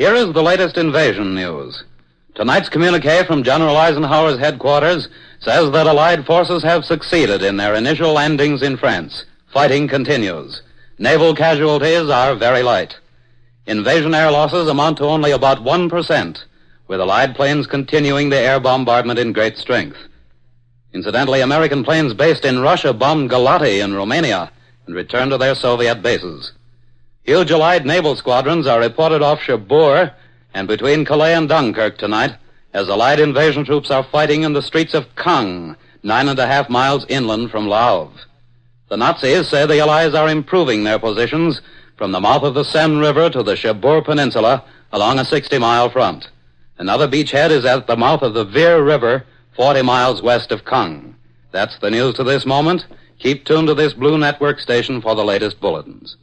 Here is the latest invasion news. Tonight's communique from General Eisenhower's headquarters says that Allied forces have succeeded in their initial landings in France. Fighting continues. Naval casualties are very light. Invasion air losses amount to only about 1%, with Allied planes continuing the air bombardment in great strength. Incidentally, American planes based in Russia bombed Galati in Romania and returned to their Soviet bases. Huge Allied naval squadrons are reported off Cherbourg and between Calais and Dunkirk tonight as Allied invasion troops are fighting in the streets of Caen, 9.5 miles inland from Le Havre. The Nazis say the Allies are improving their positions from the mouth of the Seine River to the Cherbourg Peninsula along a 60-mile front. Another beachhead is at the mouth of the Vire River, 40 miles west of Caen. That's the news to this moment. Keep tuned to this Blue Network station for the latest bulletins.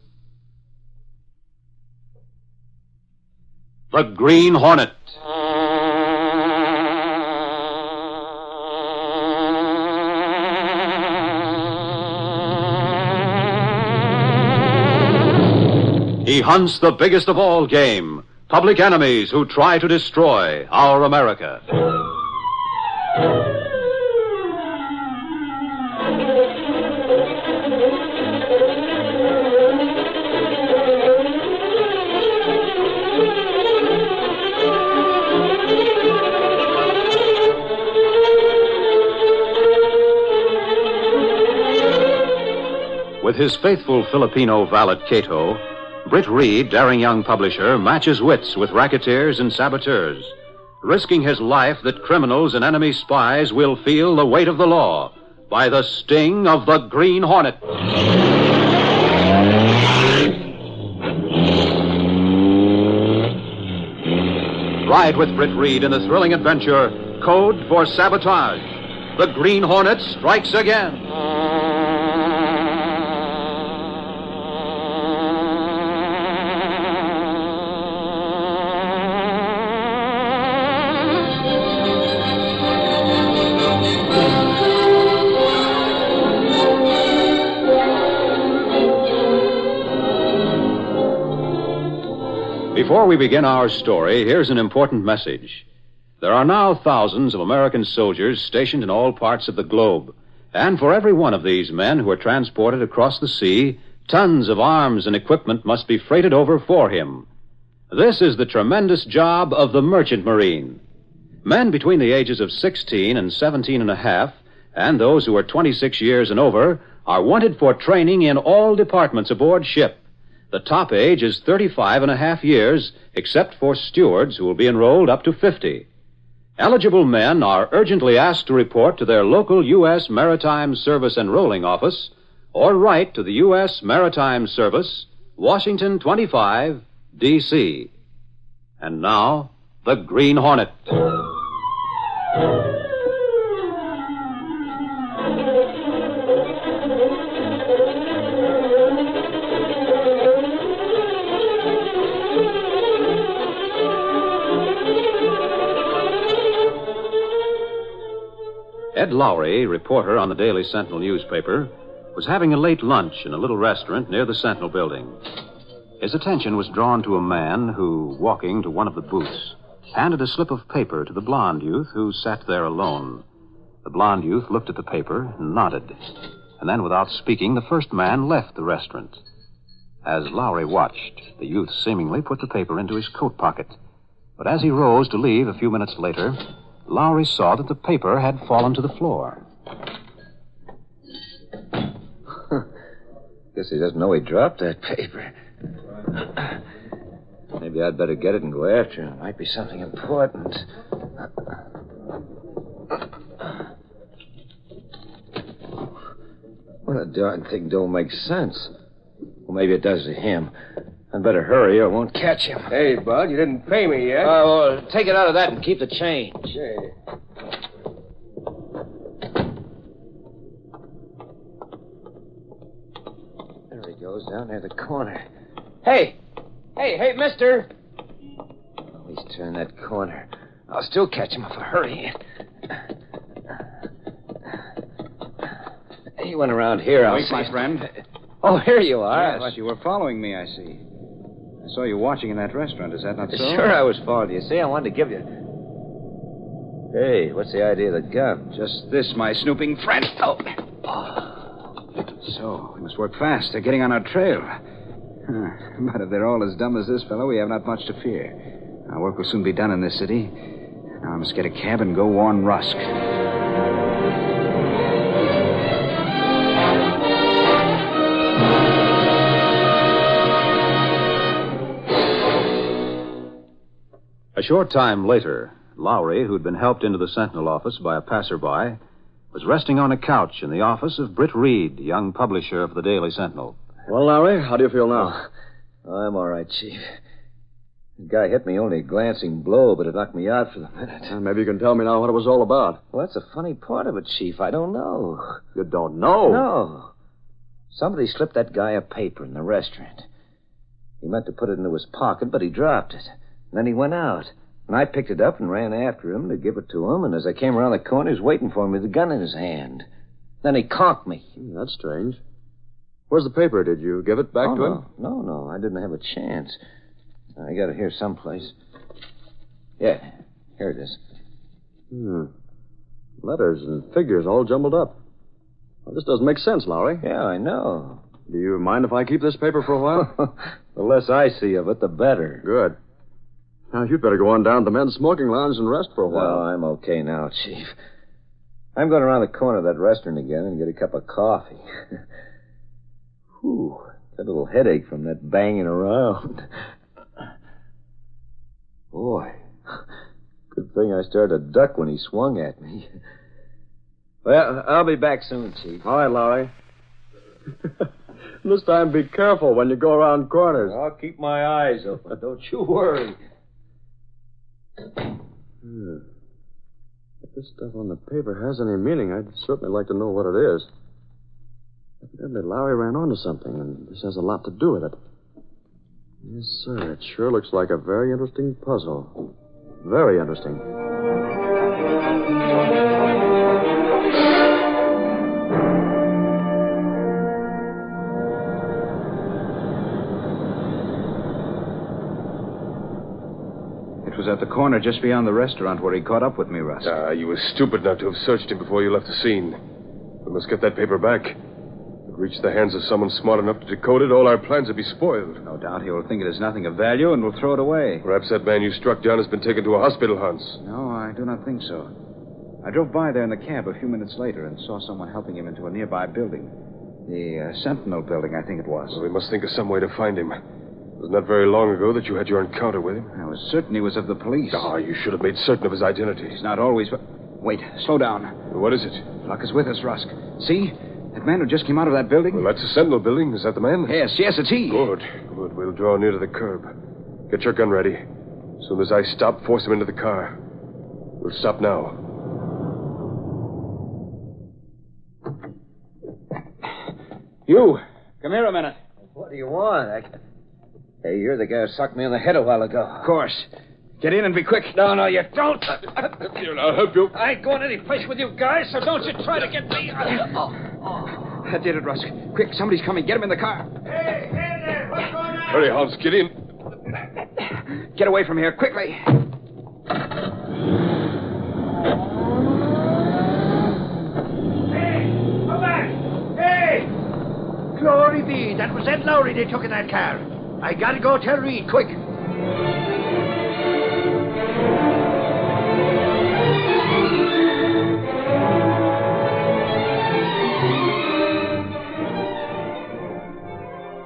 The Green Hornet. He hunts the biggest of all game, public enemies who try to destroy our America. With his faithful Filipino valet Cato, Britt Reed, daring young publisher, matches wits with racketeers and saboteurs, risking his life that criminals and enemy spies will feel the weight of the law by the sting of the Green Hornet. Ride with Britt Reed in the thrilling adventure, Code for Sabotage. The Green Hornet strikes again. Before we begin our story, here's an important message. There are now thousands of American soldiers stationed in all parts of the globe. And for every one of these men who are transported across the sea, tons of arms and equipment must be freighted over for him. This is the tremendous job of the Merchant Marine. Men between the ages of 16 and 17 and a half, and those who are 26 years and over, are wanted for training in all departments aboard ship. The top age is 35 and a half years, except for stewards who will be enrolled up to 50. Eligible men are urgently asked to report to their local U.S. Maritime Service Enrolling Office or write to the U.S. Maritime Service, Washington 25, D.C. And now, the Green Hornet. Ed Lowry, reporter on the Daily Sentinel newspaper, was having a late lunch in a little restaurant near the Sentinel building. His attention was drawn to a man who, walking to one of the booths, handed a slip of paper to the blonde youth who sat there alone. The blonde youth looked at the paper and nodded. And then, without speaking, the first man left the restaurant. As Lowry watched, the youth seemingly put the paper into his coat pocket. But as he rose to leave a few minutes later, Lowry saw that the paper had fallen to the floor. Guess he doesn't know he dropped that paper. Maybe I'd better get it and go after him. Might be something important. Well, the darn thing don't make sense. Well, maybe it does to him. I'd better hurry or I won't catch him. Hey, Bud, you didn't pay me yet. Well, take it out of that and keep the change. Okay. There he goes, down near the corner. Hey, mister. Oh, he's turned that corner. I'll still catch him if I hurry. He went around here. Wait, my friend. Oh, here you are. Yes, you were following me, I see. I saw you watching in that restaurant. Is that not so? Sure I was following you. See, I wanted to give you... Hey, what's the idea of the gun? Just this, my snooping friend. Oh. So, we must work fast. They're getting on our trail. But if they're all as dumb as this fellow, we have not much to fear. Our work will soon be done in this city. Now I must get a cab and go warn Rusk. A short time later, Lowry, who'd been helped into the Sentinel office by a passerby, was resting on a couch in the office of Britt Reed, young publisher of the Daily Sentinel. Well, Lowry, how do you feel now? I'm all right, Chief. The guy hit me only a glancing blow, but it knocked me out for the minute. Maybe you can tell me now what it was all about. Well, that's the funny part of it, Chief. I don't know. You don't know? No. Somebody slipped that guy a paper in the restaurant. He meant to put it into his pocket, but he dropped it. And then he went out. And I picked it up and ran after him to give it to him, and as I came around the corner, he was waiting for me with the gun in his hand. Then he conked me. That's strange. Where's the paper? Did you give it back to him? No. I didn't have a chance. I got it here someplace. Yeah, here it is. Letters and figures all jumbled up. Well, this doesn't make sense, Lowry. Yeah, I know. Do you mind if I keep this paper for a while? The less I see of it, the better. Good. Now, you'd better go on down to the men's smoking lounge and rest for a while. Well, I'm okay now, Chief. I'm going around the corner of that restaurant again and get a cup of coffee. Whew, got a little headache from that banging around. Boy, good thing I started to duck when he swung at me. Well, I'll be back soon, Chief. All right, Lowry. This time, be careful when you go around corners. I'll keep my eyes open. Don't you worry. If this stuff on the paper has any meaning, I'd certainly like to know what it is. Evidently, Lowry ran onto something, and this has a lot to do with it. Yes, sir. It sure looks like a very interesting puzzle. Very interesting. It was at the corner just beyond the restaurant where he caught up with me, Russ. You were stupid not to have searched him before you left the scene. We must get that paper back. If it reached the hands of someone smart enough to decode it, all our plans would be spoiled. No doubt he will think it is nothing of value and will throw it away. Perhaps that man you struck down has been taken to a hospital, Hans. No, I do not think so. I drove by there in the cab a few minutes later and saw someone helping him into a nearby building. The Sentinel building, I think it was. Well, we must think of some way to find him. It was not very long ago that you had your encounter with him. I was certain he was of the police. You should have made certain of his identity. He's not always... Wait, slow down. What is it? Luck is with us, Rusk. See? That man who just came out of that building? Well, that's the Sentinel building. Is that the man? Yes, it's he. Good. We'll draw near to the curb. Get your gun ready. As soon as I stop, force him into the car. We'll stop now. You, come here a minute. What do you want? Hey, you're the guy who socked me in the head a while ago. Of course. Get in and be quick. No, you don't. Here, I'll help you. I ain't going any place with you guys, so don't you try to get me. That did it, Rusk. Quick, somebody's coming. Get him in the car. Hey there, what's going on? Hurry, Hans, get in. Get away from here, quickly. Hey, come back. Hey! Glory be, that was Ed Lowry they took in that car. I gotta go tell Reed, quick.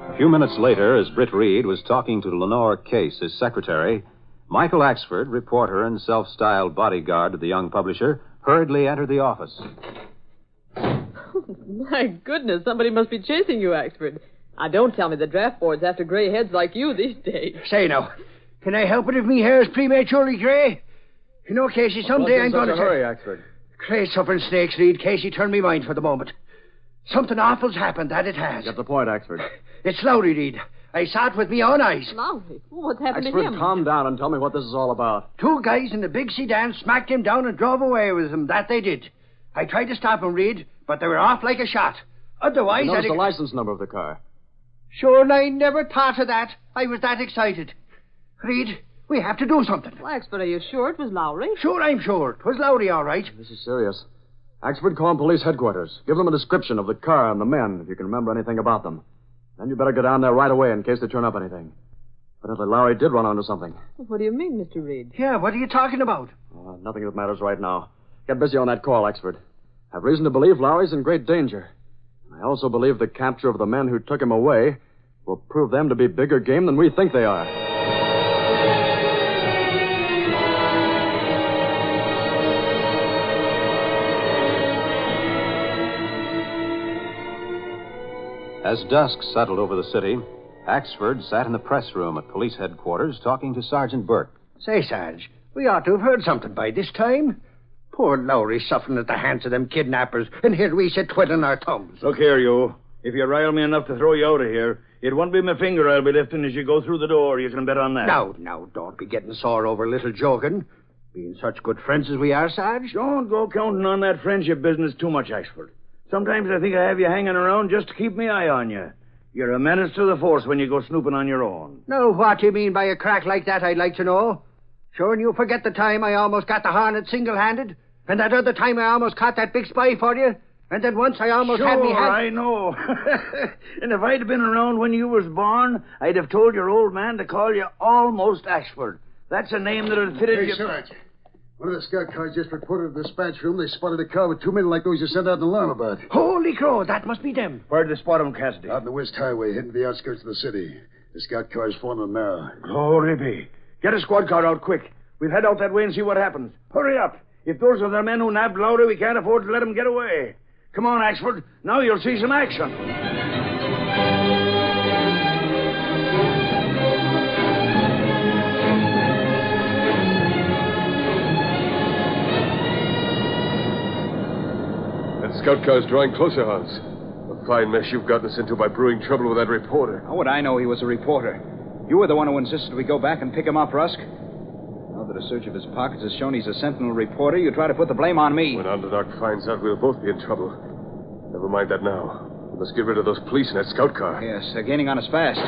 A few minutes later, as Britt Reed was talking to Lenore Case, his secretary, Michael Axford, reporter and self-styled bodyguard of the young publisher, hurriedly entered the office. My goodness, somebody must be chasing you, Axford. Now, don't tell me the draft board's after gray heads like you these days. Say now, can I help it if me hair's prematurely gray? You know, Casey, someday I'm going to... hurry, Axford. Cray suffering snakes, Reed. Casey, turn me mind for the moment. Something awful's happened, that it has. Get the point, Axford. It's Lowry, Reed. I saw it with me own eyes. Lowry? What's happened Axford, to him? calm down and tell me what this is all about. Two guys in a big sedan smacked him down and drove away with him. That they did. I tried to stop him, Reed, but they were off like a shot. Otherwise, Notice the license number of the car. Sure, I never thought of that. I was that excited. Reed, we have to do something. Well, Axford, are you sure it was Lowry? Sure, I'm sure. 'Twas Lowry, all right. This is serious. Axford, call police headquarters. Give them a description of the car and the men, if you can remember anything about them. Then you better go down there right away in case they turn up anything. Evidently, Lowry did run onto something. What do you mean, Mr. Reed? Yeah, what are you talking about? Nothing that matters right now. Get busy on that call, Axford. I have reason to believe Lowry's in great danger. I also believe the capture of the men who took him away will prove them to be bigger game than we think they are. As dusk settled over the city, Axford sat in the press room at police headquarters talking to Sergeant Burke. Say, Sarge, we ought to have heard something by this time. Poor Lowry's suffering at the hands of them kidnappers, and here we sit twiddling our thumbs. Look here, you. If you rile me enough to throw you out of here, it won't be my finger I'll be lifting as you go through the door. You can bet on that. Now, don't be getting sore over a little joking. Being such good friends as we are, Sarge. Don't go counting on that friendship business too much, Axford. Sometimes I think I have you hanging around just to keep my eye on you. You're a menace to the force when you go snooping on your own. Now, what do you mean by a crack like that, I'd like to know? Sure, and you forget the time I almost got the Hornet single-handed? And that other time I almost caught that big spy for you? And then once I almost had me hand... Sure, I know. And if I'd been around when you was born, I'd have told your old man to call you Almost Axford. That's a name that would fit in you... Sarge. One of the scout cars just reported to the dispatch room. They spotted a car with 2 men like those you sent out an alarm about. Holy crow, that must be them. Where'd they spot him, Cassidy? Out on the West Highway, heading to the outskirts of the city. The scout car's forming them now. Glory be. Get a squad car out quick. We'll head out that way and see what happens. Hurry up. If those are the men who nabbed Lowry, we can't afford to let them get away. Come on, Axford. Now you'll see some action. Scout car's drawing closer, Hans. A fine mess you've gotten us into by brewing trouble with that reporter. How would I know he was a reporter? You were the one who insisted we go back and pick him up, Rusk. Now that a search of his pockets has shown he's a Sentinel reporter, you try to put the blame on me. When Underdog finds out, we'll both be in trouble. Never mind that now. We must get rid of those police in that scout car. Yes, they're gaining on us fast.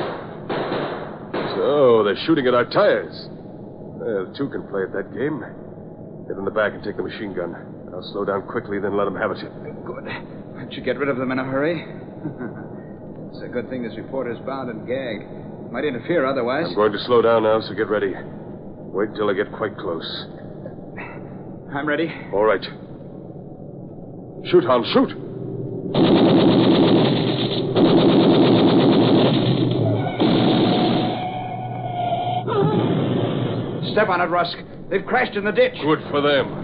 So, they're shooting at our tires. Well, two can play at that game. Get in the back and take the machine gun. I'll slow down quickly, then let them have it. Good. Why don't you get rid of them in a hurry? It's a good thing this reporter's bound and gagged. Might interfere otherwise. I'm going to slow down now, so get ready. Wait until I get quite close. I'm ready. All right. Shoot, Hans, shoot! Step on it, Rusk. They've crashed in the ditch. Good for them.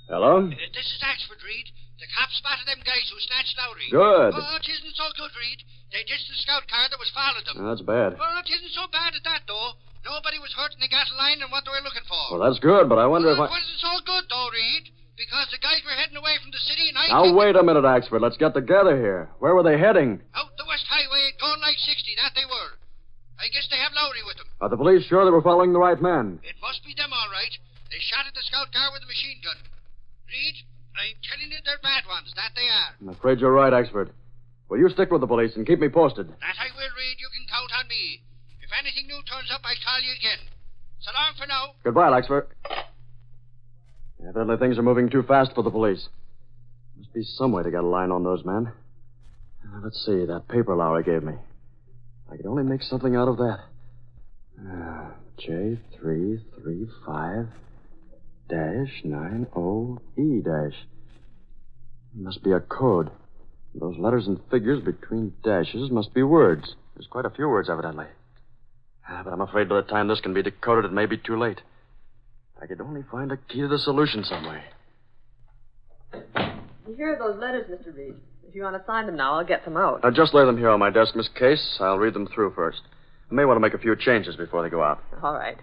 Hello? This is Axford, Reed. The cops spotted them guys who snatched Lowry. Good. Oh, it isn't so good, Reed. They ditched the scout car that was following them. That's bad. Oh, it isn't so bad at that, though. Nobody was hurt and they got a line on what they were looking for. Well, that's good, but I wonder if It wasn't so good, though, Reed. Because the guys were heading away from the city and I... Now, wait a minute, Axford. Let's get together here. Where were they heading? Out the West Highway, going like 60, that they were. I guess they have Lowry with them. Are the police sure they were following the right man? It must be them, all right. They shot at the scout car with a machine gun. Reed, I'm telling you they're bad ones, that they are. I'm afraid you're right, Axford. Well, you stick with the police and keep me posted. That I will, Reed. You can count on me. If anything new turns up, I'll call you again. So long for now. Goodbye, Axford. Evidently things are moving too fast for the police. Must be some way to get a line on those men. Let's see, that paper Lowry gave me. I could only make something out of that. J335-90E-. It must be a code. Those letters and figures between dashes must be words. There's quite a few words, evidently. But I'm afraid by the time this can be decoded, it may be too late. I could only find a key to the solution some way. Here are those letters, Mr. Reed. If you want to sign them now, I'll get them out. Now, just lay them here on my desk, Miss Case. I'll read them through first. I may want to make a few changes before they go out. All right.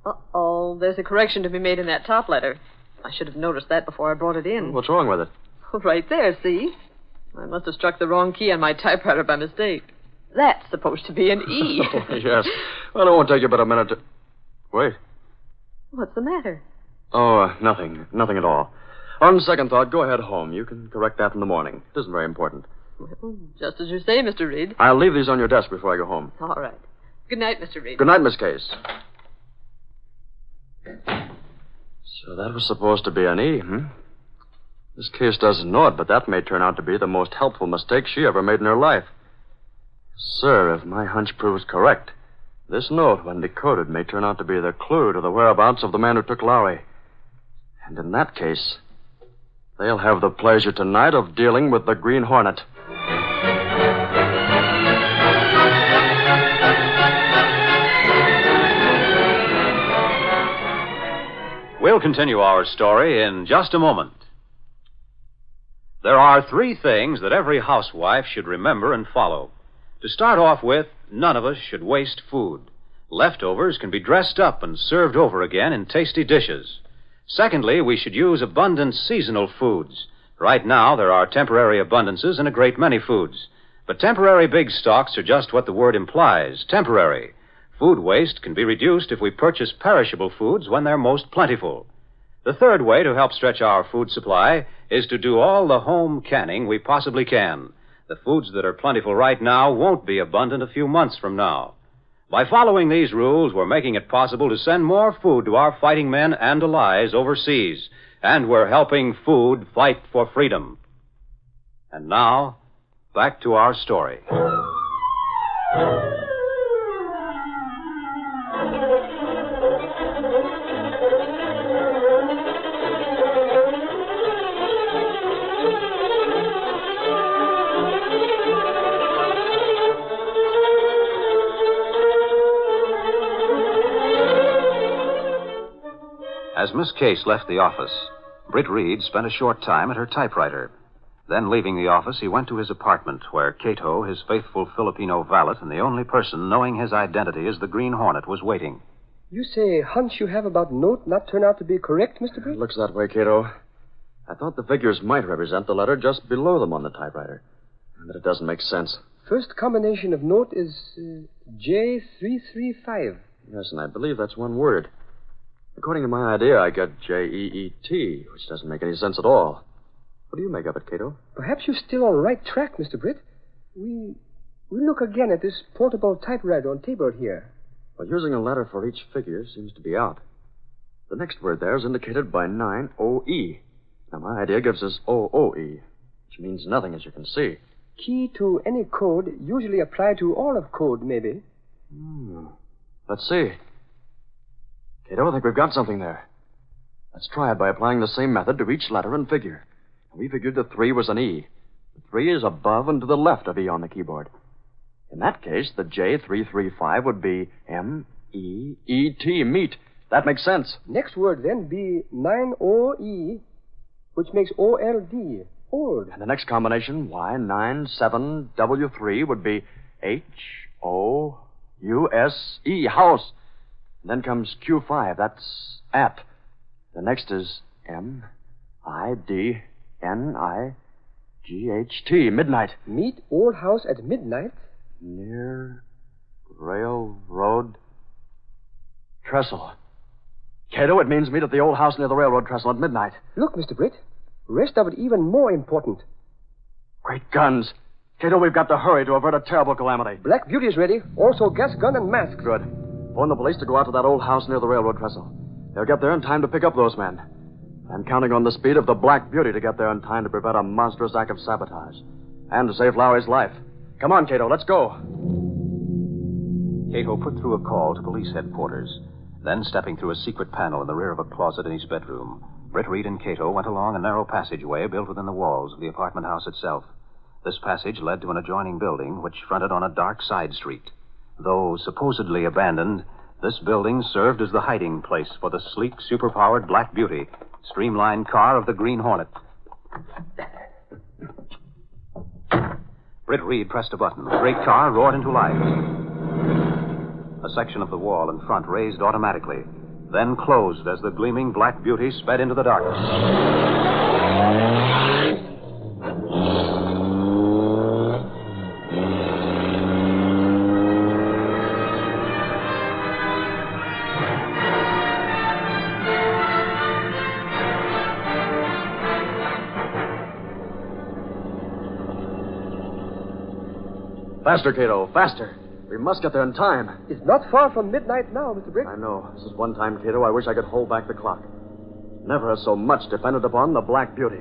Uh-oh, there's a correction to be made in that top letter. I should have noticed that before I brought it in. What's wrong with it? Right there, see? I must have struck the wrong key on my typewriter by mistake. That's supposed to be an E. Oh, yes. Well, it won't take you but a minute to... Wait. What's the matter? Oh, nothing. Nothing at all. On second thought, go ahead home. You can correct that in the morning. It isn't very important. Well, just as you say, Mr. Reed. I'll leave these on your desk before I go home. All right. Good night, Mr. Reed. Good night, Miss Case. So that was supposed to be an E, Miss Case doesn't know it, but that may turn out to be the most helpful mistake she ever made in her life. Sir, if my hunch proves correct, this note, when decoded, may turn out to be the clue to the whereabouts of the man who took Lowry. And in that case, they'll have the pleasure tonight of dealing with the Green Hornet. We'll continue our story in just a moment. There are 3 things that every housewife should remember and follow. To start off with, none of us should waste food. Leftovers can be dressed up and served over again in tasty dishes. Secondly, we should use abundant seasonal foods. Right now, there are temporary abundances in a great many foods. But temporary big stocks are just what the word implies, temporary. Food waste can be reduced if we purchase perishable foods when they're most plentiful. The third way to help stretch our food supply is to do all the home canning we possibly can. The foods that are plentiful right now won't be abundant a few months from now. By following these rules, we're making it possible to send more food to our fighting men and allies overseas. And we're helping food fight for freedom. And now, back to our story. As Miss Case left the office, Britt Reed spent a short time at her typewriter. Then, leaving the office, he went to his apartment, where Cato, his faithful Filipino valet, and the only person knowing his identity as the Green Hornet, was waiting. You say hunch you have about note not turn out to be correct, Mr. Britt? It looks that way, Cato. I thought the figures might represent the letter just below them on the typewriter. But it doesn't make sense. First combination of note is J335. Yes, and I believe that's one word. According to my idea, I get J-E-E-T, which doesn't make any sense at all. What do you make of it, Cato? Perhaps you're still on the right track, Mr. Britt. We look again at this portable typewriter on table here. Well, using a letter for each figure seems to be out. The next word there is indicated by 9-O-E. Now, my idea gives us O-O-E, which means nothing, as you can see. Key to any code usually apply to all of code, maybe. Let's see. Cato, I think we've got something there. Let's try it by applying the same method to each letter and figure. We figured the 3 was an E. The 3 is above and to the left of E on the keyboard. In that case, the J335 would be M-E-E-T, meet. That makes sense. Next word, then, be 9-O-E, which makes O-L-D, old. And the next combination, Y97W3, would be H-O-U-S-E, house. And then comes Q5, that's at. The next is M-I-D-N-I-G-H-T, midnight. Meet old house at midnight? Near railroad trestle. Cato, it means meet at the old house near the railroad trestle at midnight. Look, Mr. Britt, rest of it even more important. Great guns. Cato, we've got to hurry to avert a terrible calamity. Black Beauty's ready. Also gas gun and mask. Good. Phone the police to go out to that old house near the railroad trestle. They'll get there in time to pick up those men. I'm counting on the speed of the Black Beauty to get there in time to prevent a monstrous act of sabotage. And to save Lowry's life. Come on, Cato, let's go. Cato put through a call to police headquarters. Then, stepping through a secret panel in the rear of a closet in his bedroom, Britt Reed and Cato went along a narrow passageway built within the walls of the apartment house itself. This passage led to an adjoining building which fronted on a dark side street. Though supposedly abandoned, this building served as the hiding place for the sleek, superpowered Black Beauty, streamlined car of the Green Hornet. Britt Reed pressed a button. The great car roared into life. A section of the wall in front raised automatically, then closed as the gleaming Black Beauty sped into the darkness. Faster, Cato, faster. We must get there in time. It's not far from midnight now, Mr. Britt. I know. This is one time, Cato, I wish I could hold back the clock. Never has so much depended upon the Black Beauty.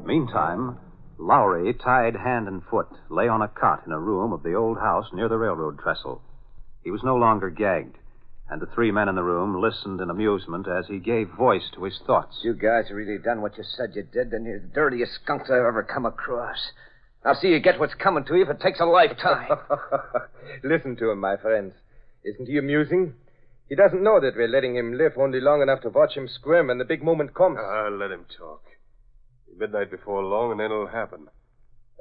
Meantime, Lowry, tied hand and foot, lay on a cot in a room of the old house near the railroad trestle. He was no longer gagged, and the three men in the room listened in amusement as he gave voice to his thoughts. You guys have really done what you said you did, and you're the dirtiest skunks I've ever come across. I'll see you get what's coming to you if it takes a lifetime. Listen to him, my friends. Isn't he amusing? He doesn't know that we're letting him live only long enough to watch him squirm when the big moment comes. Let him talk. Midnight before long, and then it'll happen.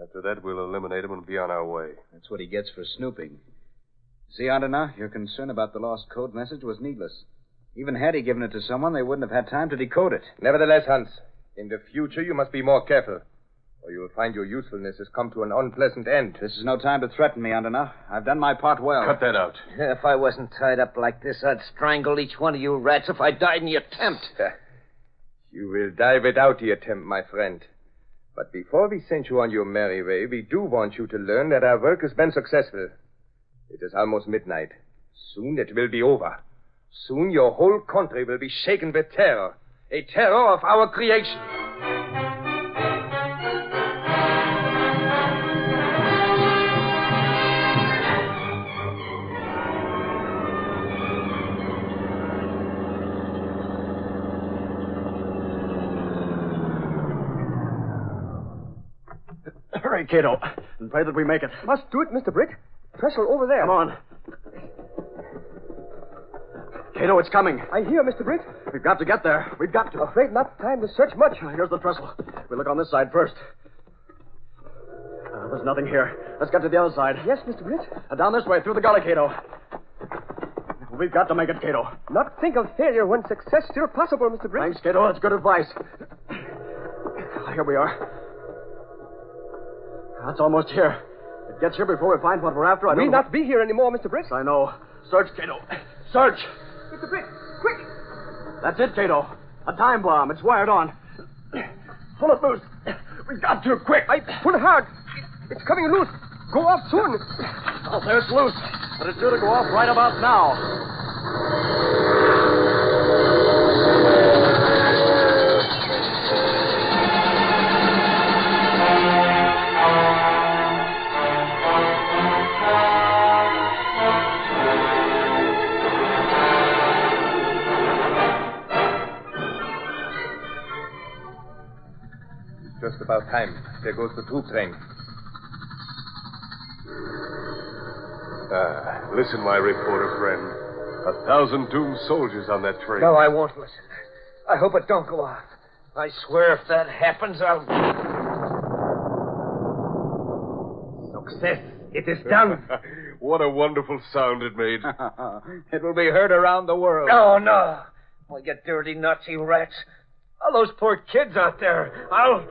After that, we'll eliminate him and be on our way. That's what he gets for snooping. See, Andana, your concern about the lost code message was needless. Even had he given it to someone, they wouldn't have had time to decode it. Nevertheless, Hans, in the future you must be more careful, or you will find your usefulness has come to an unpleasant end. This is no time to threaten me, Andana. I've done my part well. Cut that out. If I wasn't tied up like this, I'd strangle each one of you rats if I died in the attempt. You will die without the attempt, my friend. But before we send you on your merry way, we do want you to learn that our work has been successful. It is almost midnight. Soon it will be over. Soon your whole country will be shaken with terror. A terror of our creation. Hurry, Cato, and pray that we make it. Must do it, Mr. Britt. Trestle over there. Come on. Cato, it's coming. I hear, Mr. Britt. We've got to get there. We've got to. Afraid not time to search much. Here's the trestle. We look on this side first. There's nothing here. Let's get to the other side. Yes, Mr. Britt. Down this way, through the gully, Cato. We've got to make it, Cato. Not think of failure when success still possible, Mr. Britt. Thanks, Cato. That's good advice. Here we are. That's almost here. It gets here before we find what we're after. We'll not be here anymore, Mr. Britt. I know. Search, Cato. Search. Mr. Britt, quick. That's it, Cato. A time bomb. It's wired on. Pull it loose. We've got to, quick. I pull it hard. It's coming loose. Go off soon. Oh, there it's loose. But it's due to go off right about now. Just about time. There goes the troop train. Listen, my reporter friend. 1,000 doomed soldiers on that train. No, I won't listen. I hope it don't go off. I swear if that happens, I'll... Success. It is done. What a wonderful sound it made. It will be heard around the world. Oh, no. Well, you dirty Nazi rats. All those poor kids out there. I'll...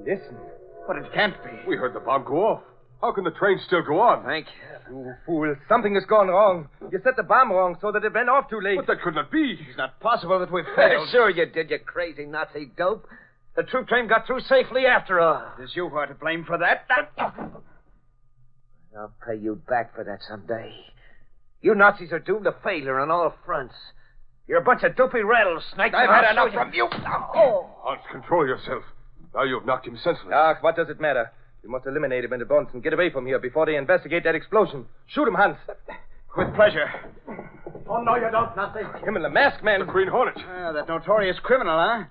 Listen. But it can't be. We heard the bomb go off. How can the train still go on? Thank you. Fool. Something has gone wrong. You set the bomb wrong so that it went off too late. But that could not be. It's not possible that we failed. Sure you did, you crazy Nazi dope. The troop train got through safely after all. It is you who are to blame for that. I'll pay you back for that someday. You Nazis are doomed to failure on all fronts. You're a bunch of dopey rattlesnakes. I've had enough from you. Oh. Hans, control yourself. Now you've knocked him senseless. What does it matter? We must eliminate him in advance and get away from here before they investigate that explosion. Shoot him, Hans. With pleasure. Oh, no, you don't, Nazi. Him and the masked man. The Green Hornet. That notorious criminal, huh?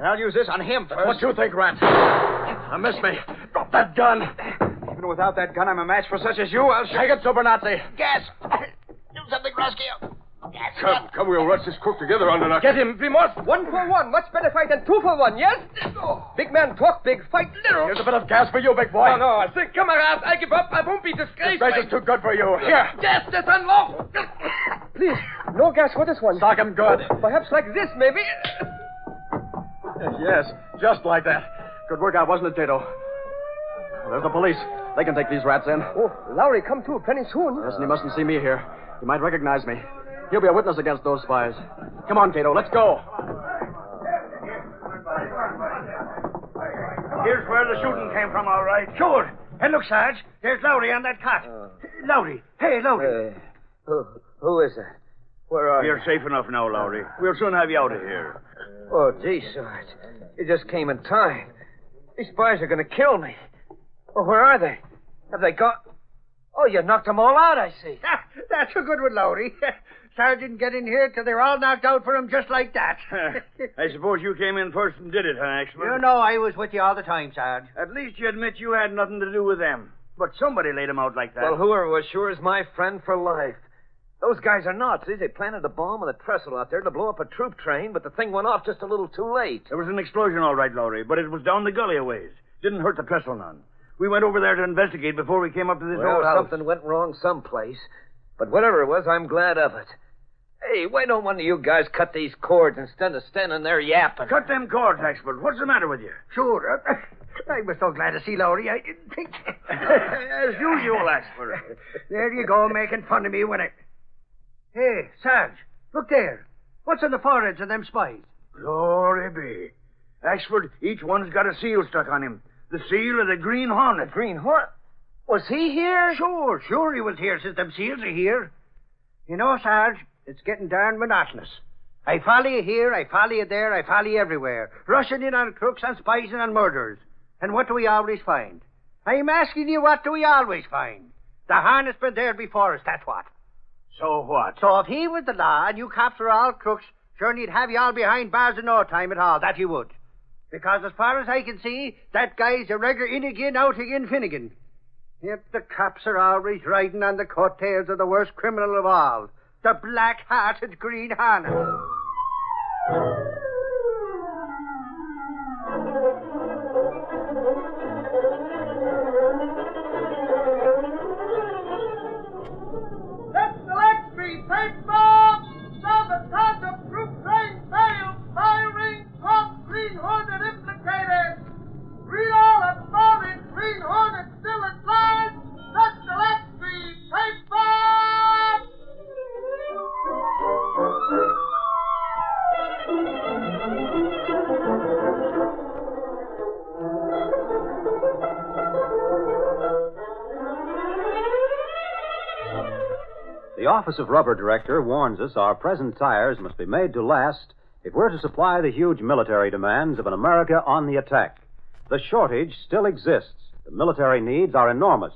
I'll use this on him first. What you think, Rat? Now, miss me. Drop that gun. Even without that gun, I'm a match for such as you. I'll Take it, Super Nazi. Gas. Do something, Rescue. Come, we'll rush this crook together under Get him, we must. 1 for 1. Much better fight than 2 for 1, yes? Big man talk big, fight little. Here's a bit of gas for you, big boy. No, I think, comrades, I give up. I won't be disgraced. This is too good for you. Here. Gas this unlocked. Please, no gas for this one. Stock him good. Perhaps like this, maybe. Yes, just like that. Good work out, wasn't it, Tato? There's the police. They can take these rats in. Oh, Lowry, come to plenty soon. Yes, and he mustn't see me here. He might recognize me. He'll be a witness against those spies. Come on, Tato, let's go. Here's where the shooting came from, all right. Sure. And look, Sarge, there's Lowry on that cot. Lowry. Hey, Lowry. Who is it? Where are you? You're safe enough now, Lowry. We'll soon have you out of here. Oh, gee, Sarge. You just came in time. These spies are going to kill me. Oh, where are they? Have they got... Oh, you knocked them all out, I see. That's a good one, Lowry. Sarge didn't get in here till they were all knocked out for him just like that. I suppose you came in first and did it, huh, Axel? You know I was with you all the time, Sarge. At least you admit you had nothing to do with them. But somebody laid them out like that. Well, whoever was sure is my friend for life. Those guys are nuts. They planted a bomb with a trestle out there to blow up a troop train, but the thing went off just a little too late. There was an explosion, all right, Lowry, but it was down the gully a ways. Didn't hurt the trestle none. We went over there to investigate before we came up to this old house. Something went wrong someplace. But whatever it was, I'm glad of it. Hey, why don't one of you guys cut these cords instead of standing there yapping? Cut them cords, Axel. What's the matter with you? Sure. I was so glad to see Lowry, I didn't think... As usual, Axel. There you go, making fun of me when I... Hey, Sarge, look there. What's on the foreheads of them spies? Glory be. Axford, each one's got a seal stuck on him. The seal of the Green Hornet. The Green Hornet? Was he here? Sure he was here since them seals are here. You know, Sarge, it's getting darn monotonous. I follow you here, I follow you there, I follow you everywhere. Rushing in on crooks and spies and on murderers. And what do we always find? I'm asking you, what do we always find? The Hornet's been there before us, that's what. So what? So if he was the law and you cops were all crooks, sure he'd have you all behind bars in no time at all, that he would. Because as far as I can see, that guy's a regular in again, out again Finnegan. Yet the cops are always riding on the coattails of the worst criminal of all, the black-hearted Green Hornet. Let's select me, take bomb! Sabotage of troop train failed! Firing! Top Green Hornet implicated! Read all about it! Green Hornet still inside! Let's select me, take bomb! The Office of Rubber Director warns us our present tires must be made to last if we're to supply the huge military demands of an America on the attack. The shortage still exists. The military needs are enormous.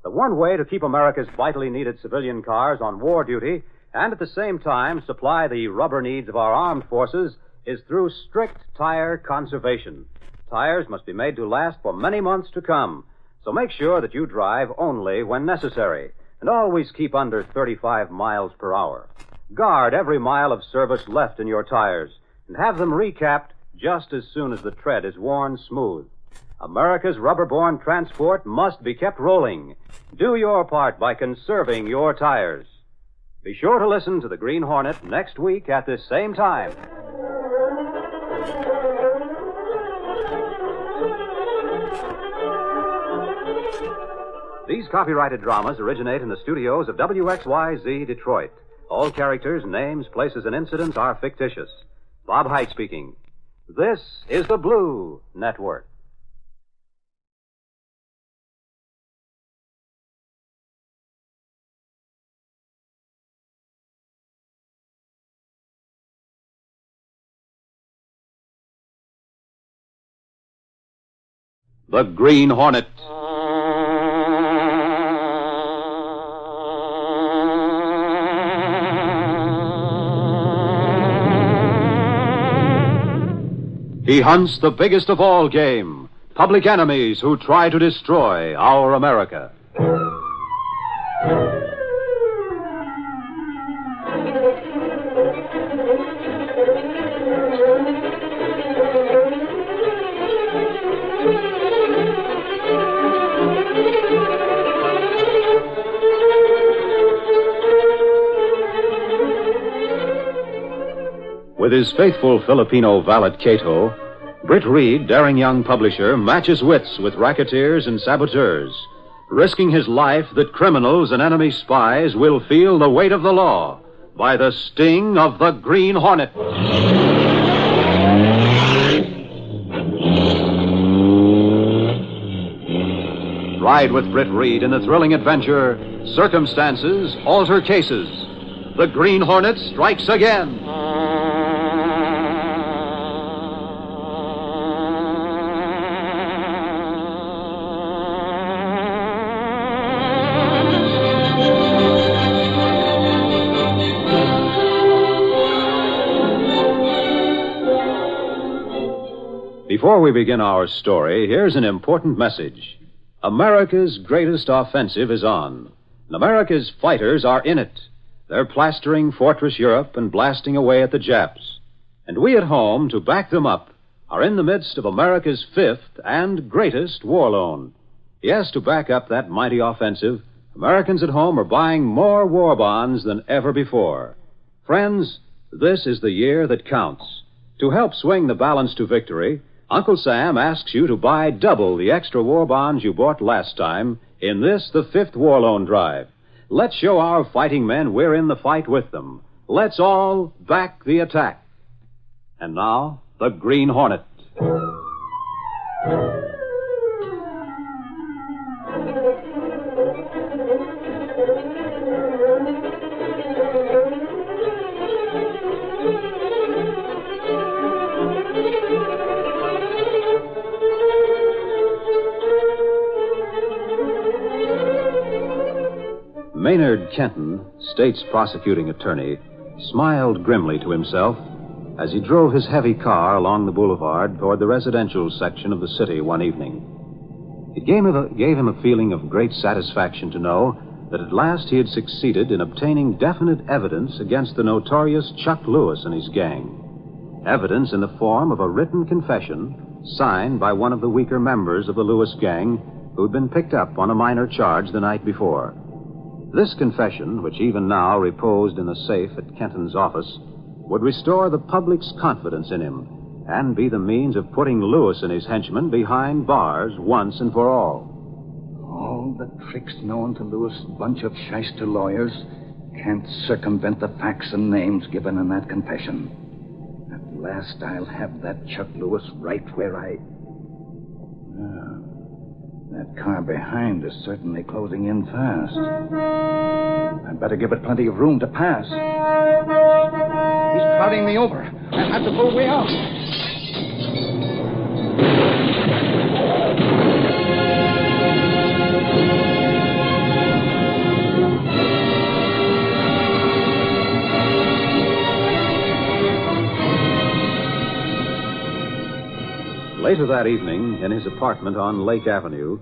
The one way to keep America's vitally needed civilian cars on war duty and at the same time supply the rubber needs of our armed forces is through strict tire conservation. Tires must be made to last for many months to come, so make sure that you drive only when necessary. And always keep under 35 miles per hour. Guard every mile of service left in your tires and have them recapped just as soon as the tread is worn smooth. America's rubber-borne transport must be kept rolling. Do your part by conserving your tires. Be sure to listen to the Green Hornet next week at this same time. These copyrighted dramas originate in the studios of WXYZ Detroit. All characters, names, places, and incidents are fictitious. Bob Hite speaking. This is the Blue Network. The Green Hornet. He hunts the biggest of all game, public enemies who try to destroy our America. With his faithful Filipino valet Cato, Britt Reed, daring young publisher, matches wits with racketeers and saboteurs, risking his life that criminals and enemy spies will feel the weight of the law by the sting of the Green Hornet. Ride with Britt Reed in the thrilling adventure, Circumstances Alter Cases. The Green Hornet strikes again. Before we begin our story, here's an important message. America's greatest offensive is on, and America's fighters are in it. They're plastering Fortress Europe and blasting away at the Japs. And we at home, to back them up, are in the midst of America's fifth and greatest war loan. Yes, to back up that mighty offensive, Americans at home are buying more war bonds than ever before. Friends, this is the year that counts. To help swing the balance to victory, Uncle Sam asks you to buy double the extra war bonds you bought last time in this, the fifth war loan drive. Let's show our fighting men we're in the fight with them. Let's all back the attack. And now, the Green Hornet. Maynard Kenton, state's prosecuting attorney, smiled grimly to himself as he drove his heavy car along the boulevard toward the residential section of the city one evening. It gave him a feeling of great satisfaction to know that at last he had succeeded in obtaining definite evidence against the notorious Chuck Lewis and his gang. Evidence in the form of a written confession signed by one of the weaker members of the Lewis gang who'd been picked up on a minor charge the night before. This confession, which even now reposed in the safe at Kenton's office, would restore the public's confidence in him and be the means of putting Lewis and his henchmen behind bars once and for all. All the tricks known to Lewis' bunch of shyster lawyers can't circumvent the facts and names given in that confession. At last I'll have that Chuck Lewis right where I... That car behind is certainly closing in fast. I'd better give it plenty of room to pass. He's crowding me over. I'll have to pull way out. Later that evening, in his apartment on Lake Avenue,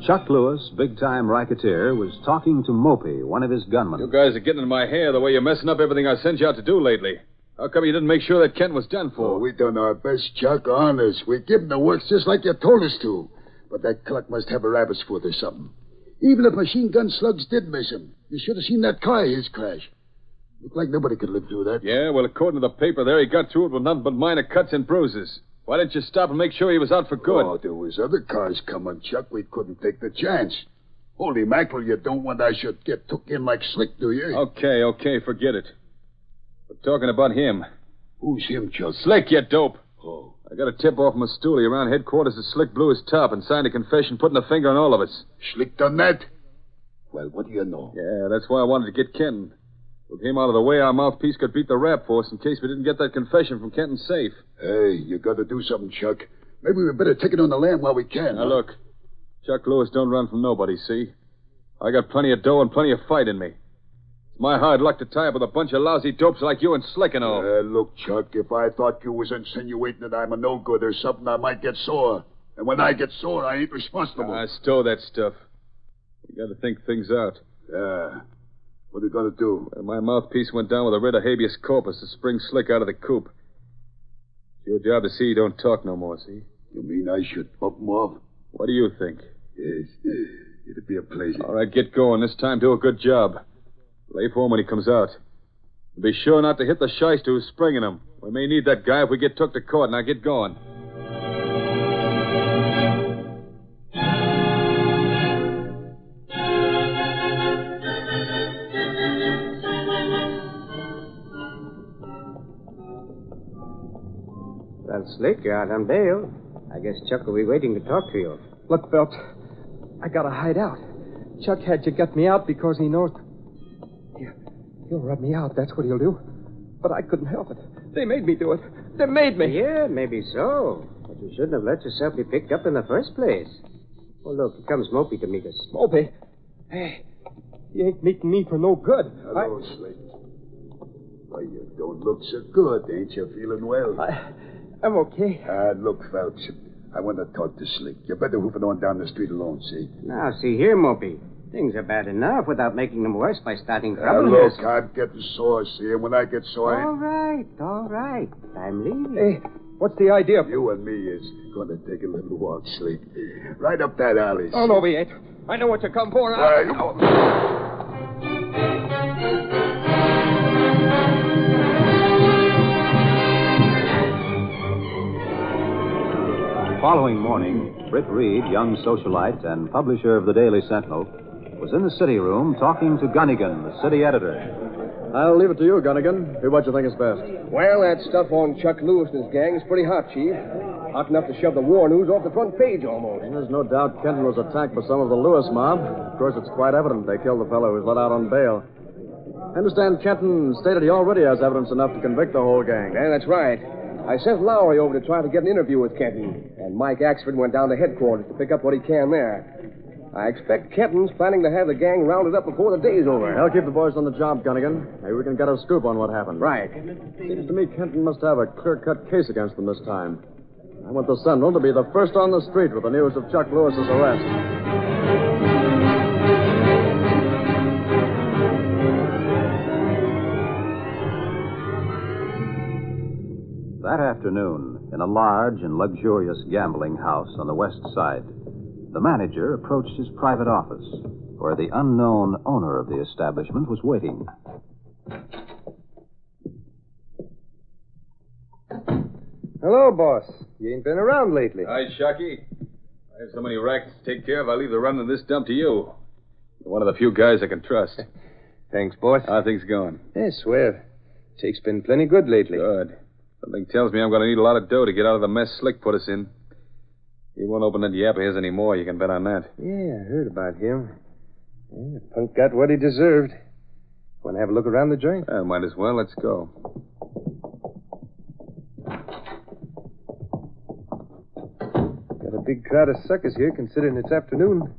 Chuck Lewis, big-time racketeer, was talking to Mopey, one of his gunmen. You guys are getting in my hair the way you're messing up everything I sent you out to do lately. How come you didn't make sure that Kent was done for? Oh, we done our best, Chuck, honest. We give him the works just like you told us to. But that clock must have a rabbit's foot or something. Even if machine gun slugs did miss him, you should have seen that car his crash. Looked like nobody could live through that. Yeah, well, according to the paper there, he got through it with nothing but minor cuts and bruises. Why didn't you stop and make sure he was out for good? Oh, there was other cars coming, Chuck. We couldn't take the chance. Holy mackerel, you don't want I should get took in like Slick, do you? Okay, forget it. We're talking about him. Who's him, Chuck? Slick, you dope. Oh. I got a tip off from a stoolie around headquarters that Slick blew his top and signed a confession putting a finger on all of us. Slick done that? Well, what do you know? Yeah, that's why I wanted to get Kenton. With him out of the way, our mouthpiece could beat the rap force in case we didn't get that confession from Kenton's safe. Hey, you gotta do something, Chuck. Maybe we better take it on the lam while we can. Now, look. Chuck Lewis don't run from nobody, see? I got plenty of dough and plenty of fight in me. It's my hard luck to tie up with a bunch of lousy dopes like you and Slick and all. Look, Chuck, if I thought you was insinuating that I'm a no-good or something, I might get sore. And when I get sore, I ain't responsible. Stow that stuff. We gotta think things out. What are you going to do? Well, my mouthpiece went down with a writ of habeas corpus to spring Slick out of the coop. It's your job to see he don't talk no more, see? You mean I should bump him off? What do you think? Yes, it'd be a pleasure. All right, get going. This time, do a good job. Lay for him when he comes out. Be sure not to hit the shyster who's springing him. We may need that guy if we get took to court. Now, get going. Slick, you're out on bail. I guess Chuck will be waiting to talk to you. Look, Phelps, I gotta hide out. Chuck had to get me out because he knows... He'll rub me out, that's what he'll do. But I couldn't help it. They made me do it. They made me. Yeah, maybe so. But you shouldn't have let yourself be picked up in the first place. Oh, look, here comes Mopey to meet us. Mopey? Hey, he ain't meeting me for no good. Hello, Slick. Why, you don't look so good. Ain't you feeling well? I'm okay. Look, Phelps, I want to talk to Slick. You better hoof it on down the street alone, see? Now, see here, Mopey. Things are bad enough without making them worse by starting trouble. Look, I'm getting sore, see? And when I get sore... All right. I'm leaving. Hey, what's the idea? You and me is going to take a little walk, Slick. Right up that alley. Oh, no, we ain't. I know what you come for. The following morning, Britt Reed, young socialite and publisher of the Daily Sentinel, was in the city room talking to Gunnigan, the city editor. I'll leave it to you, Gunnigan. Do what you think is best. Well, that stuff on Chuck Lewis and his gang is pretty hot, Chief. Hot enough to shove the war news off the front page almost. There's no doubt Kenton was attacked by some of the Lewis mob. Of course, it's quite evident they killed the fellow who was let out on bail. I understand Kenton stated he already has evidence enough to convict the whole gang. Yeah, that's right. I sent Lowry over to try to get an interview with Kenton, and Mike Axford went down to headquarters to pick up what he can there. I expect Kenton's planning to have the gang rounded up before the day's over. I'll keep the boys on the job, Gunnigan. Maybe we can get a scoop on what happened. Right. Seems to me Kenton must have a clear-cut case against them this time. I want the Sentinel to be the first on the street with the news of Chuck Lewis's arrest. That afternoon, in a large and luxurious gambling house on the west side, the manager approached his private office, where the unknown owner of the establishment was waiting. Hello, boss. You ain't been around lately. Hi, Sharky. I have so many rackets to take care of, I'll leave the run of this dump to you. You're one of the few guys I can trust. Thanks, boss. How are things going? Yeah, swell. Take's been plenty good lately. Good. Something tells me I'm going to need a lot of dough to get out of the mess Slick put us in. He won't open that yap of his anymore, you can bet on that. Yeah, I heard about him. Yeah, the punk got what he deserved. Want to have a look around the joint? Might as well. Let's go. Got a big crowd of suckers here, considering it's afternoon.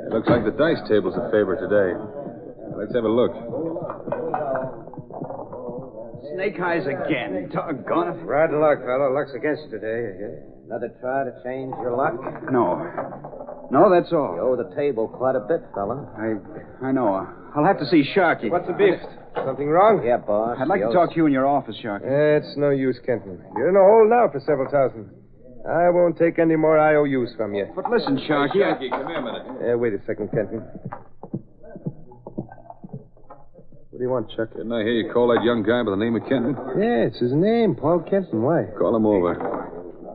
It looks like the dice table's a favor today. Let's have a look. Snake eyes again. Doggone it. Right luck, fellow. Luck's against you today. Another try to change your luck? No, that's all. You owe the table quite a bit, fella. I know. I'll have to see Sharky. What's the beef? Something wrong? Yeah, boss. I'd like to talk to you in your office, Sharky. It's no use, Kenton. You're in a hole now for several thousand. I won't take any more IOUs from you. But listen, Sharky. Sharky, come here a minute. Wait a second, Kenton. What do you want, Chuck? Didn't I hear you call that young guy by the name of Kenton? Yeah, it's his name, Paul Kenton. Why? Call him over.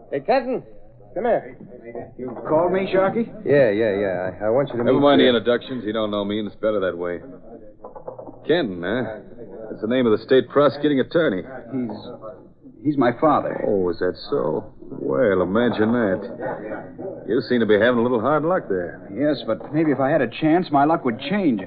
Hey, Kenton, come here. You called me, Sharky? Yeah. I want you to Never meet... mind the introductions. You don't know me, and it's better that way. Kenton, huh? That's the name of the state prosecuting attorney. He's my father. Oh, is that so? Well, imagine that. You seem to be having a little hard luck there. Yes, but maybe if I had a chance, my luck would change.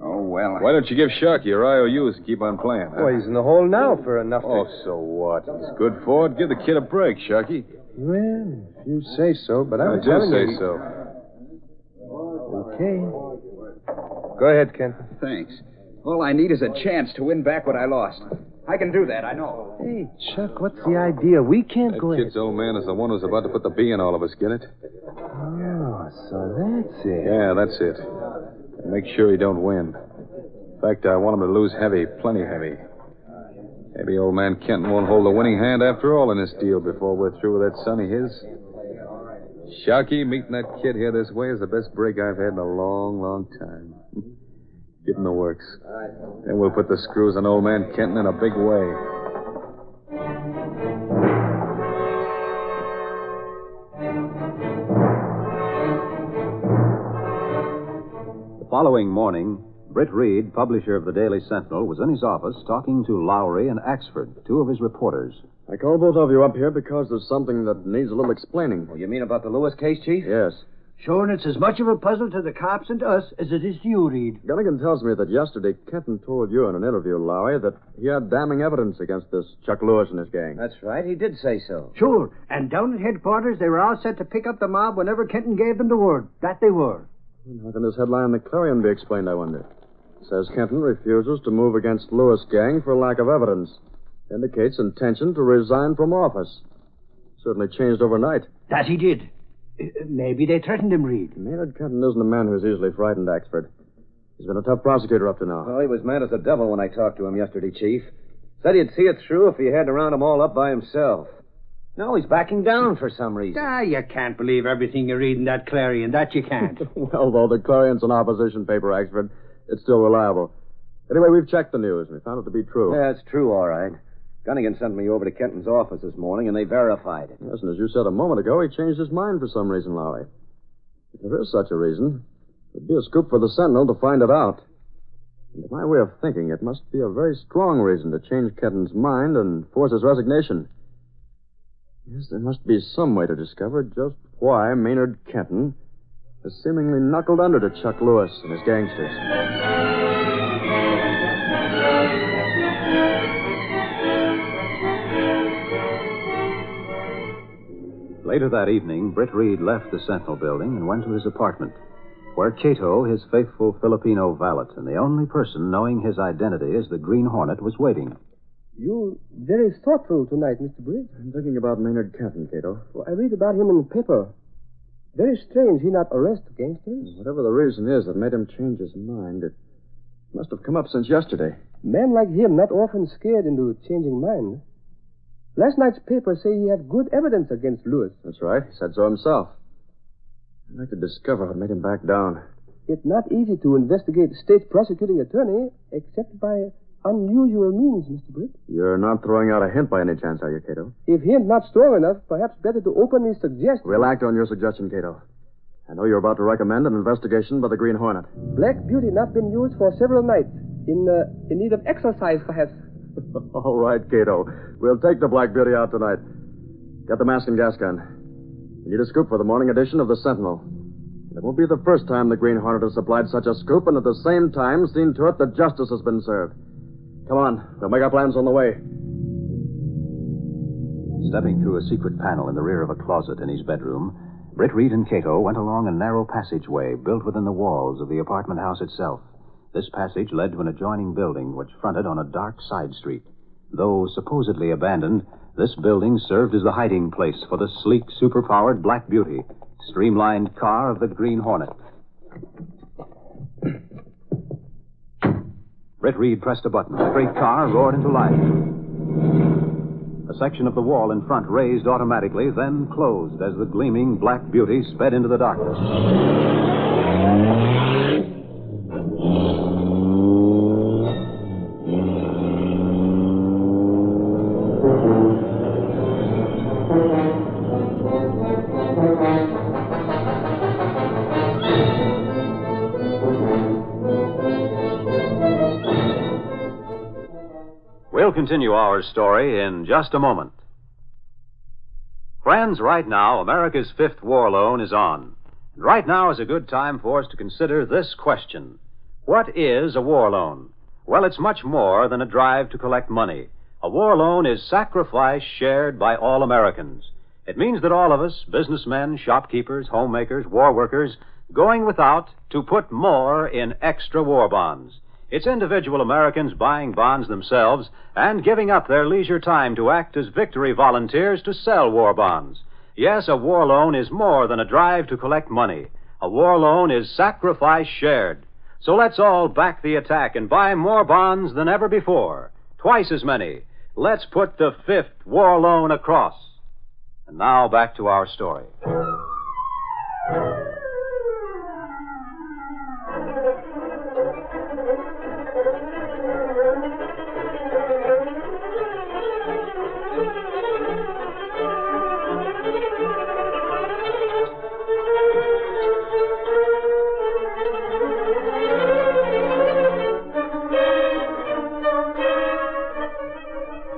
Oh, well. Why don't you give Sharky your IOUs and keep on playing? Huh? Oh, he's in the hole now for enough Oh, so what? He's good for it. Give the kid a break, Sharky. Well, if you say so, but I'm I do telling say you... so. Okay. Go ahead, Ken. Thanks. All I need is a chance to win back what I lost. I can do that, I know. Hey, Chuck, what's the idea? We can't That go ahead. kid's old man is the one who's about to put the bee in all of us, get it? Oh, so that's it. Yeah, that's it. And make sure he don't win. In fact, I want him to lose heavy, plenty heavy. Maybe old man Kenton won't hold the winning hand after all in this deal before we're through with that son of his. Sharky, meeting that kid here this way is the best break I've had in a long, long time. Give him the works. Then we'll put the screws on old man Kenton in a big way. The following morning, Britt Reed, publisher of the Daily Sentinel, was in his office talking to Lowry and Axford, two of his reporters. I called both of you up here because there's something that needs a little explaining. Oh, you mean about the Lewis case, Chief? Yes. Sure, and it's as much of a puzzle to the cops and to us as it is to you, Reed. Gunnigan tells me that yesterday Kenton told you in an interview, Lowry, that he had damning evidence against this Chuck Lewis and his gang. That's right. He did say so. Sure, and down at headquarters, they were all set to pick up the mob whenever Kenton gave them the word. That they were. How can this headline in the Clarion be explained, I wonder? It says Kenton refuses to move against Lewis gang for lack of evidence. Indicates intention to resign from office. Certainly changed overnight. That he did. Maybe they threatened him, Reed. Maynard Kenton isn't a man who's easily frightened, Axford. He's been a tough prosecutor up to now. Well, he was mad as the devil when I talked to him yesterday, Chief. Said he'd see it through if he had to round them all up by himself. No, he's backing down for some reason. You can't believe everything you read in that Clarion. That you can't. Well, though the Clarion's an opposition paper, Axford, it's still reliable. Anyway, we've checked the news, and we found it to be true. Yeah, it's true, all right. Gunnigan sent me over to Kenton's office this morning, and they verified it. Yes, and as you said a moment ago, he changed his mind for some reason, Lowry. If there is such a reason, it'd be a scoop for the Sentinel to find it out. And to my way of thinking, it must be a very strong reason to change Kenton's mind and force his resignation. Yes, there must be some way to discover just why Maynard Kenton has seemingly knuckled under to Chuck Lewis and his gangsters. Later that evening, Britt Reed left the Sentinel building and went to his apartment, where Cato, his faithful Filipino valet, and the only person knowing his identity as the Green Hornet, was waiting. You very thoughtful tonight, Mr. Briggs. I'm thinking about Maynard Kenton, Cato. Well, I read about him in the paper. Very strange he not arrest gangsters. Whatever the reason is that made him change his mind, it must have come up since yesterday. Man like him not often scared into changing mind. Last night's paper say he had good evidence against Lewis. That's right. He said so himself. I'd like to discover what made him back down. It's not easy to investigate a state prosecuting attorney except by unusual means, Mr. Britt. You're not throwing out a hint by any chance, are you, Cato? If hint not strong enough, perhaps better to openly suggest... We'll act on your suggestion, Cato. I know you're about to recommend an investigation by the Green Hornet. Black Beauty not been used for several nights. In need of exercise, perhaps. All right, Cato. We'll take the Black Beauty out tonight. Get the mask and gas gun. We need a scoop for the morning edition of the Sentinel. It won't be the first time the Green Hornet has supplied such a scoop, and at the same time seen to it that justice has been served. Come on. We'll make our plans on the way. Stepping through a secret panel in the rear of a closet in his bedroom, Britt Reed and Cato went along a narrow passageway built within the walls of the apartment house itself. This passage led to an adjoining building which fronted on a dark side street. Though supposedly abandoned, this building served as the hiding place for the sleek, superpowered Black Beauty, streamlined car of the Green Hornet. Britt Reed pressed a button. The great car roared into life. A section of the wall in front raised automatically, then closed as the gleaming Black Beauty sped into the darkness. We'll continue our story in just a moment. Friends, right now, America's fifth war loan is on. And right now is a good time for us to consider this question. What is a war loan? Well, it's much more than a drive to collect money. A war loan is sacrifice shared by all Americans. It means that all of us, businessmen, shopkeepers, homemakers, war workers, going without to put more in extra war bonds. It's individual Americans buying bonds themselves and giving up their leisure time to act as victory volunteers to sell war bonds. Yes, a war loan is more than a drive to collect money. A war loan is sacrifice shared. So let's all back the attack and buy more bonds than ever before. Twice as many. Let's put the fifth war loan across. And now back to our story.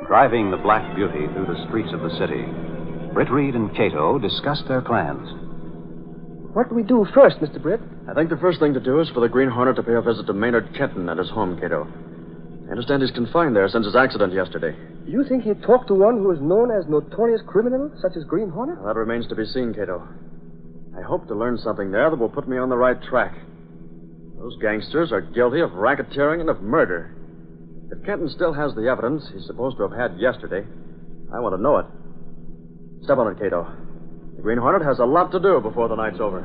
driving the Black Beauty through the streets of the city, Britt Reed and Cato discussed their plans. What do we do first, Mr. Britt? I think the first thing to do is for the Green Hornet to pay a visit to Maynard Kenton at his home, Cato. I understand he's confined there since his accident yesterday. You think he'd talk to one who is known as notorious criminal, such as Green Hornet? Well, that remains to be seen, Cato. I hope to learn something there that will put me on the right track. Those gangsters are guilty of racketeering and of murder. If Kenton still has the evidence he's supposed to have had yesterday, I want to know it. Step on it, Cato. The Green Hornet has a lot to do before the night's over.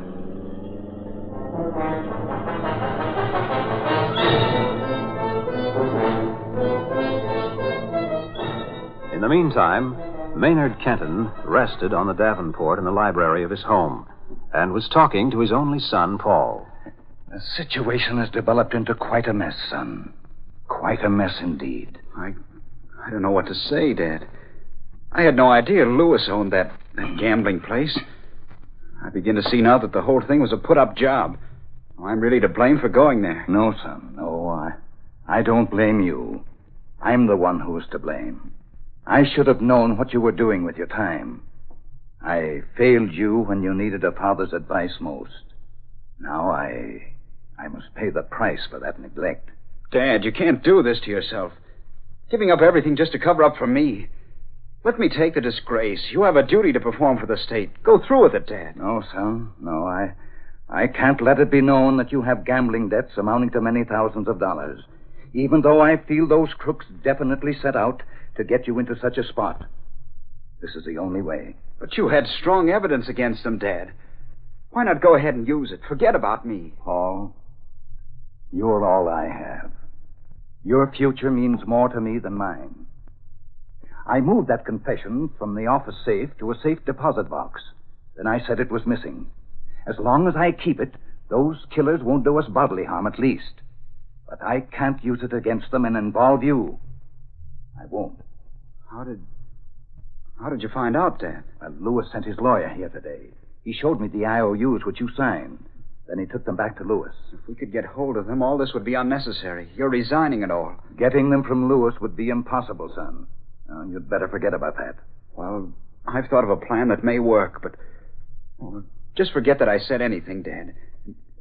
In the meantime, Maynard Kenton rested on the Davenport in the library of his home and was talking to his only son, Paul. The situation has developed into quite a mess, son. Quite a mess indeed. I don't know what to say, Dad. I had no idea Lewis owned that gambling place. I begin to see now that the whole thing was a put-up job. I'm really to blame for going there. No, son, no. I don't blame you. I'm the one who is to blame. I should have known what you were doing with your time. I failed you when you needed a father's advice most. Now I must pay the price for that neglect. Dad, you can't do this to yourself. Giving up everything just to cover up for me. Let me take the disgrace. You have a duty to perform for the state. Go through with it, Dad. No, son. No, I can't let it be known that you have gambling debts amounting to many thousands of dollars, even though I feel those crooks definitely set out to get you into such a spot. This is the only way. But you had strong evidence against them, Dad. Why not go ahead and use it? Forget about me. Paul, you're all I have. Your future means more to me than mine. I moved that confession from the office safe to a safe deposit box. Then I said it was missing. As long as I keep it, those killers won't do us bodily harm, at least. But I can't use it against them and involve you. I won't. How did you find out, Dad? Well, Lewis sent his lawyer here today. He showed me the IOUs which you signed. Then he took them back to Lewis. If we could get hold of them, all this would be unnecessary. You're resigning it all. Getting them from Lewis would be impossible, son. You'd better forget about that. Well, I've thought of a plan that may work, but... Well, just forget that I said anything, Dad.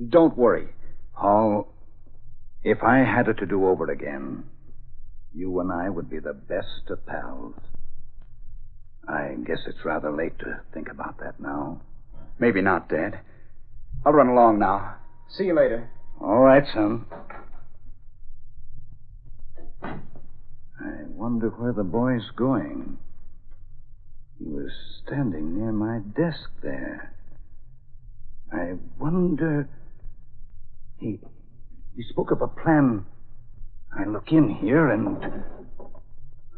Don't worry. Paul, if I had it to do over again, you and I would be the best of pals. I guess it's rather late to think about that now. Maybe not, Dad. I'll run along now. See you later. All right, son. I wonder where the boy's going. He was standing near my desk there. I wonder... He spoke of a plan. I look in here and...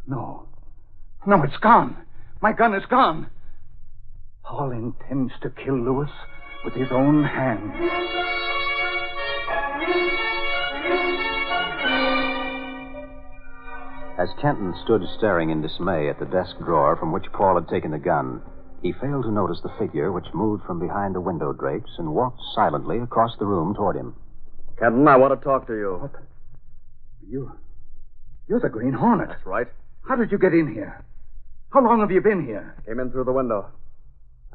No, it's gone. My gun is gone. Paul intends to kill Lewis with his own hand. As Kenton stood staring in dismay at the desk drawer from which Paul had taken the gun, he failed to notice the figure which moved from behind the window drapes and walked silently across the room toward him. Kenton, I want to talk to you. What? You're the Green Hornet. That's right. How did you get in here? How long have you been here? Came in through the window.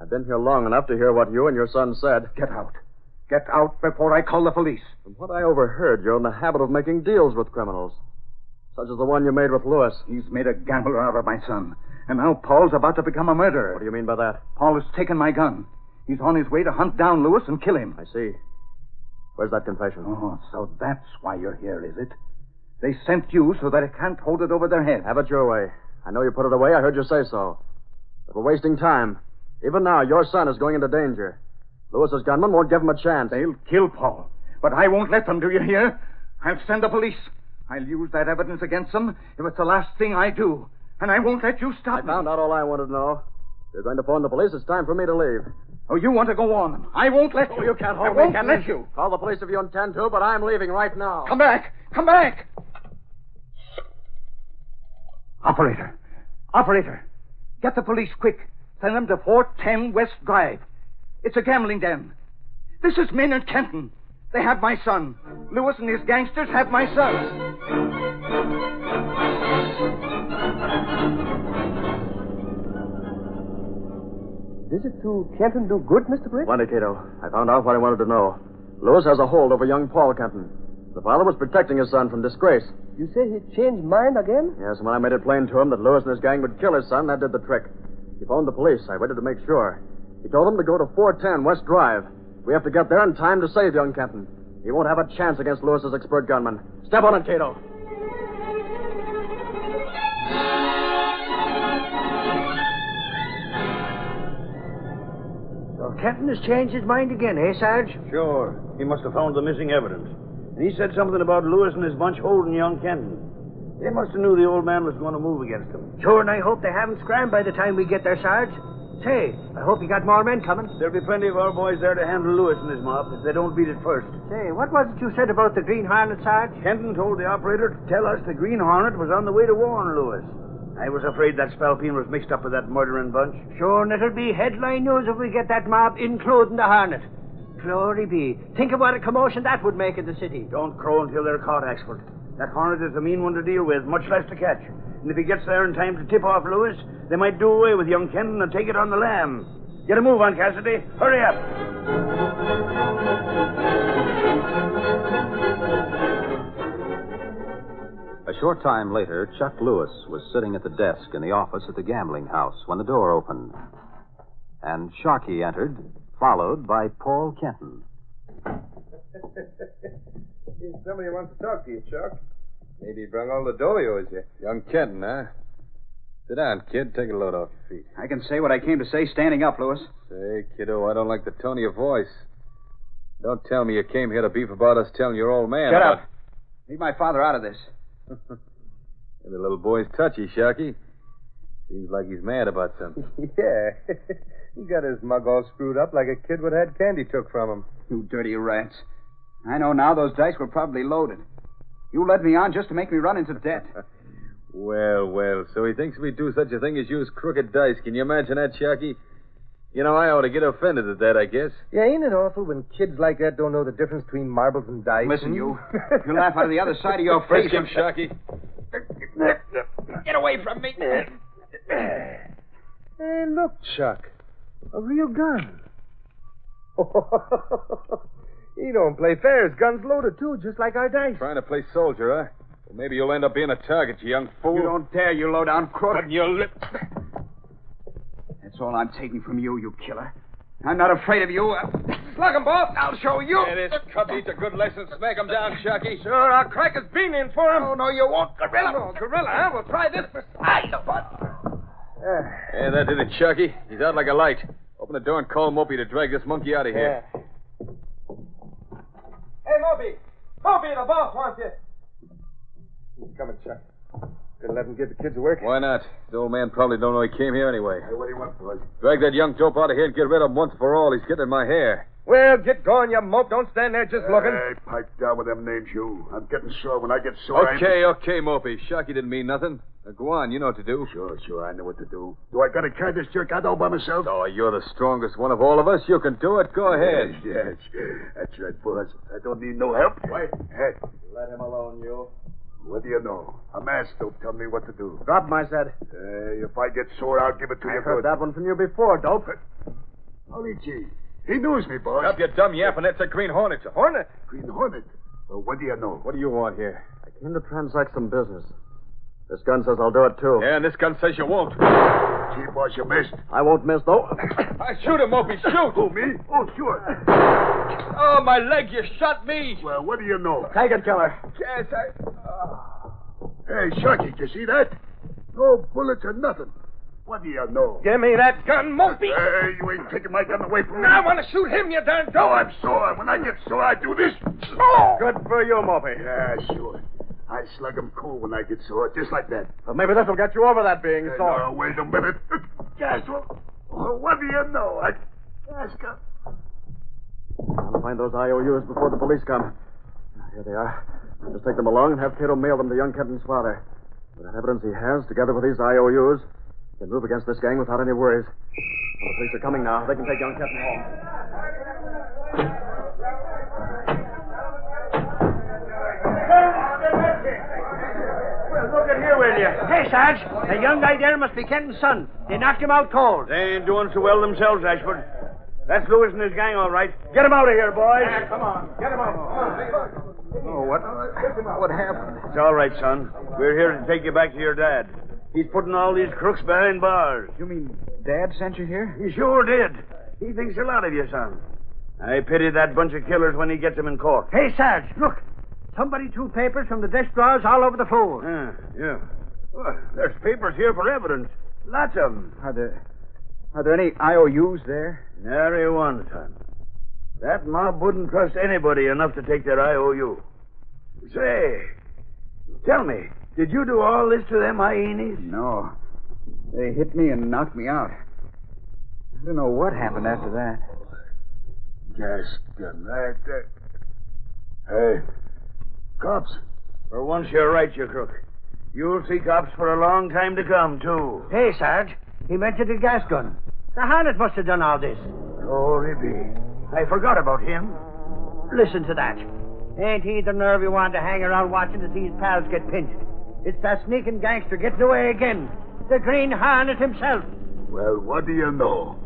I've been here long enough to hear what you and your son said. Get out. Get out before I call the police. From what I overheard, you're in the habit of making deals with criminals. Such as the one you made with Lewis. He's made a gambler out of my son. And now Paul's about to become a murderer. What do you mean by that? Paul has taken my gun. He's on his way to hunt down Lewis and kill him. I see. Where's that confession? Oh, so that's why you're here, is it? They sent you so that I can't hold it over their head. Have it your way. I know you put it away. I heard you say so. But we're wasting time. Even now, your son is going into danger. Lewis's gunmen won't give him a chance. They'll kill Paul. But I won't let them, do you hear? I'll send the police. I'll use that evidence against them if it's the last thing I do. And I won't let you stop me. I found out all I wanted to know. If you're going to phone the police, it's time for me to leave. Oh, you want to go on them? I won't let you. You can't hold me. I me. won't let you. Call the police if you intend to, but I'm leaving right now. Come back. Come back. Operator. Get the police quick. Send them to 410 West Drive. It's a gambling den. This is Maynard Kenton. They have my son. Lewis and his gangsters have my son. Visit to Kenton do good, Mr. Britt? Plenty, Cato. I found out what I wanted to know. Lewis has a hold over young Paul Kenton. The father was protecting his son from disgrace. You say he changed mind again? Yes, and when I made it plain to him that Lewis and his gang would kill his son, that did the trick. He phoned the police. I waited to make sure. He told them to go to 410 West Drive. We have to get there in time to save young Kenton. He won't have a chance against Lewis's expert gunman. Step on it, Cato. So Kenton has changed his mind again, eh, Sarge? Sure. He must have found the missing evidence. And he said something about Lewis and his bunch holding young Kenton. They must have knew the old man was going to move against them. Sure, and I hope they haven't scrammed by the time we get there, Sarge. Say, I hope you got more men coming. There'll be plenty of our boys there to handle Lewis and his mob if they don't beat it first. Say, what was it you said about the Green Hornet, Sarge? Kenton told the operator to tell us the Green Hornet was on the way to warn Lewis. I was afraid that Spalpeen was mixed up with that murdering bunch. Sure, and it'll be headline news if we get that mob including the Hornet. Glory be. Think of what a commotion that would make in the city. Don't crow until they're caught, Axford. That Hornet is a mean one to deal with, much less to catch. And if he gets there in time to tip off Lewis, they might do away with young Kenton and take it on the lam. Get a move on, Cassidy. Hurry up. A short time later, Chuck Lewis was sitting at the desk in the office at the gambling house when the door opened. And Sharkey entered, followed by Paul Kenton. Somebody wants to talk to you, Chuck. Maybe he brung all the dolio with you. Young Kenton, huh? Sit down, kid. Take a load off your feet. I can say what I came to say standing up, Lewis. Say, kiddo, I don't like the tone of your voice. Don't tell me you came here to beef about us telling your old man Shut about... up. Leave my father out of this. And the little boy's touchy, Sharky. Seems like he's mad about something. Yeah. He got his mug all screwed up like a kid would had candy took from him. You dirty rats. I know now those dice were probably loaded. You led me on just to make me run into debt. Well, so he thinks we do such a thing as use crooked dice. Can you imagine that, Sharky? You know, I ought to get offended at that, I guess. Yeah, ain't it awful when kids like that don't know the difference between marbles and dice? Listen, you. You laugh out of the other side of your face. Frisk him, Sharky. Get away from me. Hey, look, Chuck. A real gun. He don't play fair. His gun's loaded, too, just like our dice. Trying to play soldier, huh? Well, maybe you'll end up being a target, you young fool. You don't dare, you low-down crook. Open your lip. That's all I'm taking from you, you killer. I'm not afraid of you. Slug 'em both. I'll show you. Yeah, this cub needs a good lesson. Smack him down, Sharky. Sure, I'll crack his bean in for him. Oh, no, you won't, gorilla. No, gorilla, huh? We'll try this for size. Yeah, that did it, Sharky. He's out like a light. Open the door and call Mopey to drag this monkey out of here. Yeah. Hey, Moby! Moby, the boss wants you. He's coming, Chuck. Gonna let him give the kids a work? Why not? The old man probably don't know he came here anyway. Hey, what do you want, boys? Drag that young dope out of here and get rid of him once for all. He's getting in my hair. Well, get going, you mope. Don't stand there just looking. Hey, pipe down with them names, you. I'm getting sore. When I get sore, Okay, Mopey. Sharky didn't mean nothing. Now, go on. You know what to do. Sure. I know what to do. Do I gotta carry this jerk out all by myself? Oh, you're the strongest one of all of us. You can do it. Go ahead. Yes. That's right, boss. I don't need no help. Wait. Hey, Let him alone, you. what do you know? A masked dope. Tell me what to do. Drop him, I said. Hey, if I get sore, I'll give it to you. I heard that one from you before, dope. Holy gee. He knows me, boss. Stop your dumb yapping. That's a Green Hornet. A hornet? Green Hornet. Well, what do you know? What do you want here? I came to transact some business. This gun says I'll do it, too. Yeah, and this gun says you won't. Gee, boss, you missed. I won't miss, though. Shoot him, Mopey. Shoot. Who, me? Oh, sure. Oh, my leg. You shot me. Well, what do you know? Take it, killer. Yes, Hey, Sharky, you see that? No bullets or nothing. What do you know? Give me that gun, Mopey. Hey, you ain't taking my gun away from me. I want to shoot him, you darn No, dope. I'm sore. When I get sore, I do this. Good for you, Mopey. Yeah, sure. I slug 'em cold when I get sore, just like that. Well, maybe this will get you over that being sore. Now, wait a minute. Gosh, what do you know? Gosh, I'll find those IOUs before the police come. Here they are. I'll just take them along and have Cato mail them to young Kenton's father. With that evidence he has, together with these IOUs, he can move against this gang without any worries. Well, the police are coming now. They can take young Kenton home. Well, look at tell you. Hey, Sarge, the young guy there must be Kenton's son. They knocked him out cold. They ain't doing so well themselves, Ashford. That's Lewis and his gang, all right. Get him out of here, boys. Come on. Get him out. Oh, what happened? It's all right, son. We're here to take you back to your dad. He's putting all these crooks behind bars. You mean Dad sent you here? He sure did. He thinks a lot of you, son. I pity that bunch of killers when he gets them in court. Hey, Sarge, look. Somebody threw papers from the desk drawers all over the floor. Yeah. Well, there's papers here for evidence. Lots of them. Are there any IOUs there? Nary one, son. That mob wouldn't trust anybody enough to take their IOU. Say, tell me, did you do all this to them hyenas? No. They hit me and knocked me out. I don't know what happened after that. Just that. Hey, cops. For once you're right, you crook. You'll see cops for a long time to come, too. Hey, Sarge, he mentioned a gas gun. The Hornet must have done all this. Glory be. I forgot about him. Listen to that. Ain't he the nervy one to hang around watching to see his pals get pinched? It's that sneaking gangster getting away again. The Green Hornet himself. Well, what do you know?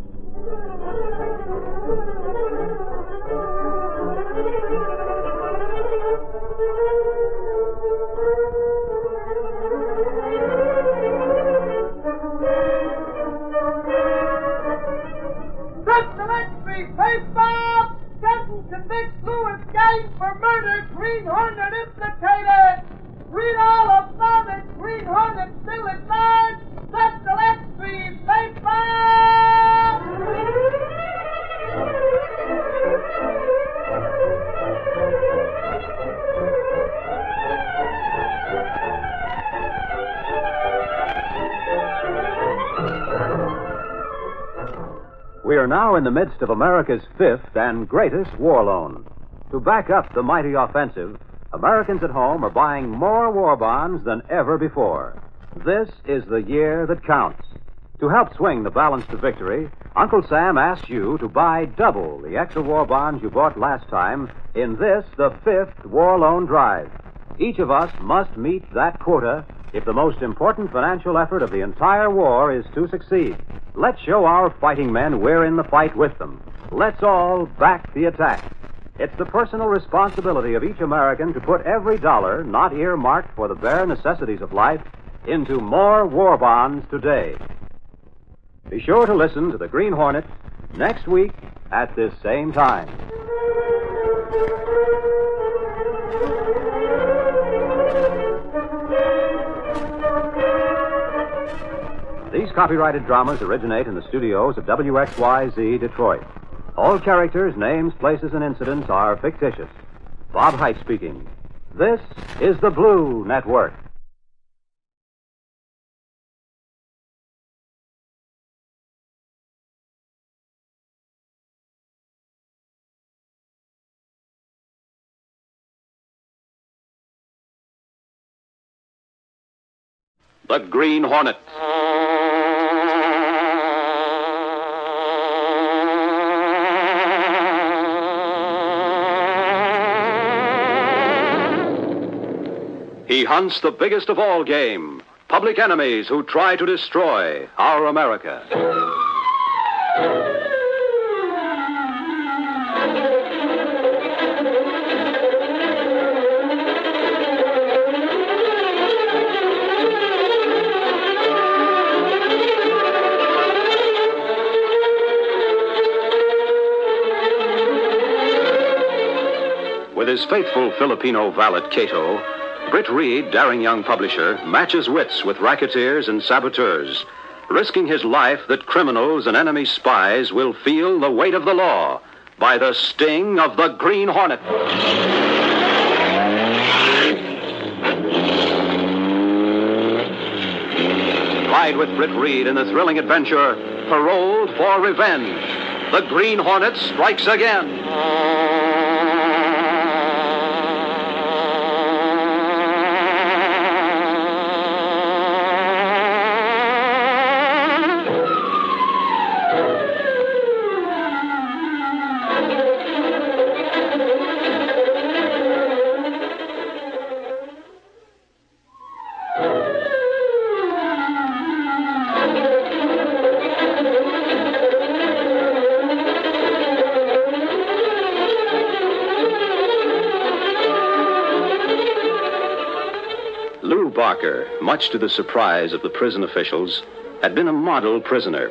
That's the victory paper! Kenton convicts Lewis gang for murder. Green Hornet implicated. Read all about it. Green Hornet still at large. That's the victory paper! We are now in the midst of America's fifth and greatest war loan. To back up the mighty offensive, Americans at home are buying more war bonds than ever before. This is the year that counts. To help swing the balance to victory, Uncle Sam asks you to buy double the extra war bonds you bought last time in this, the fifth war loan drive. Each of us must meet that quota if the most important financial effort of the entire war is to succeed. Let's show our fighting men we're in the fight with them. Let's all back the attack. It's the personal responsibility of each American to put every dollar not earmarked for the bare necessities of life into more war bonds today. Be sure to listen to the Green Hornet next week at this same time. These copyrighted dramas originate in the studios of WXYZ Detroit. All characters, names, places, and incidents are fictitious. Bob Height speaking. This is the Blue Network. The Green Hornet. He hunts the biggest of all game, public enemies who try to destroy our America. With his faithful Filipino valet, Cato, Britt Reed, daring young publisher, matches wits with racketeers and saboteurs, risking his life that criminals and enemy spies will feel the weight of the law by the sting of the Green Hornet. Ride with Britt Reed in the thrilling adventure, Paroled for Revenge. The Green Hornet strikes again. much to the surprise of the prison officials, had been a model prisoner.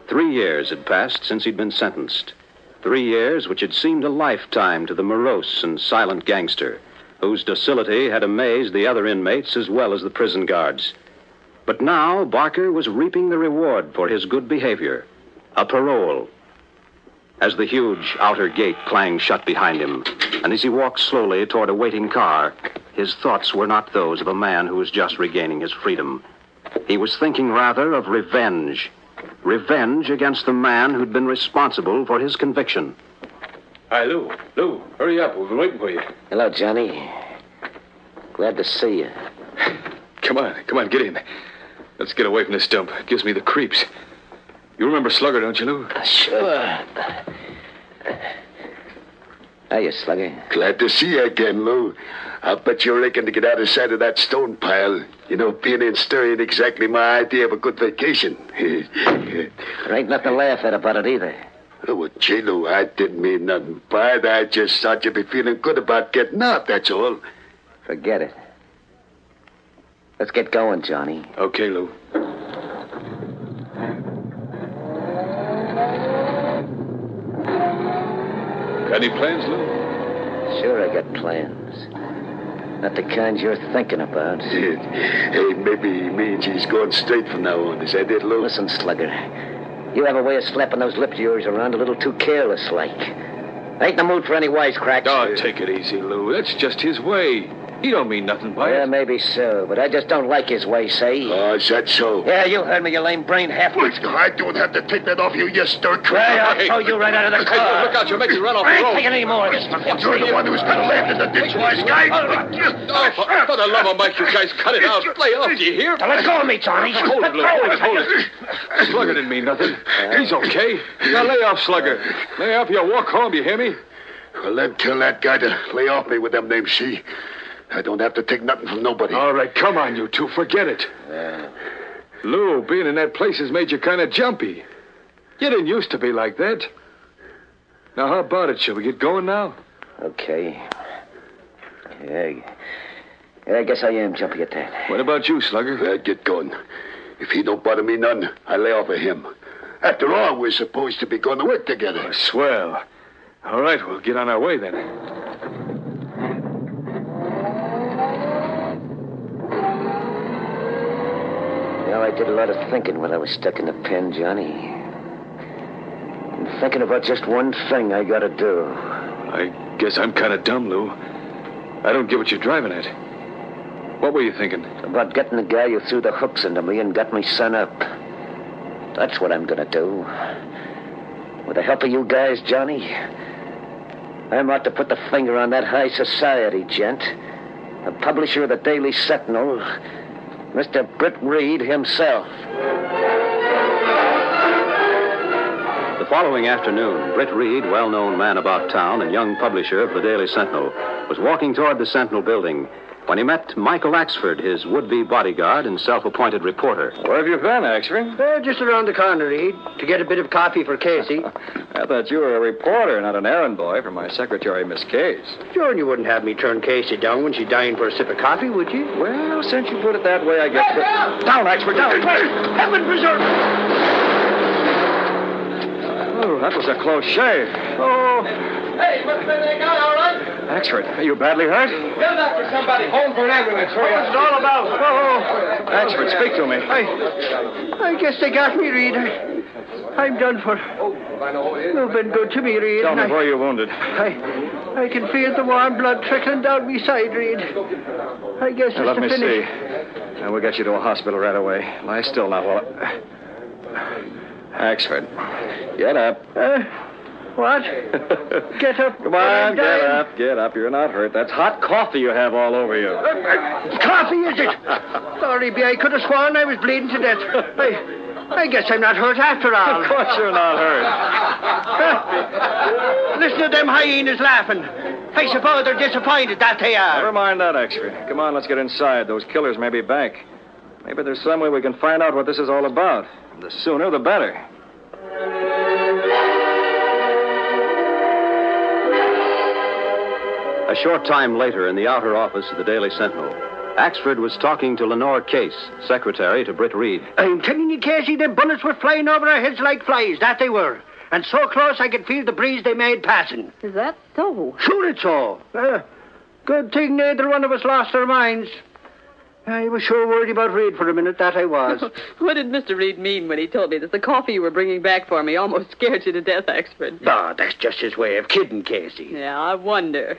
3 years had passed since he'd been sentenced. 3 years which had seemed a lifetime to the morose and silent gangster, whose docility had amazed the other inmates as well as the prison guards. But now Barker was reaping the reward for his good behavior, a parole. As the huge outer gate clanged shut behind him, and as he walked slowly toward a waiting car, his thoughts were not those of a man who was just regaining his freedom. He was thinking rather of revenge. Revenge against the man who'd been responsible for his conviction. Hi, Lou. Lou, hurry up. We've been waiting for you. Hello, Johnny. Glad to see you. Come on, get in. Let's get away from this dump. It gives me the creeps. You remember Slugger, don't you, Lou? Sure. Hiya, Slugger. Glad to see you again, Lou. I'll bet you're aching to get out of sight of that stone pile. You know, being in stir ain't exactly my idea of a good vacation. There ain't nothing to laugh at about it either. Oh, well, gee, Lou, I didn't mean nothing by it. I just thought you'd be feeling good about getting out, that's all. Forget it. Let's get going, Johnny. Okay, Lou. Got any plans, Lou? Sure, I got plans. Not the kind you're thinking about. Hey, maybe he means he's going straight from now on. Is that it, Lou? Listen, Slugger. You have a way of slapping those lips of yours around a little too careless-like. I ain't in the mood for any wisecracks. Oh, take it easy, Lou. That's just his way. He don't mean nothing by it. Yeah, maybe so, but I just don't like his way, say. Oh, is that so? Yeah, you heard me, you lame-brained half-wit. I don't have to take that off you, you stir-cracker. Hey, I'll throw you right out of the car. Hey, look out, you'll make me run off the I road. ain't taking any more of this. You're the one who's been left in the ditch, wise guy. Oh, for the love of Mike, you guys cut it out. Lay off, do you hear? Now, let go of me, Johnny. Hold it, Lou. Hold it. Slugger didn't mean nothing. He's okay. Now lay off, Slugger. Lay off, you'll walk home, you hear me? Well, then tell that guy to lay off me with them names, see? I don't have to take nothing from nobody. All right, come on, you two. Forget it. Lou, being in that place has made you kind of jumpy. You didn't used to be like that. Now, how about it? Shall we get going now? Okay. Yeah, I guess I am jumpy at that. What about you, Slugger? Well, get going. If he don't bother me none, I lay off of him. After all, we're supposed to be going to work together. Oh, swell. All right, we'll get on our way then. I did a lot of thinking when I was stuck in the pen, Johnny. I'm thinking about just one thing I gotta do. I guess I'm kind of dumb, Lou. I don't get what you're driving at. What were you thinking? About getting the guy who threw the hooks into me and got me son up. That's what I'm gonna do. With the help of you guys, Johnny, I'm out to put the finger on that high society gent, the publisher of the Daily Sentinel, Mr. Britt Reed himself. The following afternoon, Britt Reed, well-known man about town and young publisher of the Daily Sentinel, was walking toward the Sentinel building when he met Michael Axford, his would-be bodyguard and self-appointed reporter. Where have you been, Axford? Just around the corner, Reed, to get a bit of coffee for Casey. I thought you were a reporter, not an errand boy for my secretary, Miss Case. Sure, and you wouldn't have me turn Casey down when she's dying for a sip of coffee, would you? Well, since you put it that way, I guess... Down, Axford, down! Heaven preserve! Oh, that was a close shave. Oh... Hey, what's been they got, all right? Axford, are you badly hurt? Get up for somebody. Home for an ambulance. Hurry up. What's it all about? Oh, Axford, speak to me. I guess they got me, Reed. I'm done for. You've been good to me, Reed. Tell me where you're wounded. I can feel the warm blood trickling down my side, Reed. I guess it's Let the me finish. see. Now, we'll get you to a hospital right away. Lie still now while Axford, get up. What? Get up. Come on, get up. You're not hurt. That's hot coffee you have all over you. Coffee, is it? Sorry, B. I could have sworn I was bleeding to death. I guess I'm not hurt after all. Of course you're not hurt. Listen to them hyenas laughing. I suppose they're disappointed, that they are. Never mind that, Axford. Come on, let's get inside. Those killers may be back. Maybe there's some way we can find out what this is all about. The sooner, the better. A short time later, in the outer office of the Daily Sentinel, Axford was talking to Lenore Case, secretary to Britt Reed. I'm telling you, Casey, them bullets were flying over our heads like flies, that they were. And so close I could feel the breeze they made passing. Is that so? Sure it's so. Good thing neither one of us lost our minds. I was sure worried about Reed for a minute, that I was. What did Mr. Reed mean when he told me that the coffee you were bringing back for me almost scared you to death, Axford? Oh, that's just his way of kidding, Casey. Yeah, I wonder.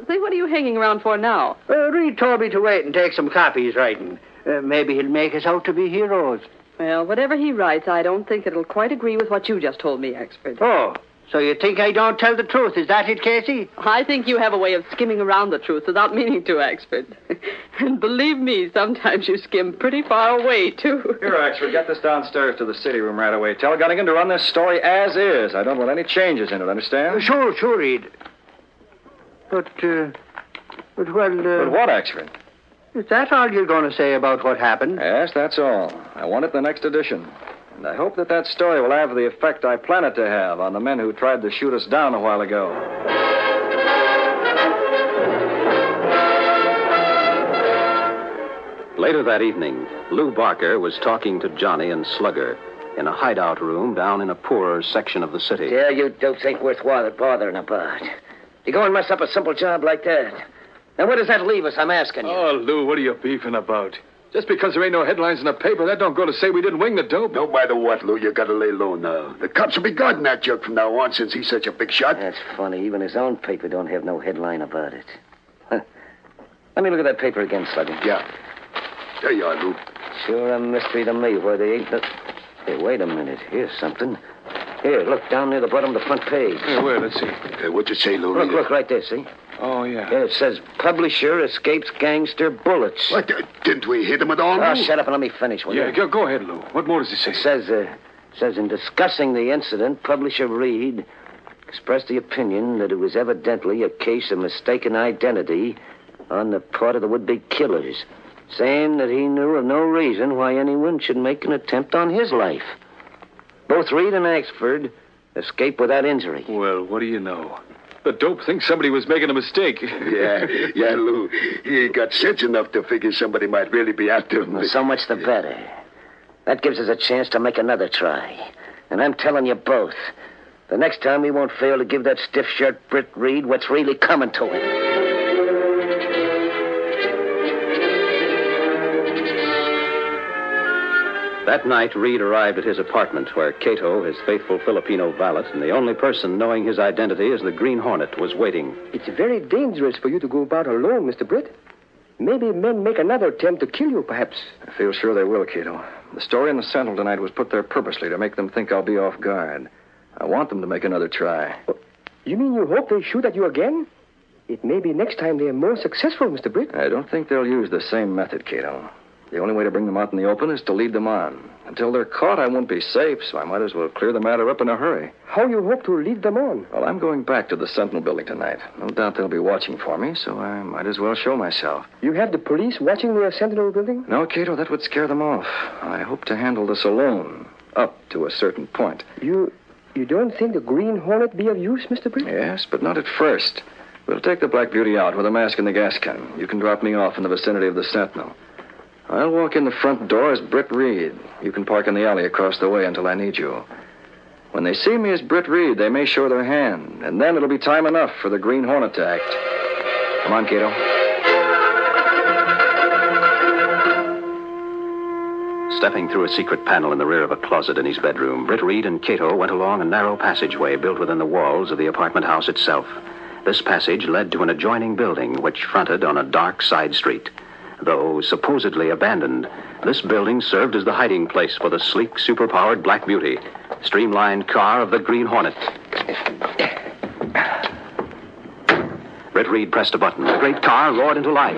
Say, what are you hanging around for now? Reed told me to wait and take some copies writing. Maybe he'll make us out to be heroes. Well, whatever he writes, I don't think it'll quite agree with what you just told me, Axford. Oh, so you think I don't tell the truth? Is that it, Casey? I think you have a way of skimming around the truth without meaning to, Axford. And believe me, sometimes you skim pretty far away, too. Here, Axford, get this downstairs to the city room right away. Tell Gunnigan to run this story as is. I don't want any changes in it, understand? Sure, Reed. But what, Axford? Is that all you're going to say about what happened? Yes, that's all. I want it in the next edition. And I hope that story will have the effect I plan it to have on the men who tried to shoot us down a while ago. Later that evening, Lou Barker was talking to Johnny and Slugger in a hideout room down in a poorer section of the city. Yeah, you dopes ain't worthwhile bothering about. You go and mess up a simple job like that. Now, where does that leave us, I'm asking you? Oh, Lou, what are you beefing about? Just because there ain't no headlines in the paper, that don't go to say we didn't wing the dope. No matter what, Lou, you gotta lay low now. The cops will be guarding that jerk from now on since he's such a big shot. That's funny. Even his own paper don't have no headline about it. Huh. Let me look at that paper again, Slugger. Yeah. There you are, Lou. Sure a mystery to me where they ain't... Hey, wait a minute. Here's something. Here, look, down near the bottom of the front page. Hey, where? Let's see. What'd you say, Lou? Look, right there, see? Oh, yeah. Yeah, it says, publisher escapes gangster bullets. What? Didn't we hit him at all, Oh, Lou? shut up and let me finish, will you? Yeah, go ahead, Lou. What more does it say? It says, in discussing the incident, publisher Reed expressed the opinion that it was evidently a case of mistaken identity on the part of the would-be killers, saying that he knew of no reason why anyone should make an attempt on his life. Both Reed and Axford escaped without injury. Well, what do you know? The dope thinks somebody was making a mistake. Yeah, Lou. He ain't got sense enough to figure somebody might really be after him. Well, so much the better. That gives us a chance to make another try. And I'm telling you both, the next time we won't fail to give that stiff-shirt Britt Reed what's really coming to him. That night, Reed arrived at his apartment where Cato, his faithful Filipino valet, and the only person knowing his identity as the Green Hornet, was waiting. It's very dangerous for you to go about alone, Mr. Britt. Maybe men make another attempt to kill you, perhaps. I feel sure they will, Cato. The story in the Sentinel tonight was put there purposely to make them think I'll be off guard. I want them to make another try. You mean you hope they shoot at you again? It may be next time they're more successful, Mr. Britt. I don't think they'll use the same method, Cato. The only way to bring them out in the open is to lead them on. Until they're caught, I won't be safe, so I might as well clear the matter up in a hurry. How you hope to lead them on? Well, I'm going back to the Sentinel building tonight. No doubt they'll be watching for me, so I might as well show myself. You have the police watching the Sentinel building? No, Cato, that would scare them off. I hope to handle this alone, up to a certain point. You don't think the Green Hornet be of use, Mr. Britt? Yes, but not at first. We'll take the Black Beauty out with a mask and the gas can. You can drop me off in the vicinity of the Sentinel. I'll walk in the front door as Britt Reed. You can park in the alley across the way until I need you. When they see me as Britt Reed, they may show their hand, and then it'll be time enough for the Green Hornet to act. Come on, Cato. Stepping through a secret panel in the rear of a closet in his bedroom, Britt Reed and Cato went along a narrow passageway built within the walls of the apartment house itself. This passage led to an adjoining building which fronted on a dark side street. Though supposedly abandoned, this building served as the hiding place for the sleek, superpowered Black Beauty, streamlined car of the Green Hornet. Britt Reed pressed a button. The great car roared into life.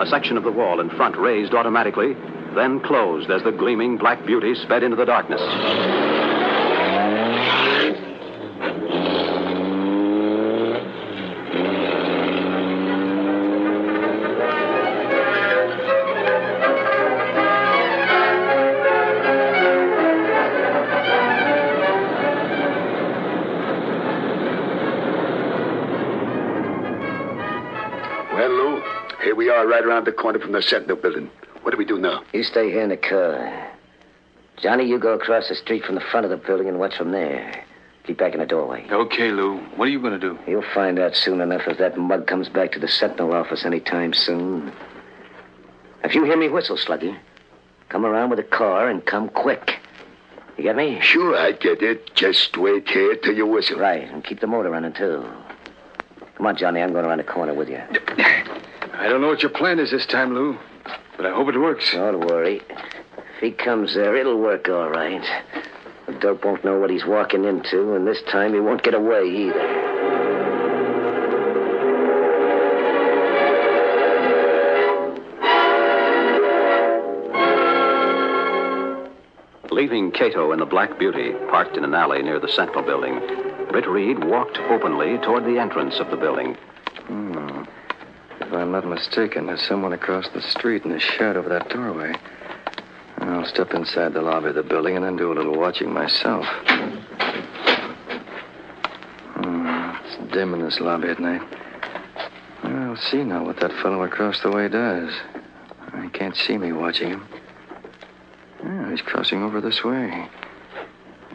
A section of the wall in front raised automatically, then closed as the gleaming Black Beauty sped into the darkness. Well, Lou, car right around the corner from the Sentinel building. What do we do now? You stay here in the car. Johnny, you go across the street from the front of the building and watch from there. Keep back in the doorway. Okay, Lou. What are you going to do? You'll find out soon enough if that mug comes back to the Sentinel office anytime soon. If you hear me whistle, Sluggy, come around with the car and come quick. You get me? Sure, I get it. Just wait here till you whistle. Right, and keep the motor running, too. Come on, Johnny, I'm going around the corner with you. I don't know what your plan is this time, Lou, but I hope it works. Don't worry. If he comes there, it'll work all right. The dope won't know what he's walking into, and this time he won't get away either. Leaving Cato in the Black Beauty, parked in an alley near the Sentinel building, Britt Reed walked openly toward the entrance of the building. If I'm not mistaken, there's someone across the street in the shadow of that doorway. I'll step inside the lobby of the building and then do a little watching myself. It's dim in this lobby at night. I'll see now what that fellow across the way does. He can't see me watching him. He's crossing over this way.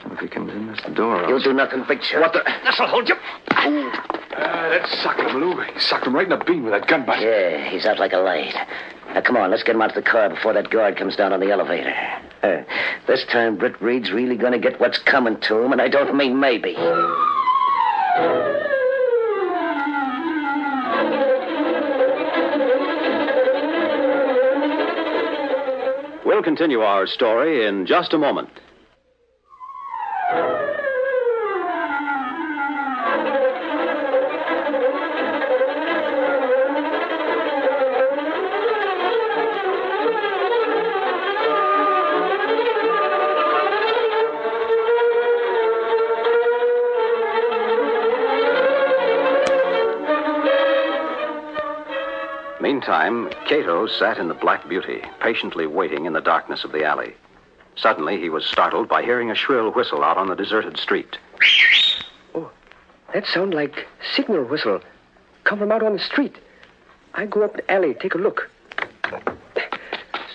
If he comes in this door, You'll do nothing, Big Shot. What the... This'll hold you. That socked him, Lou. He socked him right in the bean with that gun butt. Yeah, he's out like a light. Now, come on, let's get him out of the car before that guard comes down on the elevator. This time, Britt Reed's really going to get what's coming to him, and I don't mean maybe. We'll continue our story in just a moment. Meantime, Cato sat in the Black Beauty, patiently waiting in the darkness of the alley. Suddenly, he was startled by hearing a shrill whistle out on the deserted street. Oh, that sound like signal whistle. Come from out on the street. I go up the alley, take a look.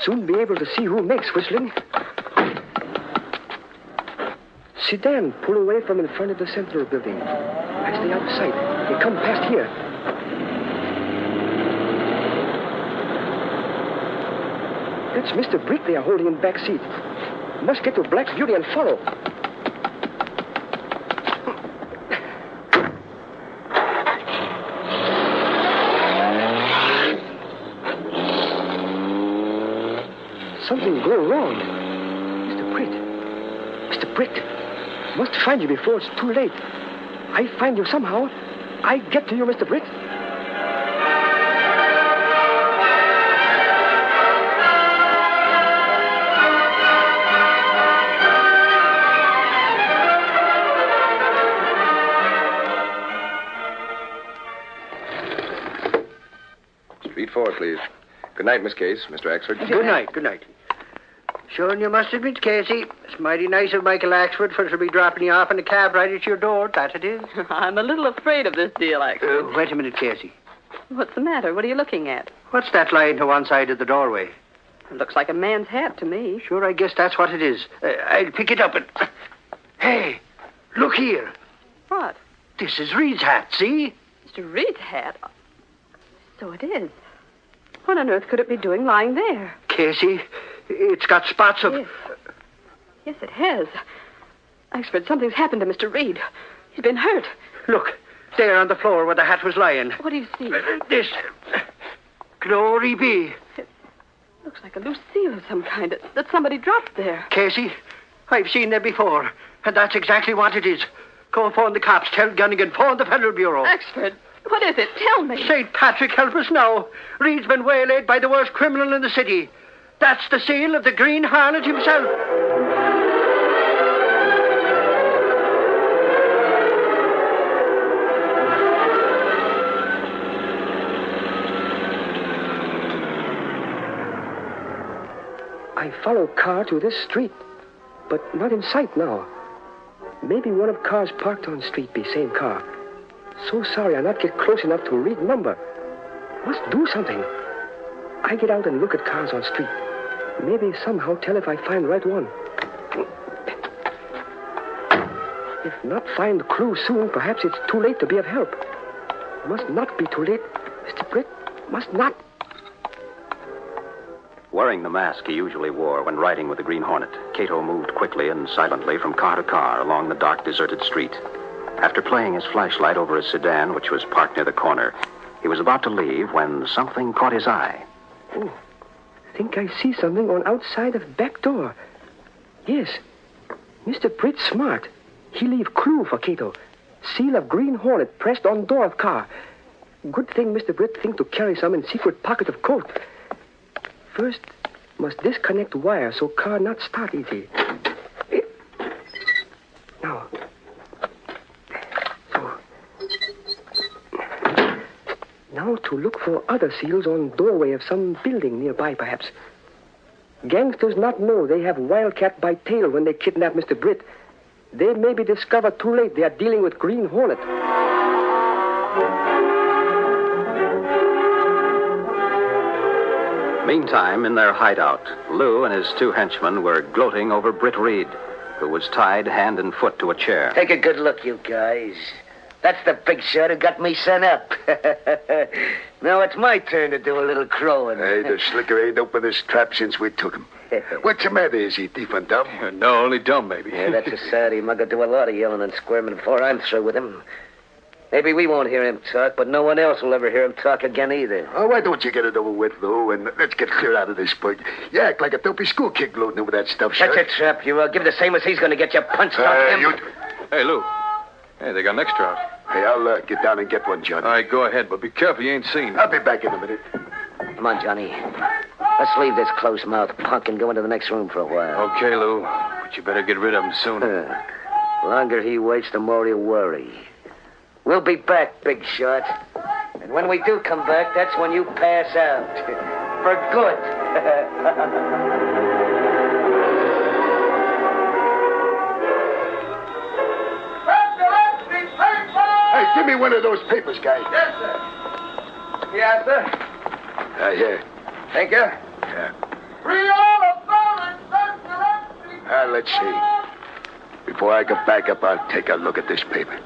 Soon be able to see who makes whistling. Sedan pull away from in front of the Sentinel building. I stay out of sight. They come past here. That's Mr. Britt they are holding in the back seat. Must get to Black Beauty and follow. Something going wrong. Mr. Britt. Must find you before it's too late. I find you somehow. I get to you, Mr. Britt. Street 4, please. Good night, Miss Case, Mr. Axford. Good night, good night. Sure, and you must admit, Casey, it's mighty nice of Michael Axford for to be dropping you off in a cab right at your door, that it is. I'm a little afraid of this deal, Axford. Wait a minute, Casey. What's the matter? What are you looking at? What's that lying to one side of the doorway? It looks like a man's hat to me. Sure, I guess that's what it is. I'll pick it up and... Hey, look here. What? This is Reed's hat, see? Mr. Reed's hat? So it is. What on earth could it be doing lying there? Casey, it's got spots of... Yes, it has. Axford, something's happened to Mr. Reed. He's been hurt. Look, there on the floor where the hat was lying. What do you see? This. Glory be. It looks like a loose seal of some kind that somebody dropped there. Casey, I've seen them before, and that's exactly what it is. Go phone the cops. Tell Gunnigan. Phone the Federal Bureau. Axford, what is it? Tell me. St. Patrick, help us now. Reed's been waylaid by the worst criminal in the city. That's the seal of the Green Hornet himself. I follow car to this street, but not in sight now. Maybe one of cars parked on street be same car. So sorry I not get close enough to read number. Must do something. I get out and look at cars on street. Maybe somehow tell if I find the right one. If not find the clue soon, perhaps it's too late to be of help. Must not be too late. Mr. Britt, must not. Wearing the mask he usually wore when riding with the Green Hornet, Cato moved quickly and silently from car to car along the dark, deserted street. After playing his flashlight over a sedan, which was parked near the corner, he was about to leave when something caught his eye. Oh, think I see something on outside of back door. Yes, Mr. Britt smart. He leave clue for Cato. Seal of Green Hornet pressed on door of car. Good thing Mr. Britt think to carry some in secret pocket of coat. First, must disconnect wire so car not start easy. Now. So. Now to look for other seals on doorway of some building nearby, perhaps. Gangsters not know they have Wildcat by tail when they kidnap Mr. Britt. They may be discovered too late they are dealing with Green Hornet. Meantime, in their hideout, Lou and his two henchmen were gloating over Britt Reed, who was tied hand and foot to a chair. Take a good look, you guys. That's the big shot who got me sent up. Now it's my turn to do a little crowing. Hey, the slicker ain't opened his trap since we took him. What's the matter? Is he deaf and dumb? No, only dumb, maybe. Yeah, that's a sadie mugger do a lot of yelling and squirming before I'm through with him. Maybe we won't hear him talk, but no one else will ever hear him talk again either. Oh, why don't you get it over with, Lou, and let's get clear out of this point. You act like a dopey school kid gloating over that stuff, That's a trap. You give the same as he's going to get you punched off him. Hey, Lou. Hey, they got an extra out. Hey, I'll get down and get one, Johnny. All right, go ahead, but be careful you ain't seen. I'll be back in a minute. Come on, Johnny. Let's leave this close-mouthed punk and go into the next room for a while. Okay, Lou, but you better get rid of him soon. Longer he waits, the more he'll worry. We'll be back, big shot. And when we do come back, that's when you pass out. For good. Hey, give me one of those papers, guy. Yes, sir. Yes, sir. Here. Thank you. Yeah. Let's see. Before I get back up, I'll take a look at this paper.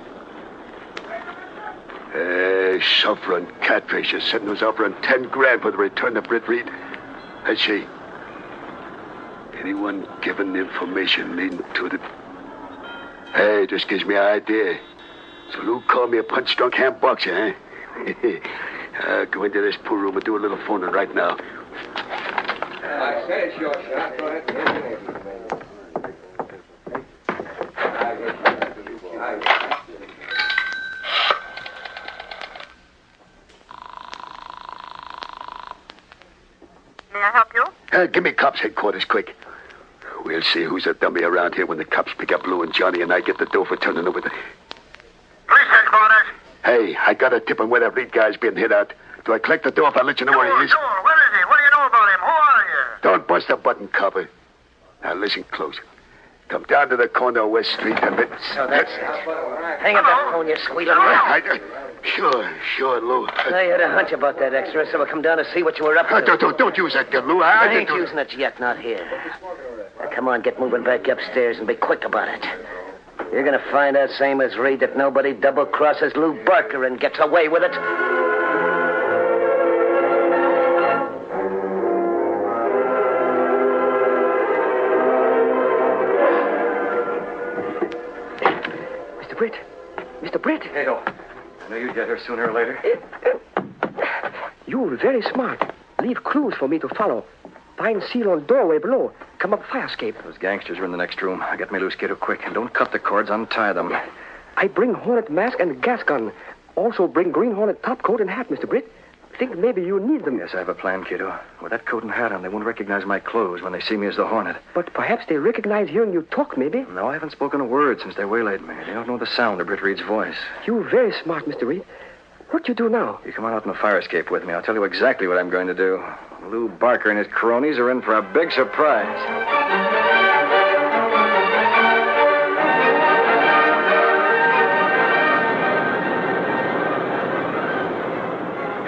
Suffering catfish is sending us offering 10 grand for the return of Britt Reed. Let's see. Anyone given information leading to the... Hey, this gives me an idea. So Lou called me a punch-drunk ham boxer, huh? I'll go into this pool room and do a little phoning right now. I said it's your shot. Go ahead. May I help you? Give me cops headquarters, quick. We'll see who's a dummy around here when the cops pick up Lou and Johnny and I get the dough for turning over the... Police headquarters. Hey, I got a tip on where that Reed guy's being hit out. Do I collect the dough if I let you know where he is? Sure. Where is he? What do you know about him? Who are you? Don't bust a button, copper. Now listen close. Come down to the corner of West Street and... So that's it. Hang up that phone, you squealing rat. Sure, Lou. I had a hunch about that extra, so I come down to see what you were up to. Don't use that gun, Lou. I ain't using it yet, not here. Now, come on, get moving back upstairs and be quick about it. You're going to find out, same as Reed, that nobody double-crosses Lou Barker and gets away with it. Mr. Britt. Hey, I knew you'd get here sooner or later. You're very smart. Leave clues for me to follow. Find seal on doorway below. Come up fire escape. Those gangsters are in the next room. Get me loose, Cato, quick. And don't cut the cords, untie them. I bring Hornet mask and gas gun. Also bring Green Hornet top coat and hat, Mr. Britt. Think maybe you need them. Yes, I have a plan, Cato. With that coat and hat on, they won't recognize my clothes when they see me as the Hornet. But perhaps they recognize hearing you talk, maybe. No, I haven't spoken a word since they waylaid me. They don't know the sound of Britt Reed's voice. You're very smart, Mr. Reed. What you do now? You come on out in the fire escape with me. I'll tell you exactly what I'm going to do. Lou Barker and his cronies are in for a big surprise.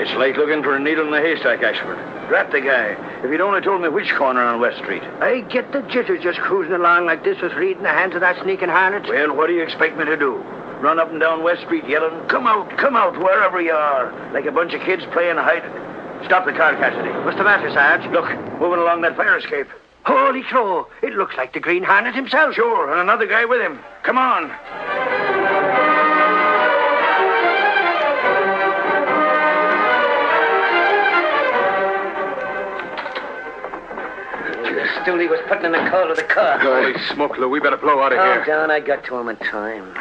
It's like looking for a needle in a haystack, Ashford. Drat the guy. If he'd only told me which corner on West Street. I get the jitters just cruising along like this with Reed in the hands of that sneaking Hornet. Well, what do you expect me to do? Run up and down West Street yelling, come out, wherever you are, like a bunch of kids playing hide. Stop the car, Cassidy. What's the matter, Sarge? Look, moving along that fire escape. Holy crow! It looks like the Green Hornet himself. Sure, and another guy with him. Come on. Stooley was putting in the coal of the car. Holy smoke, Lou. We better blow out of here. Calm down. I got to him in time.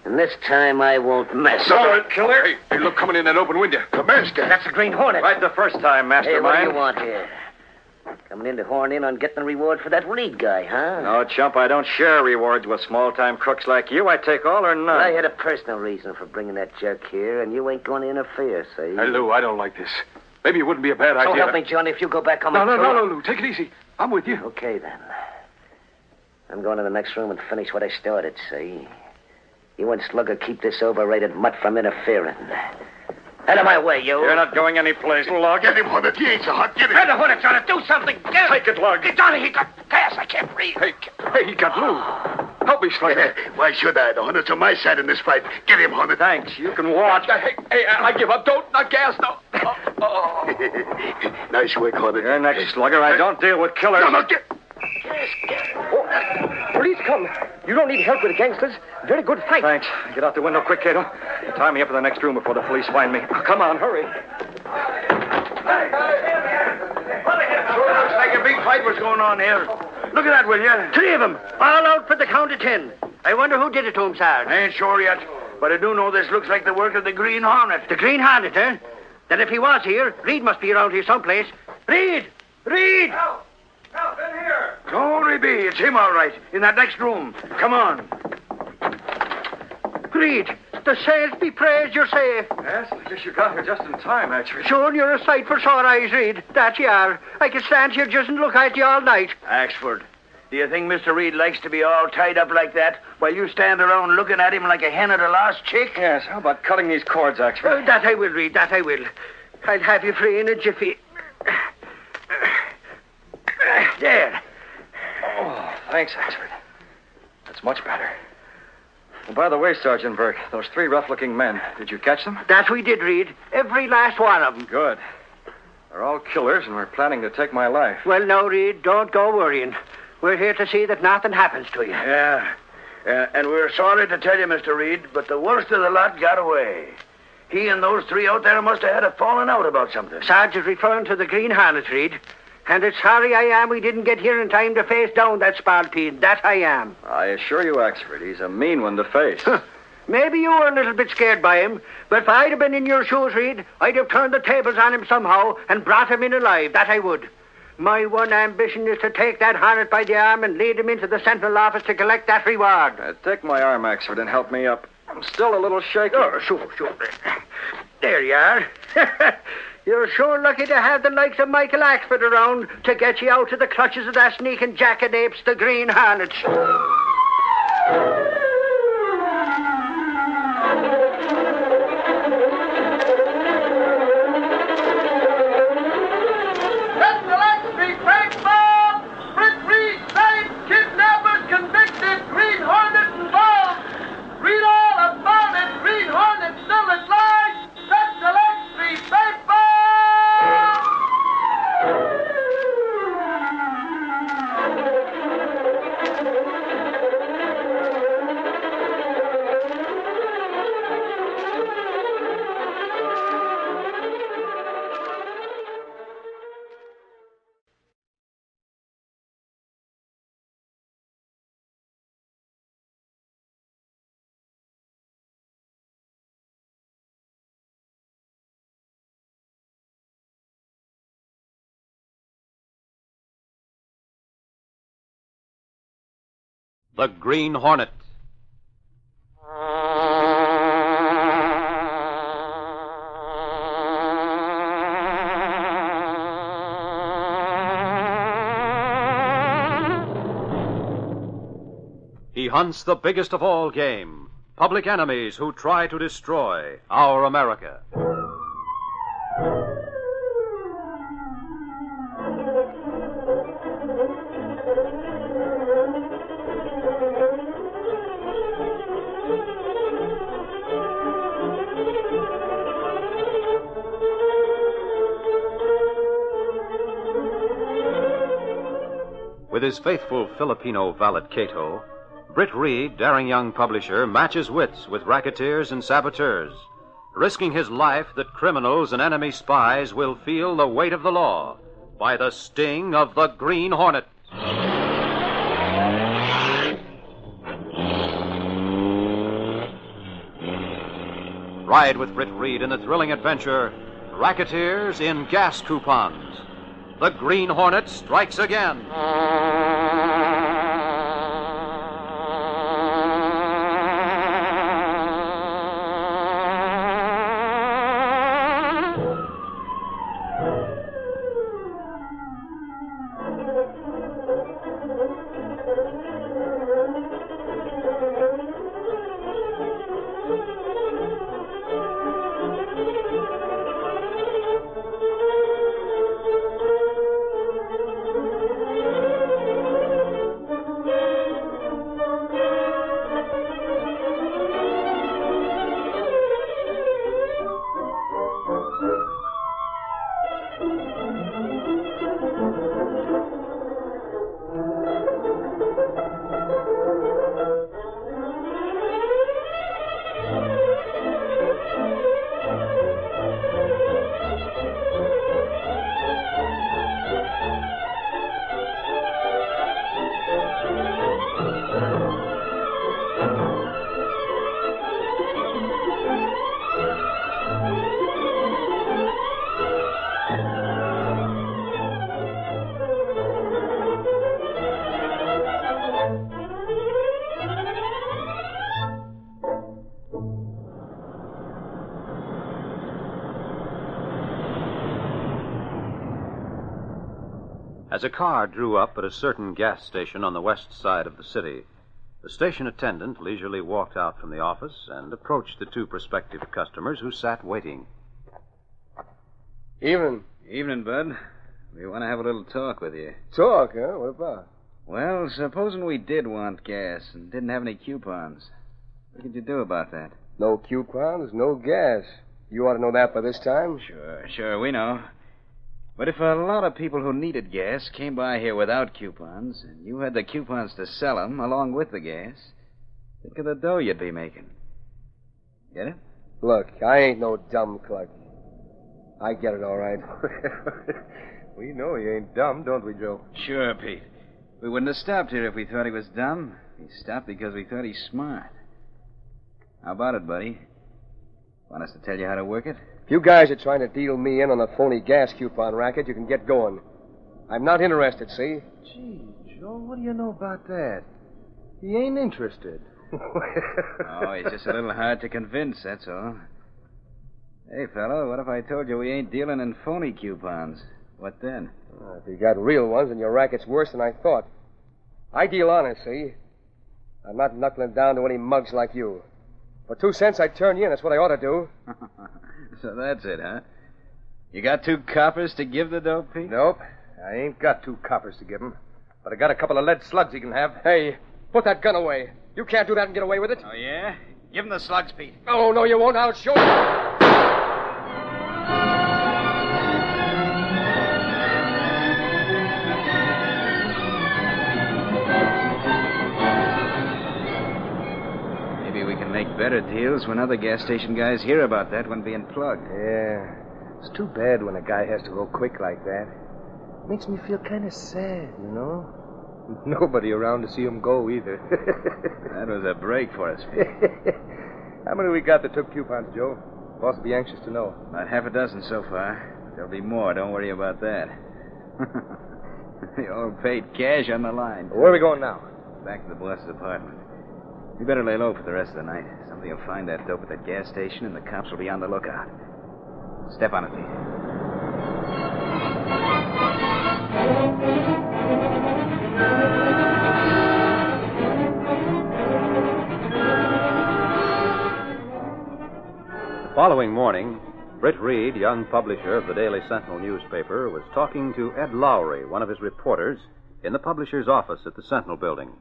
And this time I won't mess. Silent killer. Hey, look, coming in that open window. The master. That's the Green Hornet. Right the first time, Mastermind. Hey, what do you want here? Coming in to horn in on getting the reward for that Reed guy, huh? No, chump, I don't share rewards with small-time crooks like you. I take all or none. Well, I had a personal reason for bringing that jerk here, and you ain't going to interfere, see? Hey, Lou, I don't like this. Maybe it wouldn't be a bad idea. So help me, Johnny, if you go back on my No, Lou. Take it easy. I'm with you. Okay, then. I'm going to the next room and finish what I started, see? You and Slugger keep this overrated mutt from interfering. Out of my way, you. You're not going anyplace, Lug. Get him, Hornet. He ain't so hot. Get him. Get the Hornet, Johnny. Do something. Get Take it, Lug. Johnny, he got gas. I can't breathe. Hey, he got Lou. Help me, Slugger. Why should I? The Hornet's on my side in this fight. Get him, Hornet. Thanks. You can watch. Hey, I give up. Don't, not gas, no. Nice work, Hornet. You're next, Slugger. I don't deal with killers. No, get... Police come. You don't need help with the gangsters. Very good fight. Thanks. Get out the window quick, Cato. Tie me up in the next room before the police find me. Oh, come on, hurry. Sure looks like a big fight was going on here. Look at that, will you? 3 of them. All out for the count of 10. I wonder who did it to him, Sarge. I ain't sure yet, but I do know this looks like the work of the Green Hornet. The Green Hornet, eh? Then if he was here, Reed must be around here someplace. Reed! Reed! Help, in here! Glory be, it's him all right, in that next room. Come on. Reed, the saints be praised you're safe. Yes, I guess you got here just in time, actually. Sure, you're a sight for sore eyes, Reed. That you are. I could stand here just and look at you all night. Axford, do you think Mr. Reed likes to be all tied up like that while you stand around looking at him like a hen at a lost chick? Yes, how about cutting these cords, Axford? That I will, Reed, that I will. I'll have you free in a jiffy. There. Oh, thanks, Axford. That's much better. And by the way, Sergeant Burke, those 3 rough-looking men, did you catch them? That we did, Reed. Every last one of them. Good. They're all killers, and we're planning to take my life. Well, no, Reed, don't go worrying. We're here to see that nothing happens to you. Yeah. And we're sorry to tell you, Mr. Reed, but the worst of the lot got away. He and those 3 out there must have had a falling out about something. Sarge is referring to the Green Hornet, Reed. And it's sorry I am we didn't get here in time to face down that spalpeen. That I am. I assure you, Axford, he's a mean one to face. Maybe you were a little bit scared by him, but if I'd have been in your shoes, Reed, I'd have turned the tables on him somehow and brought him in alive. That I would. My one ambition is to take that Hornet by the arm and lead him into the Sentinel office to collect that reward. Take my arm, Axford, and help me up. I'm still a little shaky. Oh, sure. There you are. You're sure lucky to have the likes of Michael Axford around to get you out of the clutches of that sneaking jackanapes, the Green Hornets. The Green Hornet. He hunts the biggest of all game, public enemies who try to destroy our America. his faithful Filipino valet Cato, Britt Reed, daring young publisher, matches wits with racketeers and saboteurs, risking his life that criminals and enemy spies will feel the weight of the law by the sting of the Green Hornet. Ride with Britt Reed in the thrilling adventure, Racketeers in Gas Coupons. The Green Hornet strikes again. As a car drew up at a certain gas station on the west side of the city, the station attendant leisurely walked out from the office and approached the two prospective customers who sat waiting. Evening. Evening, Bud. We want to have a little talk with you. Talk, huh? What about? Well, supposing we did want gas and didn't have any coupons. What could you do about that? No coupons, no gas. You ought to know that by this time. Sure, we know. But if a lot of people who needed gas came by here without coupons, and you had the coupons to sell them along with the gas, think of the dough you'd be making. Get it? Look, I ain't no dumb cluck. I get it all right. We know he ain't dumb, don't we, Joe? Sure, Pete. We wouldn't have stopped here if we thought he was dumb. We stopped because we thought he's smart. How about it, buddy? Want us to tell you how to work it? If you guys are trying to deal me in on a phony gas coupon racket, you can get going. I'm not interested, see? Gee, Joe, what do you know about that? He ain't interested. Oh, he's just a little hard to convince, that's all. Hey, fellow, what if I told you we ain't dealing in phony coupons? What then? If you got real ones, then your racket's worse than I thought. I deal honest, see? I'm not knuckling down to any mugs like you. For 2 cents, I'd turn you in. That's what I ought to do. So that's it, huh? You got 2 coppers to give the dope, Pete? Nope. I ain't got 2 coppers to give him. But I got a couple of lead slugs he can have. Hey, put that gun away. You can't do that and get away with it. Oh, yeah? Give him the slugs, Pete. Oh, no, you won't. I'll show you. Make better deals when other gas station guys hear about that one being plugged. Yeah. It's too bad when a guy has to go quick like that. Makes me feel kind of sad, you know? Nobody around to see him go, either. That was a break for us, Pete. How many we got that took coupons, Joe? Boss will be anxious to know. About half a dozen so far. There'll be more. Don't worry about that. They all paid cash on the line. Where are we going now? Back to the boss's apartment. We better lay low for the rest of the night. Somebody will find that dope at that gas station, and the cops will be on the lookout. Step on it, Pete. The following morning, Britt Reed, young publisher of the Daily Sentinel newspaper, was talking to Ed Lowry, one of his reporters, in the publisher's office at the Sentinel building.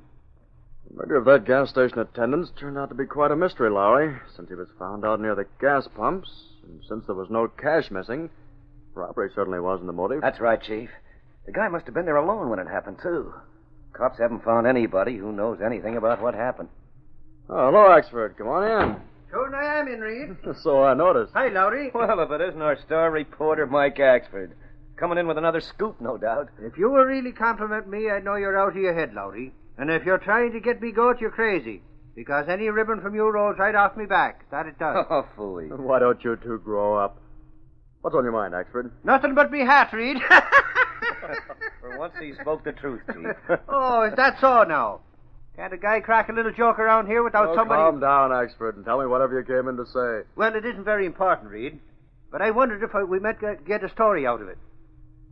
The murder of that gas station attendant turned out to be quite a mystery, Lowry, since he was found out near the gas pumps, and since there was no cash missing, robbery certainly wasn't the motive. That's right, Chief. The guy must have been there alone when it happened, too. Cops haven't found anybody who knows anything about what happened. Oh, hello, Axford. Come on in. Sure I am in, Reed. So I noticed. Hi, Lowry. Well, if it isn't our star reporter, Mike Axford. Coming in with another scoop, no doubt. If you were really complimenting me, I'd know you're out of your head, Lowry. And if you're trying to get me goat, you're crazy. Because any ribbon from you rolls right off me back. That it does. Oh, fooey. Why don't you two grow up? What's on your mind, Axford? Nothing but me hat, Reed. For once he spoke the truth, Chief. Oh, is that so now? Can't a guy crack a little joke around here without somebody... Calm down, Axford, and tell me whatever you came in to say. Well, it isn't very important, Reed. But I wondered if we might get a story out of it.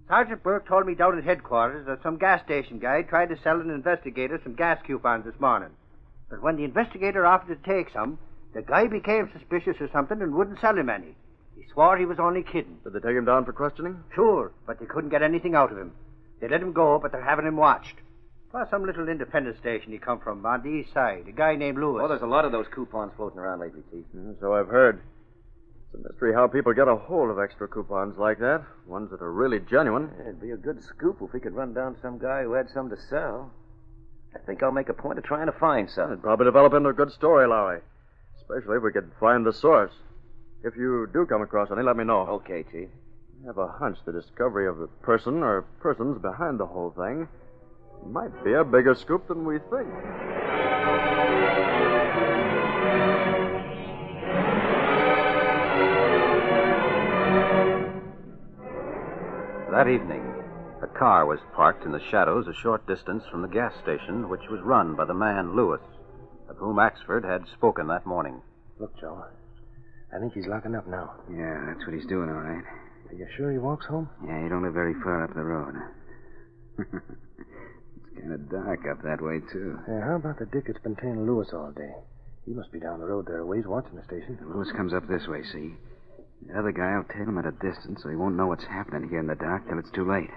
Sergeant Burke told me down at headquarters that some gas station guy tried to sell an investigator some gas coupons this morning. But when the investigator offered to take some, the guy became suspicious or something and wouldn't sell him any. He swore he was only kidding. Did they take him down for questioning? Sure, but they couldn't get anything out of him. They let him go, but they're having him watched. Well, some little independent station he come from on the east side. A guy named Lewis. Oh, there's a lot of those coupons floating around lately, Chief. So I've heard. It's a mystery how people get a hold of extra coupons like that, ones that are really genuine. It'd be a good scoop if we could run down some guy who had some to sell. I think I'll make a point of trying to find some. It'd probably develop into a good story, Lowry. Especially if we could find the source. If you do come across any, let me know. Okay, Chief. I have a hunch the discovery of the person or persons behind the whole thing might be a bigger scoop than we think. That evening, a car was parked in the shadows a short distance from the gas station, which was run by the man Lewis, of whom Axford had spoken that morning. Look, Joe, I think he's locking up now. Yeah, that's what he's doing, all right. Are you sure he walks home? Yeah, he don't live very far up the road. It's kind of dark up that way, too. Yeah, how about the dick that's been tailing Lewis all day? He must be down the road there a ways watching the station. Lewis comes up this way, see? The other guy will tail him at a distance so he won't know what's happening here in the dark till it's too late.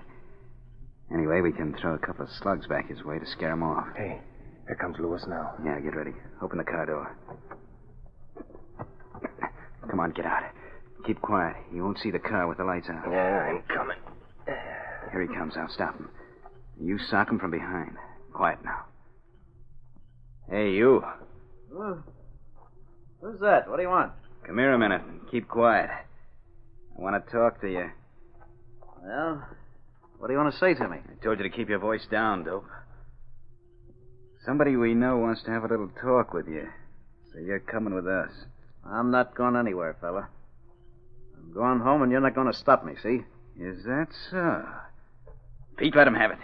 Anyway, we can throw a couple of slugs back his way to scare him off. Hey, here comes Lewis now. Yeah, get ready. Open the car door. Come on, get out. Keep quiet. He won't see the car with the lights out. Yeah, I'm coming. Here he comes. I'll stop him. You sock him from behind. Quiet now. Hey, you. Who's that? What do you want? Come here a minute. Keep quiet. I want to talk to you. Well, what do you want to say to me? I told you to keep your voice down, Dope. Somebody we know wants to have a little talk with you. So you're coming with us. I'm not going anywhere, fella. I'm going home, and you're not going to stop me, see? Is that so? Pete, let him have it.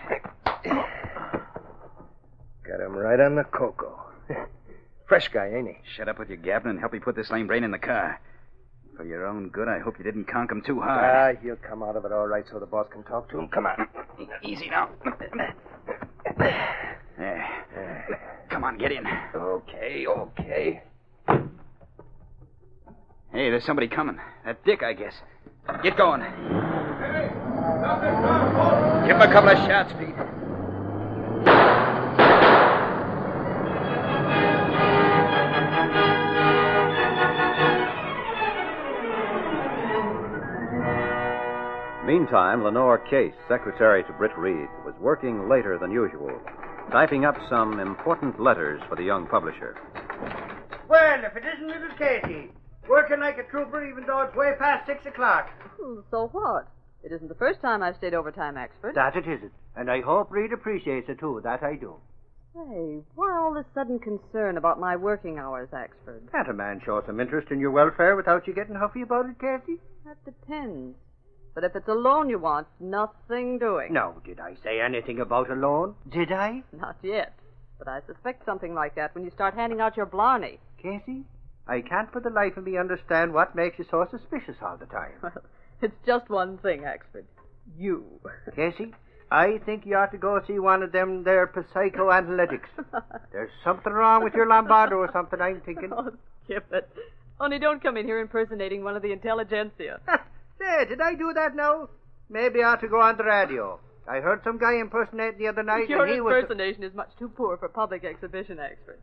Got him right on the cocoa. Fresh guy, ain't he? Shut up with your gabbing and help me put this lame brain in the car. For your own good, I hope you didn't conk him too hard. He'll come out of it all right so the boss can talk to him. Come on. Easy now. There. Come on, get in. Okay. Hey, there's somebody coming. That Dick, I guess. Get going. Give him a couple of shots, Pete. Meantime, Lenore Case, secretary to Britt Reed, was working later than usual, typing up some important letters for the young publisher. Well, if it isn't little Casey, working like a trooper even though it's way past 6 o'clock. So what? It isn't the first time I've stayed overtime, Axford. That it isn't. And I hope Reed appreciates it, too. That I do. Hey, why all this sudden concern about my working hours, Axford? Can't a man show some interest in your welfare without you getting huffy about it, Casey? That depends. But if it's a loan you want, nothing doing. No, did I say anything about a loan? Did I? Not yet. But I suspect something like that when you start handing out your blarney. Casey, I can't for the life of me understand what makes you so suspicious all the time. Well, it's just one thing, Axford. You. Casey, I think you ought to go see one of them there psychoanalytics. There's something wrong with your Lombardo or something, I'm thinking. Oh, skip it. Only don't come in here impersonating one of the intelligentsia. Say, did I do that now? Maybe I ought to go on the radio. I heard some guy impersonate the other night, Your and he was... impersonation is much too poor for public exhibition, Axford.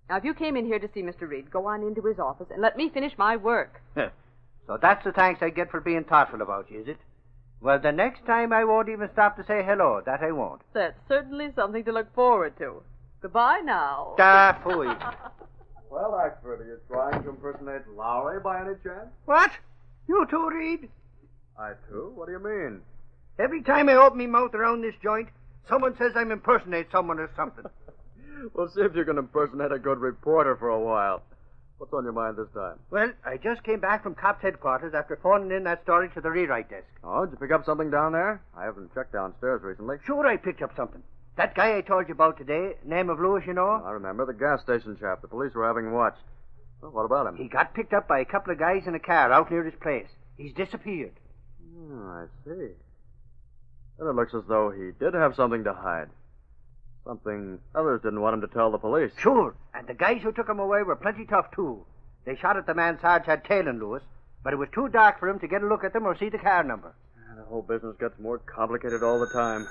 Now, if you came in here to see Mr. Reed, go on into his office and let me finish my work. So that's the thanks I get for being thoughtful about you, is it? Well, the next time I won't even stop to say hello. That I won't. That's certainly something to look forward to. Goodbye now. Da phooey. Well, Axford, are you trying to impersonate Lowry by any chance? What? You too, Reed? I too? What do you mean? Every time I open my mouth around this joint, someone says I'm impersonating someone or something. We'll see if you can impersonate a good reporter for a while. What's on your mind this time? Well, I just came back from Cops headquarters after phoning in that story to the rewrite desk. Oh, did you pick up something down there? I haven't checked downstairs recently. Sure, I picked up something. That guy I told you about today, name of Lewis, you know? I remember the gas station chap. The police were having watched. Well, what about him? He got picked up by a couple of guys in a car out near his place. He's disappeared. I see. Then it looks as though he did have something to hide. Something others didn't want him to tell the police. Sure, and the guys who took him away were plenty tough, too. They shot at the man Sarge had tailing Lewis, but it was too dark for him to get a look at them or see the car number. The whole business gets more complicated all the time.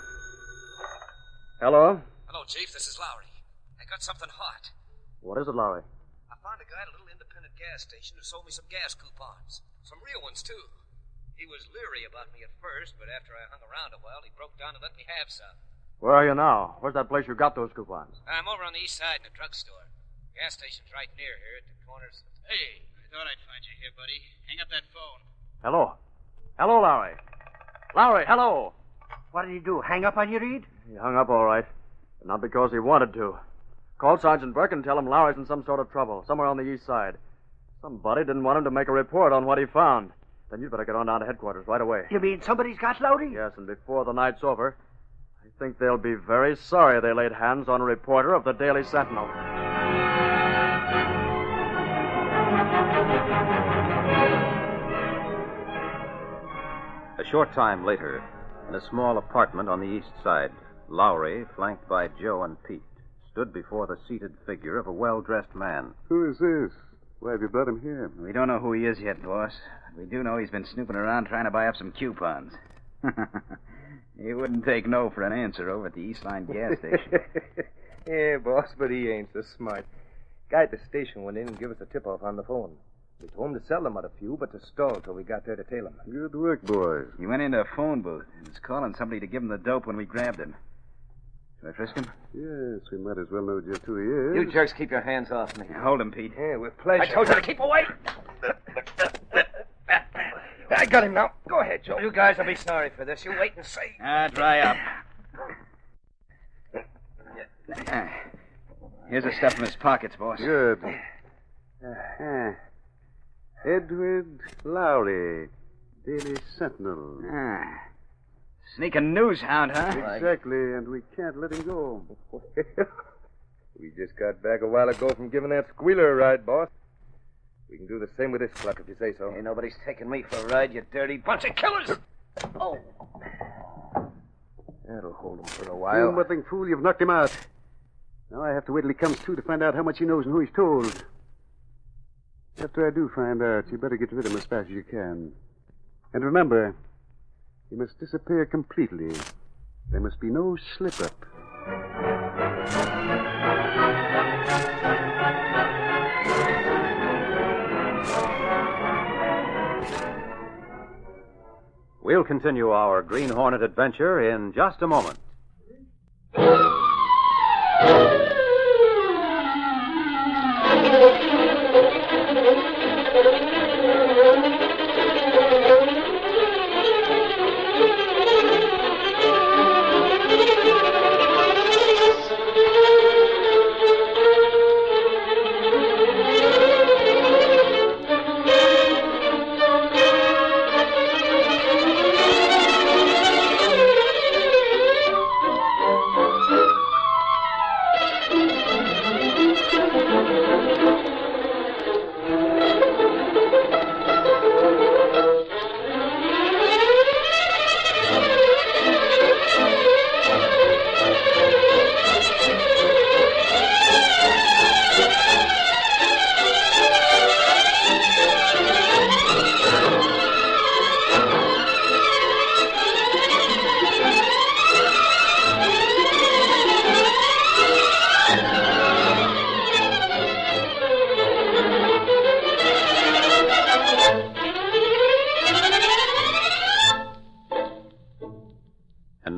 Hello? Hello, Chief. This is Lowry. I got something hot. What is it, Lowry? I found a guy at a little independent gas station who sold me some gas coupons. Some real ones, too. He was leery about me at first, but after I hung around a while, he broke down and let me have some. Where are you now? Where's that place you got those coupons? I'm over on the east side in a drugstore. Gas station's right near here at the corners. Hey, I thought I'd find you here, buddy. Hang up that phone. Hello? Hello, Lowry. Lowry, hello. What did he do, hang up on you, Reed? He hung up all right, but not because he wanted to. Call Sergeant Burke and tell him Lowry's in some sort of trouble, somewhere on the east side. Somebody didn't want him to make a report on what he found. Then you'd better get on down to headquarters right away. You mean somebody's got Lowry? Yes, and before the night's over, I think they'll be very sorry they laid hands on a reporter of the Daily Sentinel. A short time later, in a small apartment on the east side, Lowry, flanked by Joe and Pete, stood before the seated figure of a well-dressed man. Who is this? Why have you brought him here? We don't know who he is yet, boss. We do know he's been snooping around trying to buy up some coupons. He wouldn't take no for an answer over at the East Line gas station. Yeah, boss, but he ain't so smart. Guy at the station went in and gave us a tip-off on the phone. We told him to sell them out a few, but to stall till we got there to tail him. Good work, boys. He went into a phone booth and was calling somebody to give him the dope when we grabbed him. Should I frisk him? Yes, we might as well know just who he is. You jerks keep your hands off me. Hold him, Pete. Yeah, with pleasure. I told you to keep away. I got him now. Go ahead, Joe. You guys will be sorry for this. You wait and see. Dry up. Here's the stuff from his pockets, boss. Good. Edward Lowry, Daily Sentinel. Sneaking news hound, huh? Exactly, and we can't let him go. We just got back a while ago from giving that squealer a ride, boss. We can do the same with this cluck if you say so. Ain't nobody's taking me for a ride, you dirty bunch of killers. Oh. That'll hold him for a You while. muddling fool, you've knocked him out. Now I have to wait till he comes to find out how much he knows and who he's told. After I do find out, you better get rid of him as fast as you can. And remember, he must disappear completely. There must be no slip-up. We'll continue our Green Hornet adventure in just a moment.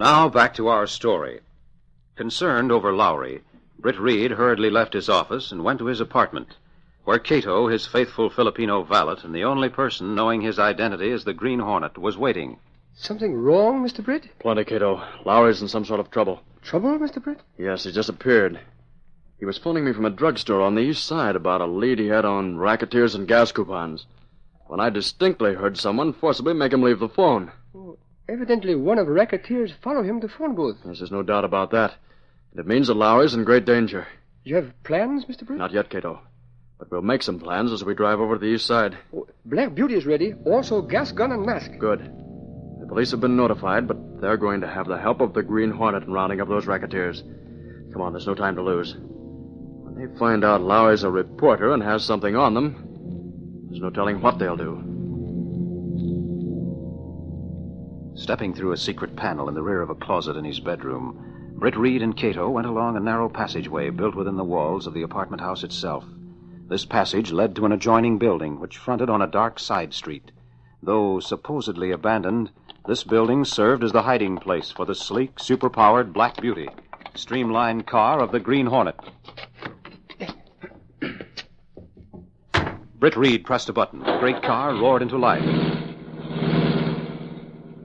Now back to our story. Concerned over Lowry, Britt Reed hurriedly left his office and went to his apartment, where Cato, his faithful Filipino valet, and the only person knowing his identity as the Green Hornet, was waiting. Something wrong, Mr. Britt? Plenty, Cato. Lowry's in some sort of trouble. Trouble, Mr. Britt? Yes, he's disappeared. He was phoning me from a drugstore on the east side about a lead he had on racketeers and gas coupons, when I distinctly heard someone forcibly make him leave the phone. Oh, evidently one of the racketeers followed him to the phone booth. Yes, there's no doubt about that. And it means that Lowry's in great danger. You have plans, Mr. Britt? Not yet, Cato. But we'll make some plans as we drive over to the east side. Oh, Black Beauty is ready. Also gas gun and mask. Good. The police have been notified, but they're going to have the help of the Green Hornet in rounding up those racketeers. Come on, there's no time to lose. When they find out Lowry's a reporter and has something on them, there's no telling what they'll do. Stepping through a secret panel in the rear of a closet in his bedroom, Britt Reed and Cato went along a narrow passageway built within the walls of the apartment house itself. This passage led to an adjoining building, which fronted on a dark side street. Though supposedly abandoned, this building served as the hiding place for the sleek, superpowered Black Beauty, streamlined car of the Green Hornet. Britt Reed pressed a button. The great car roared into life.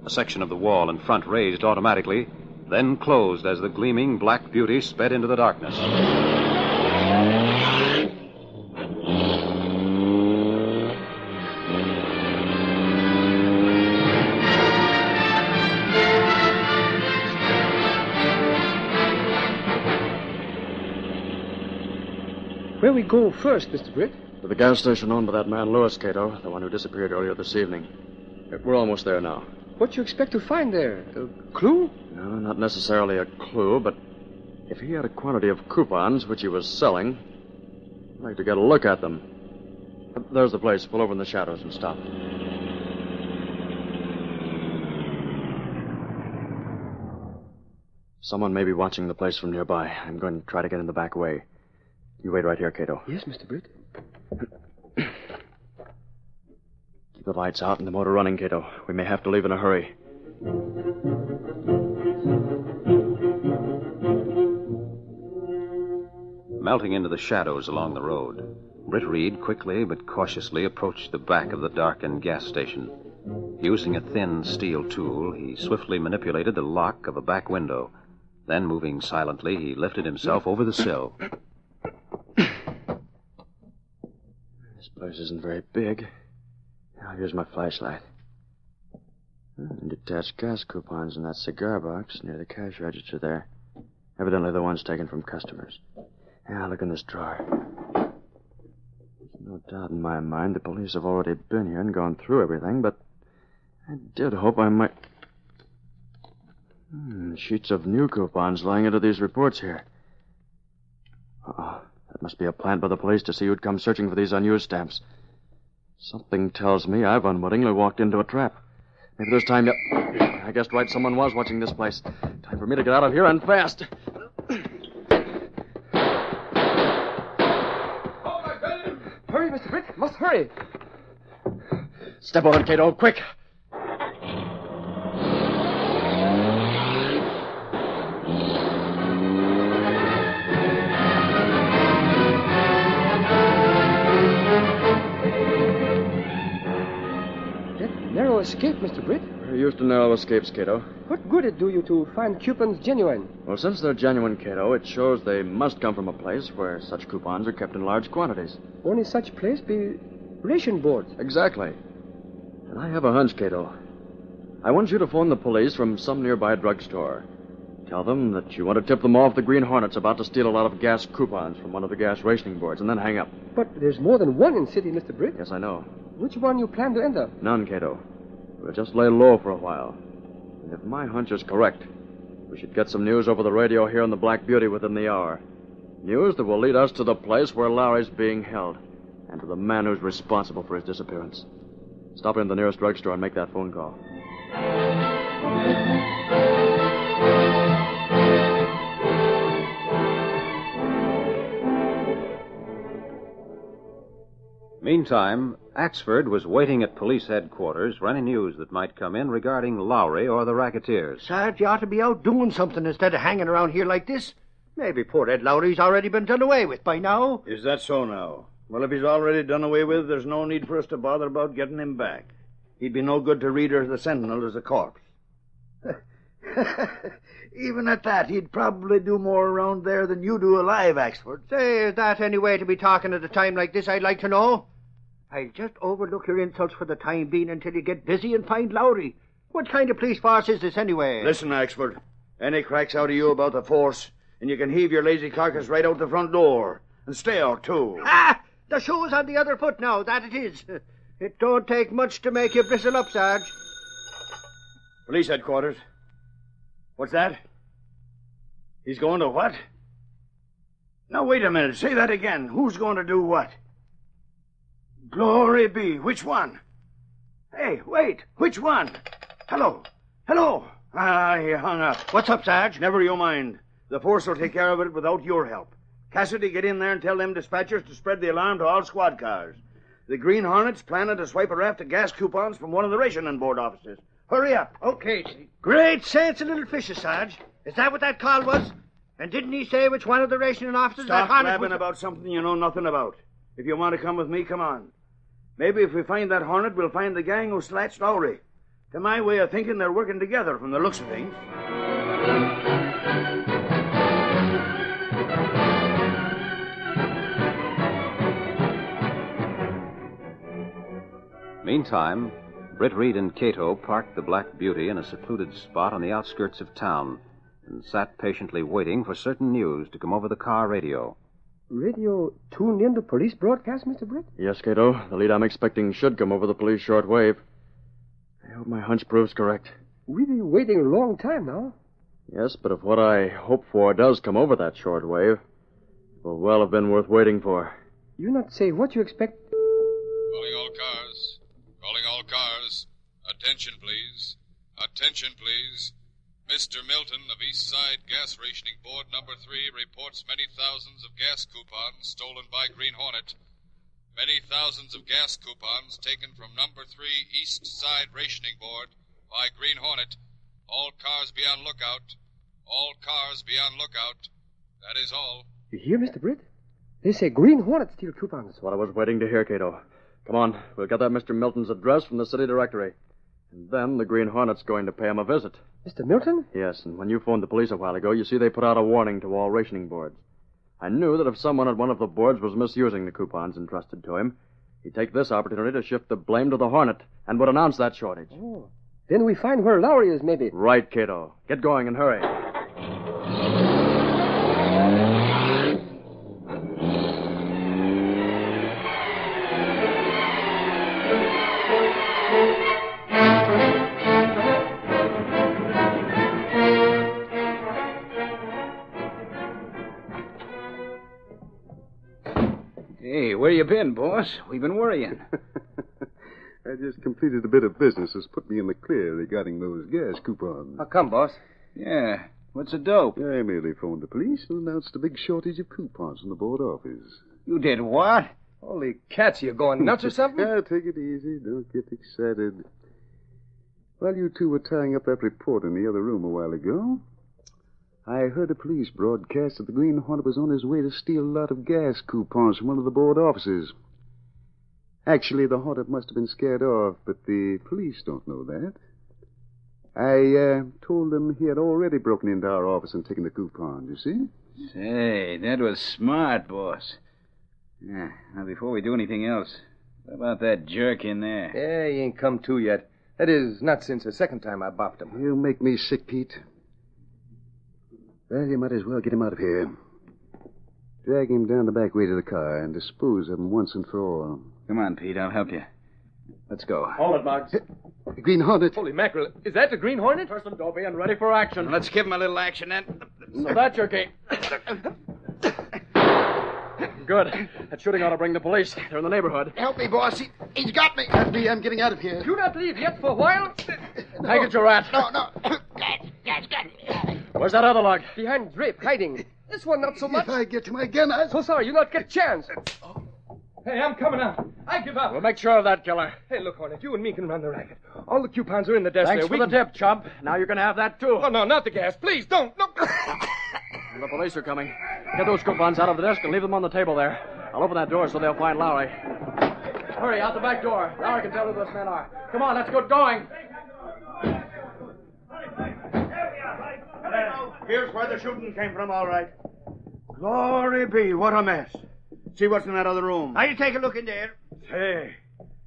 A section of the wall in front raised automatically, then closed as the gleaming Black Beauty sped into the darkness. Where we go first, Mr. Britt? To the gas station owned by that man Lewis, Cato, the one who disappeared earlier this evening. We're almost there now. What you expect to find there? A clue? No, not necessarily a clue, but if he had a quantity of coupons which he was selling, I'd like to get a look at them. There's the place. Pull over in the shadows and stop. Someone may be watching the place from nearby. I'm going to try to get in the back way. You wait right here, Cato. Yes, Mr. Britt. Keep the lights out and the motor running, Cato. We may have to leave in a hurry. Melting into the shadows along the road, Britt Reed quickly but cautiously approached the back of the darkened gas station. Using a thin steel tool, he swiftly manipulated the lock of a back window. Then, moving silently, he lifted himself over the sill. This place isn't very big. Now, here's my flashlight. Detached gas coupons in that cigar box near the cash register there. Evidently the ones taken from customers. Now, look in this drawer. There's no doubt in my mind the police have already been here and gone through everything, but I did hope I might... sheets of new coupons lying into these reports here. Uh-oh. That must be a plant by the police to see who'd come searching for these unused stamps. Something tells me I've unwittingly walked into a trap. Maybe there's time to... I guessed right, someone was watching this place. Time for me to get out of here and fast. Hurry, Mr. Britt. Must hurry. Step on it, Cato, quick. Narrow escape, Mr. Britt. We're used to narrow escapes, Cato. What good it do you to find coupons genuine? Well, since they're genuine, Cato, it shows they must come from a place where such coupons are kept in large quantities. Only such place be ration boards. Exactly. And I have a hunch, Cato. I want you to phone the police from some nearby drugstore. Tell them that you want to tip them off the Green Hornet's about to steal a lot of gas coupons from one of the gas rationing boards, and then hang up. But there's more than one in city, Mr. Britt. Yes, I know. Which one you plan to enter? None, Cato. We'll just lay low for a while. And if my hunch is correct, we should get some news over the radio here on the Black Beauty within the hour. News that will lead us to the place where Larry's being held, and to the man who's responsible for his disappearance. Stop in the nearest drugstore and make that phone call. Meantime, Axford was waiting at police headquarters for any news that might come in regarding Lowry or the racketeers. Sarge, you ought to be out doing something instead of hanging around here like this. Maybe poor Ed Lowry's already been done away with by now. Is that so now? Well, if he's already done away with, there's no need for us to bother about getting him back. He'd be no good to Reader the Sentinel as a corpse. Even at that, he'd probably do more around there than you do alive, Axford. Say, is that any way to be talking at a time like this, I'd like to know? I'll just overlook your insults for the time being until you get busy and find Lowry. What kind of police force is this anyway? Listen, Axford. Any cracks out of you about the force, and you can heave your lazy carcass right out the front door. And stay out, too. Ah! The shoe's on the other foot now, that it is. It don't take much to make you bristle up, Sarge. Police headquarters. What's that? He's going to what? Now, wait a minute. Say that again. Who's going to do what? Glory be. Which one? Hey, wait. Which one? Hello. Hello. Ah, he hung up. What's up, Sarge? Never you mind. The force will take care of it without your help. Cassidy, get in there and tell them dispatchers to spread the alarm to all squad cars. The Green Hornet's planning to swipe a raft of gas coupons from one of the rationing board offices. Hurry up. Okay, Chief. Great sense of little fishes, Sarge. Is that what that call was? And didn't he say which one of the rationing officers Stop that Hornet blabbing about something you know nothing about. If you want to come with me, come on. Maybe if we find that Hornet, we'll find the gang who slatched Lowry. To my way of thinking, they're working together from the looks of things. Meantime, Britt Reed and Cato parked the Black Beauty in a secluded spot on the outskirts of town and sat patiently waiting for certain news to come over the car radio. Radio tuned in the police broadcast, Mr. Britt? Yes, Cato. The lead I'm expecting should come over the police shortwave. I hope my hunch proves correct. We've been waiting a long time now. Yes, but if what I hope for does come over that shortwave, it will well have been worth waiting for. You not say what you expect? Calling all cars. Calling all cars. Attention, please. Attention, please. Mr. Milton of East Side Gas Rationing Board Number 3 reports many thousands of gas coupons stolen by Green Hornet. Many thousands of gas coupons taken from Number 3 East Side Rationing Board by Green Hornet. All cars be on lookout. All cars be on lookout. That is all. You hear, Mr. Britt? They say Green Hornet steal coupons. That's what I was waiting to hear, Cato. Come on, we'll get that Mr. Milton's address from the city directory. And then the Green Hornet's going to pay him a visit. Mr. Milton? Yes, and when you phoned the police a while ago, you see they put out a warning to all rationing boards. I knew that if someone at one of the boards was misusing the coupons entrusted to him, he'd take this opportunity to shift the blame to the Hornet and would announce that shortage. Oh. Then we find where Lowry is, maybe. Right, Cato. Get going and hurry. Hey, where you been, boss? We've been worrying. I just completed a bit of business that's put me in the clear regarding those gas coupons. How come, boss? Yeah. What's the dope? I merely phoned the police and announced a big shortage of coupons in the board office. You did what? Holy cats, you going nuts or something? Yeah, take it easy. Don't get excited. While you two were tying up that report in the other room a while ago, I heard a police broadcast that the Green Hornet was on his way to steal a lot of gas coupons from one of the board offices. Actually, the Hornet must have been scared off, but the police don't know that. I told them he had already broken into our office and taken the coupons, you see? Say, that was smart, boss. Yeah, now before we do anything else, what about that jerk in there? Yeah, he ain't come to yet. That is, not since the second time I bopped him. You make me sick, Pete. Well, you might as well get him out of here. Drag him down the back way to the car and dispose of him once and for all. Come on, Pete, I'll help you. Let's go. Hold it, Boggs. The Green Hornet. Holy mackerel. Is that the Green Hornet? Person Dopey and ready for action. Let's give him a little action, then. So that's your game. Good. That shooting ought to bring the police. They're in the neighborhood. Help me, boss. He's got me. Help me. I'm getting out of here. Do not leave yet for a while. Take it, your rat. No. Where's that other log? Behind drape, hiding. This one not so much. If I get to my gun, I'll... So sorry, you not get chance. Hey, I'm coming out. I give up. We'll make sure of that, killer. Hey, look, Hornet, you and me can run the racket. All the coupons are in the desk Thanks there. for the tip, chump. Now you can have that, too. Oh, no, not the gas. Please, don't. No. The police are coming. Get those coupons out of the desk and leave them on the table there. I'll open that door so they'll find Lowry. Hurry, out the back door. Lowry can tell who those men are. Come on, let's get going. Here's where the shooting came from, all right. Glory be, what a mess. See what's in that other room. I'll take a look in there. Hey,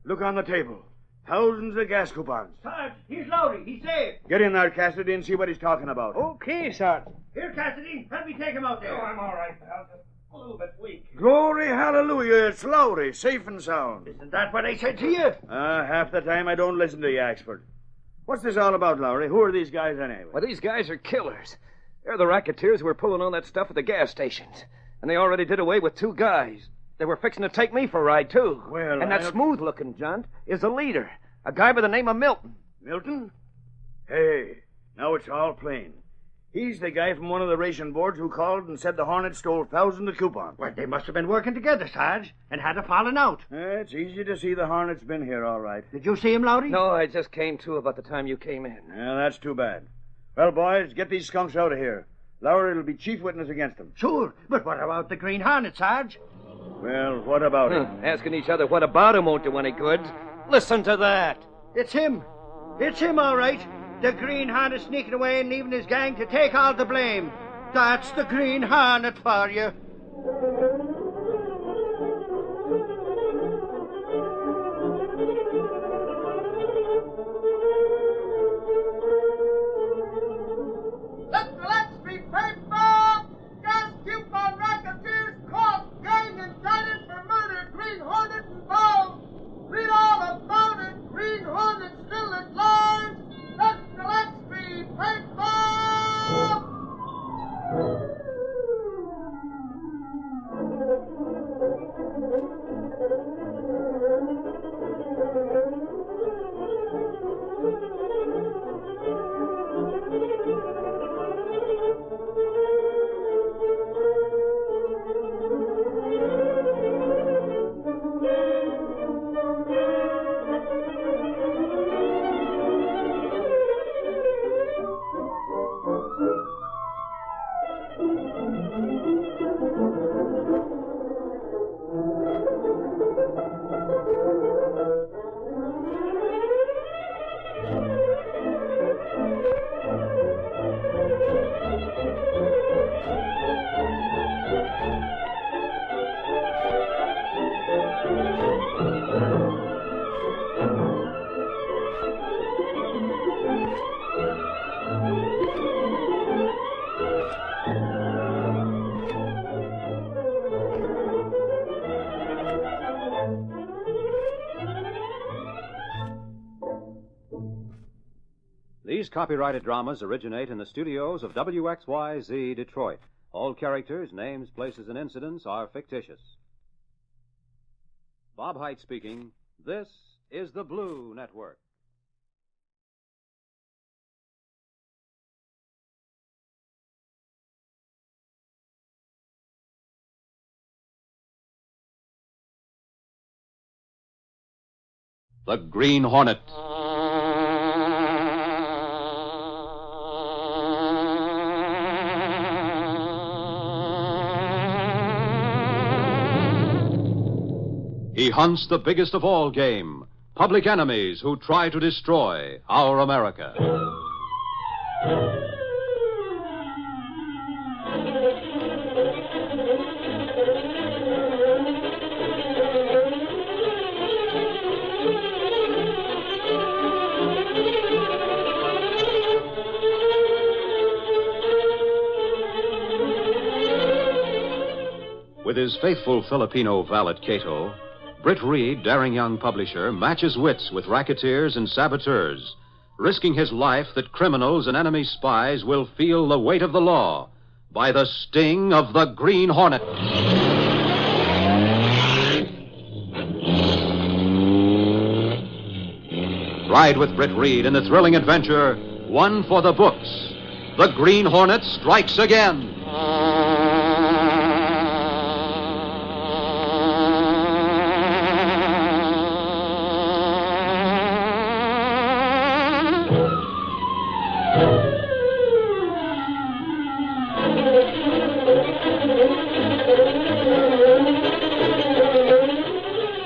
look on the table. Thousands of gas coupons. Sarge, here's Lowry. He's safe. Get in there, Cassidy, and see what he's talking about. Okay, Sarge. Here, Cassidy, help me take him out there. Oh, I'm all right, pal. Just a little bit weak. Glory, hallelujah, it's Lowry, safe and sound. Isn't that what I said to you? Half the time I don't listen to you, Axford. What's this all about, Lowry? Who are these guys anyway? Well, these guys are killers. They're the racketeers who were pulling all that stuff at the gas stations. And they already did away with 2 guys. They were fixing to take me for a ride, too. Well, and that smooth-looking junt is the leader, a guy by the name of Milton. Milton? Hey, now it's all plain. He's the guy from one of the ration boards who called and said the Hornet stole thousands of coupons. Well, they must have been working together, Sarge, and had a falling out. It's easy to see the Hornet's been here, all right. Did you see him, Lowry? No, I just came to about the time you came in. Yeah, that's too bad. Well, boys, get these skunks out of here. Lowry will be chief witness against them. Sure, but what about the Green Hornet, Sarge? Well, what about him? Asking each other what about him won't do any good. Listen to that. It's him. It's him, all right. The Green Hornet sneaking away and leaving his gang to take all the blame. That's the Green Hornet for you. Let's be paper! Gas coupon racketeers caught, gang indicted for murder. Green Hornet involved. Read all about it. Green Hornet still at large. Let's be paper! These copyrighted dramas originate in the studios of WXYZ Detroit. All characters, names, places, and incidents are fictitious. Bob Height speaking. This is the Blue Network. The Green Hornet. He hunts the biggest of all game, public enemies who try to destroy our America. With his faithful Filipino valet Cato, Britt Reed, daring young publisher, matches wits with racketeers and saboteurs, risking his life that criminals and enemy spies will feel the weight of the law by the sting of the Green Hornet. Ride with Britt Reed in the thrilling adventure, one for the books. The Green Hornet strikes again.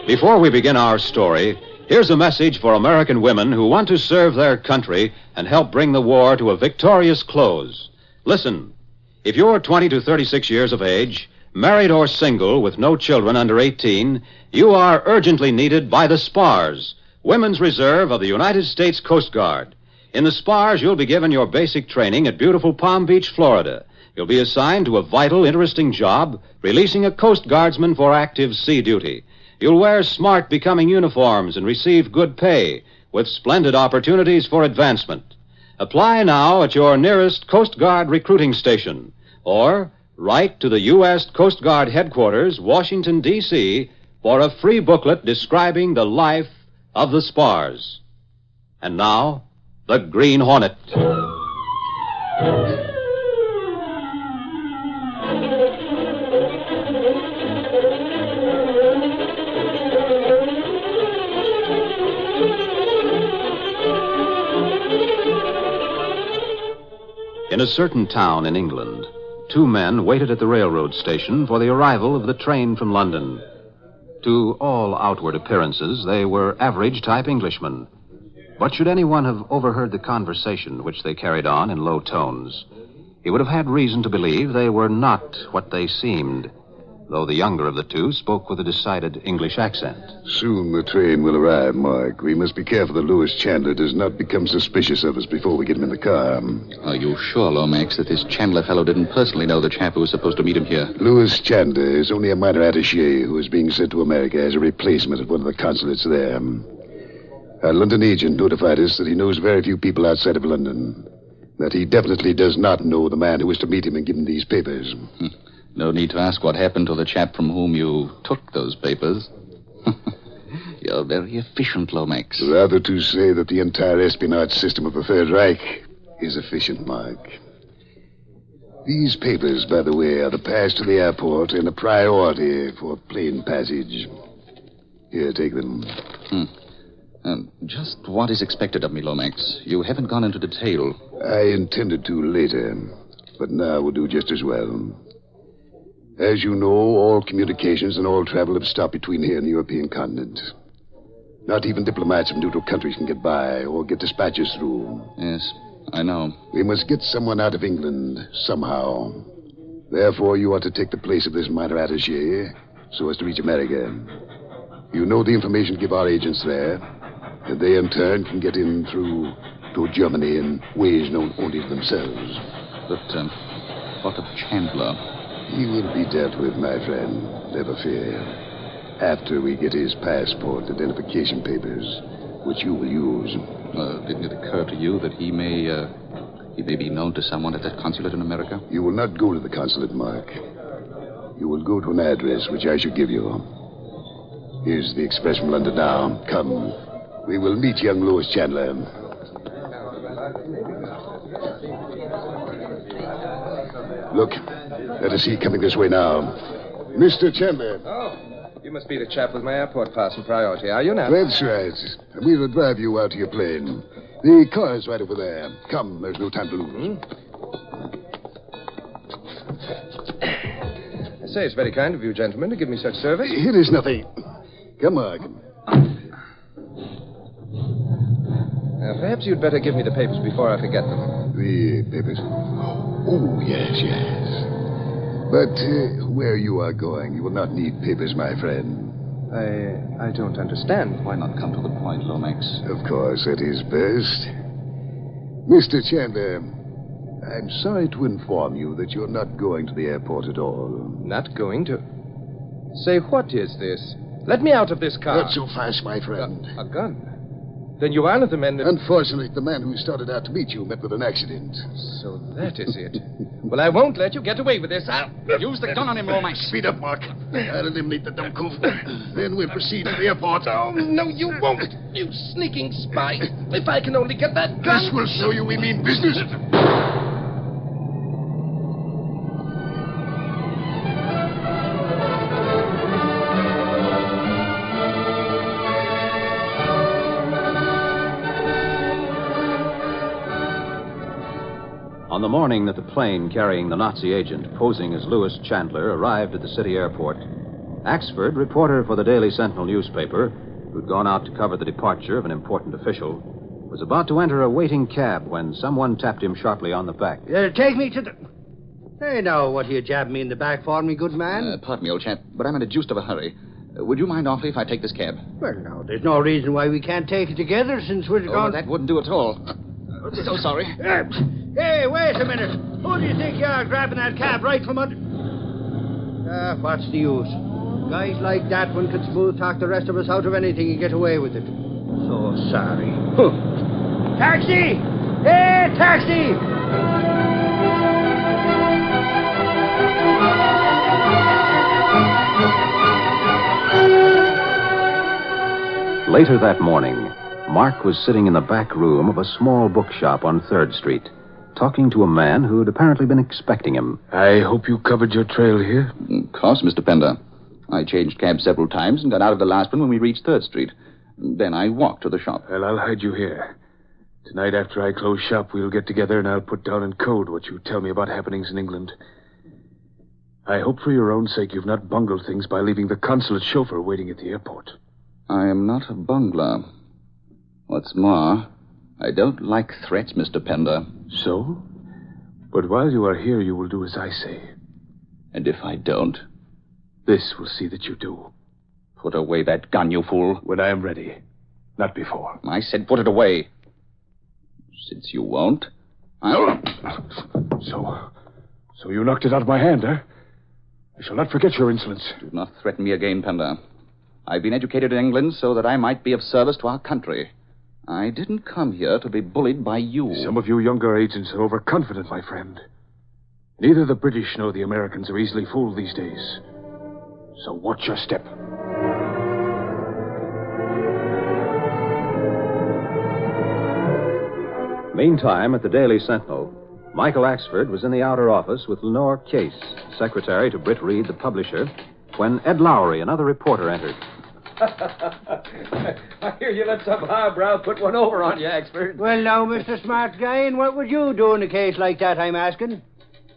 Before we begin our story, here's a message for American women who want to serve their country and help bring the war to a victorious close. Listen, if you're 20 to 36 years of age, married or single with no children under 18, you are urgently needed by the SPARS, Women's Reserve of the United States Coast Guard. In the SPARS, you'll be given your basic training at beautiful Palm Beach, Florida. You'll be assigned to a vital, interesting job, releasing a Coast Guardsman for active sea duty. You'll wear smart, becoming uniforms and receive good pay, with splendid opportunities for advancement. Apply now at your nearest Coast Guard recruiting station, or write to the U.S. Coast Guard Headquarters, Washington, D.C., for a free booklet describing the life of the SPARS. And now, the Green Hornet. In a certain town in England, two men waited at the railroad station for the arrival of the train from London. To all outward appearances, they were average-type Englishmen. But should anyone have overheard the conversation which they carried on in low tones, he would have had reason to believe they were not what they seemed, though the younger of the two spoke with a decided English accent. Soon the train will arrive, Mark. We must be careful that Lewis Chandler does not become suspicious of us before we get him in the car. Are you sure, Lomax, that this Chandler fellow didn't personally know the chap who was supposed to meet him here? Lewis Chandler is only a minor attaché who is being sent to America as a replacement at one of the consulates there. Our London agent notified us that he knows very few people outside of London. That he definitely does not know the man who was to meet him and give him these papers. No need to ask what happened to the chap from whom you took those papers. You're very efficient, Lomax. Rather to say that the entire espionage system of the Third Reich is efficient, Mark. These papers, by the way, are the pass to the airport and a priority for plane passage. Here, take them. Just what is expected of me, Lomax? You haven't gone into detail. I intended to later, but now will do just as well. As you know, all communications and all travel have stopped between here and the European continent. Not even diplomats from neutral countries can get by or get dispatches through. Yes, I know. We must get someone out of England somehow. Therefore, you ought to take the place of this minor attaché so as to reach America. You know the information to give our agents there, and they in turn can get in through to Germany in ways known only to themselves. But what of Chandler? He will be dealt with, my friend. Never fear. After we get his passport identification papers, which you will use. Didn't it occur to you that he may be known to someone at that consulate in America? You will not go to the consulate, Mark. You will go to an address which I shall give you. Here's the express from London now. Come. We will meet young Lewis Chandler. Look, let us see coming this way now. Mr. Chandler. Oh, you must be the chap with my airport pass and priority, are you now? That's right. We will drive you out to your plane. The car is right over there. Come, there's no time to lose. I say, it's very kind of you, gentlemen, to give me such service. It is nothing. Come on. Perhaps you'd better give me the papers before I forget them. The papers? Oh, yes. But where you are going, you will not need papers, my friend. I don't understand. Why not come to the point, Lomax? Of course, it is best. Mr. Chandler, I'm sorry to inform you that you're not going to the airport at all. Not going to? Say, what is this? Let me out of this car. Not so fast, my friend. A gun? Then you aren't the men that... Unfortunately, the man who started out to meet you met with an accident. So that is it. Well, I won't let you get away with this. I'll use the gun on him, Lomax. Speed up, Mark. I'll eliminate the dumb coof. Then we'll proceed to the airport. Oh, no, you won't. You sneaking spy. If I can only get that gun... This will show you we mean business. On the morning that the plane carrying the Nazi agent posing as Lewis Chandler arrived at the city airport, Axford, reporter for the Daily Sentinel newspaper, who'd gone out to cover the departure of an important official, was about to enter a waiting cab when someone tapped him sharply on the back. Take me to the... Hey, now, what do you jab me in the back for, me good man? Pardon me, old chap, but I'm in a deuce of a hurry. Would you mind awfully if I take this cab? Well, now, there's no reason why we can't take it together since we're gone... that wouldn't do at all. So sorry. Hey, wait a minute. Who do you think you are grabbing that cab right from under... what's the use? Guys like that one could smooth talk the rest of us out of anything and get away with it. So sorry. Taxi! Hey, taxi! Later that morning, Mark was sitting in the back room of a small bookshop on 3rd Street, talking to a man who'd apparently been expecting him. I hope you covered your trail here. Of course, Mr. Pender. I changed cabs several times and got out of the last one when we reached 3rd Street. Then I walked to the shop. Well, I'll hide you here. Tonight, after I close shop, we'll get together and I'll put down in code what you tell me about happenings in England. I hope for your own sake you've not bungled things by leaving the consulate chauffeur waiting at the airport. I am not a bungler. What's more, I don't like threats, Mr. Pender. So? But while you are here, you will do as I say. And if I don't? This will see that you do. Put away that gun, you fool. When I am ready. Not before. I said put it away. Since you won't, I'll... So you knocked it out of my hand, huh? I shall not forget your insolence. Do not threaten me again, Pender. I've been educated in England so that I might be of service to our country. I didn't come here to be bullied by you. Some of you younger agents are overconfident, my friend. Neither the British nor the Americans are easily fooled these days. So watch your step. Meantime, at the Daily Sentinel, Michael Axford was in the outer office with Lenore Case, secretary to Britt Reed, the publisher, when Ed Lowry, another reporter, entered. I hear you let some highbrow put one over on you, Axford. Well, now, Mr. Smart Guy, and what would you do in a case like that, I'm asking?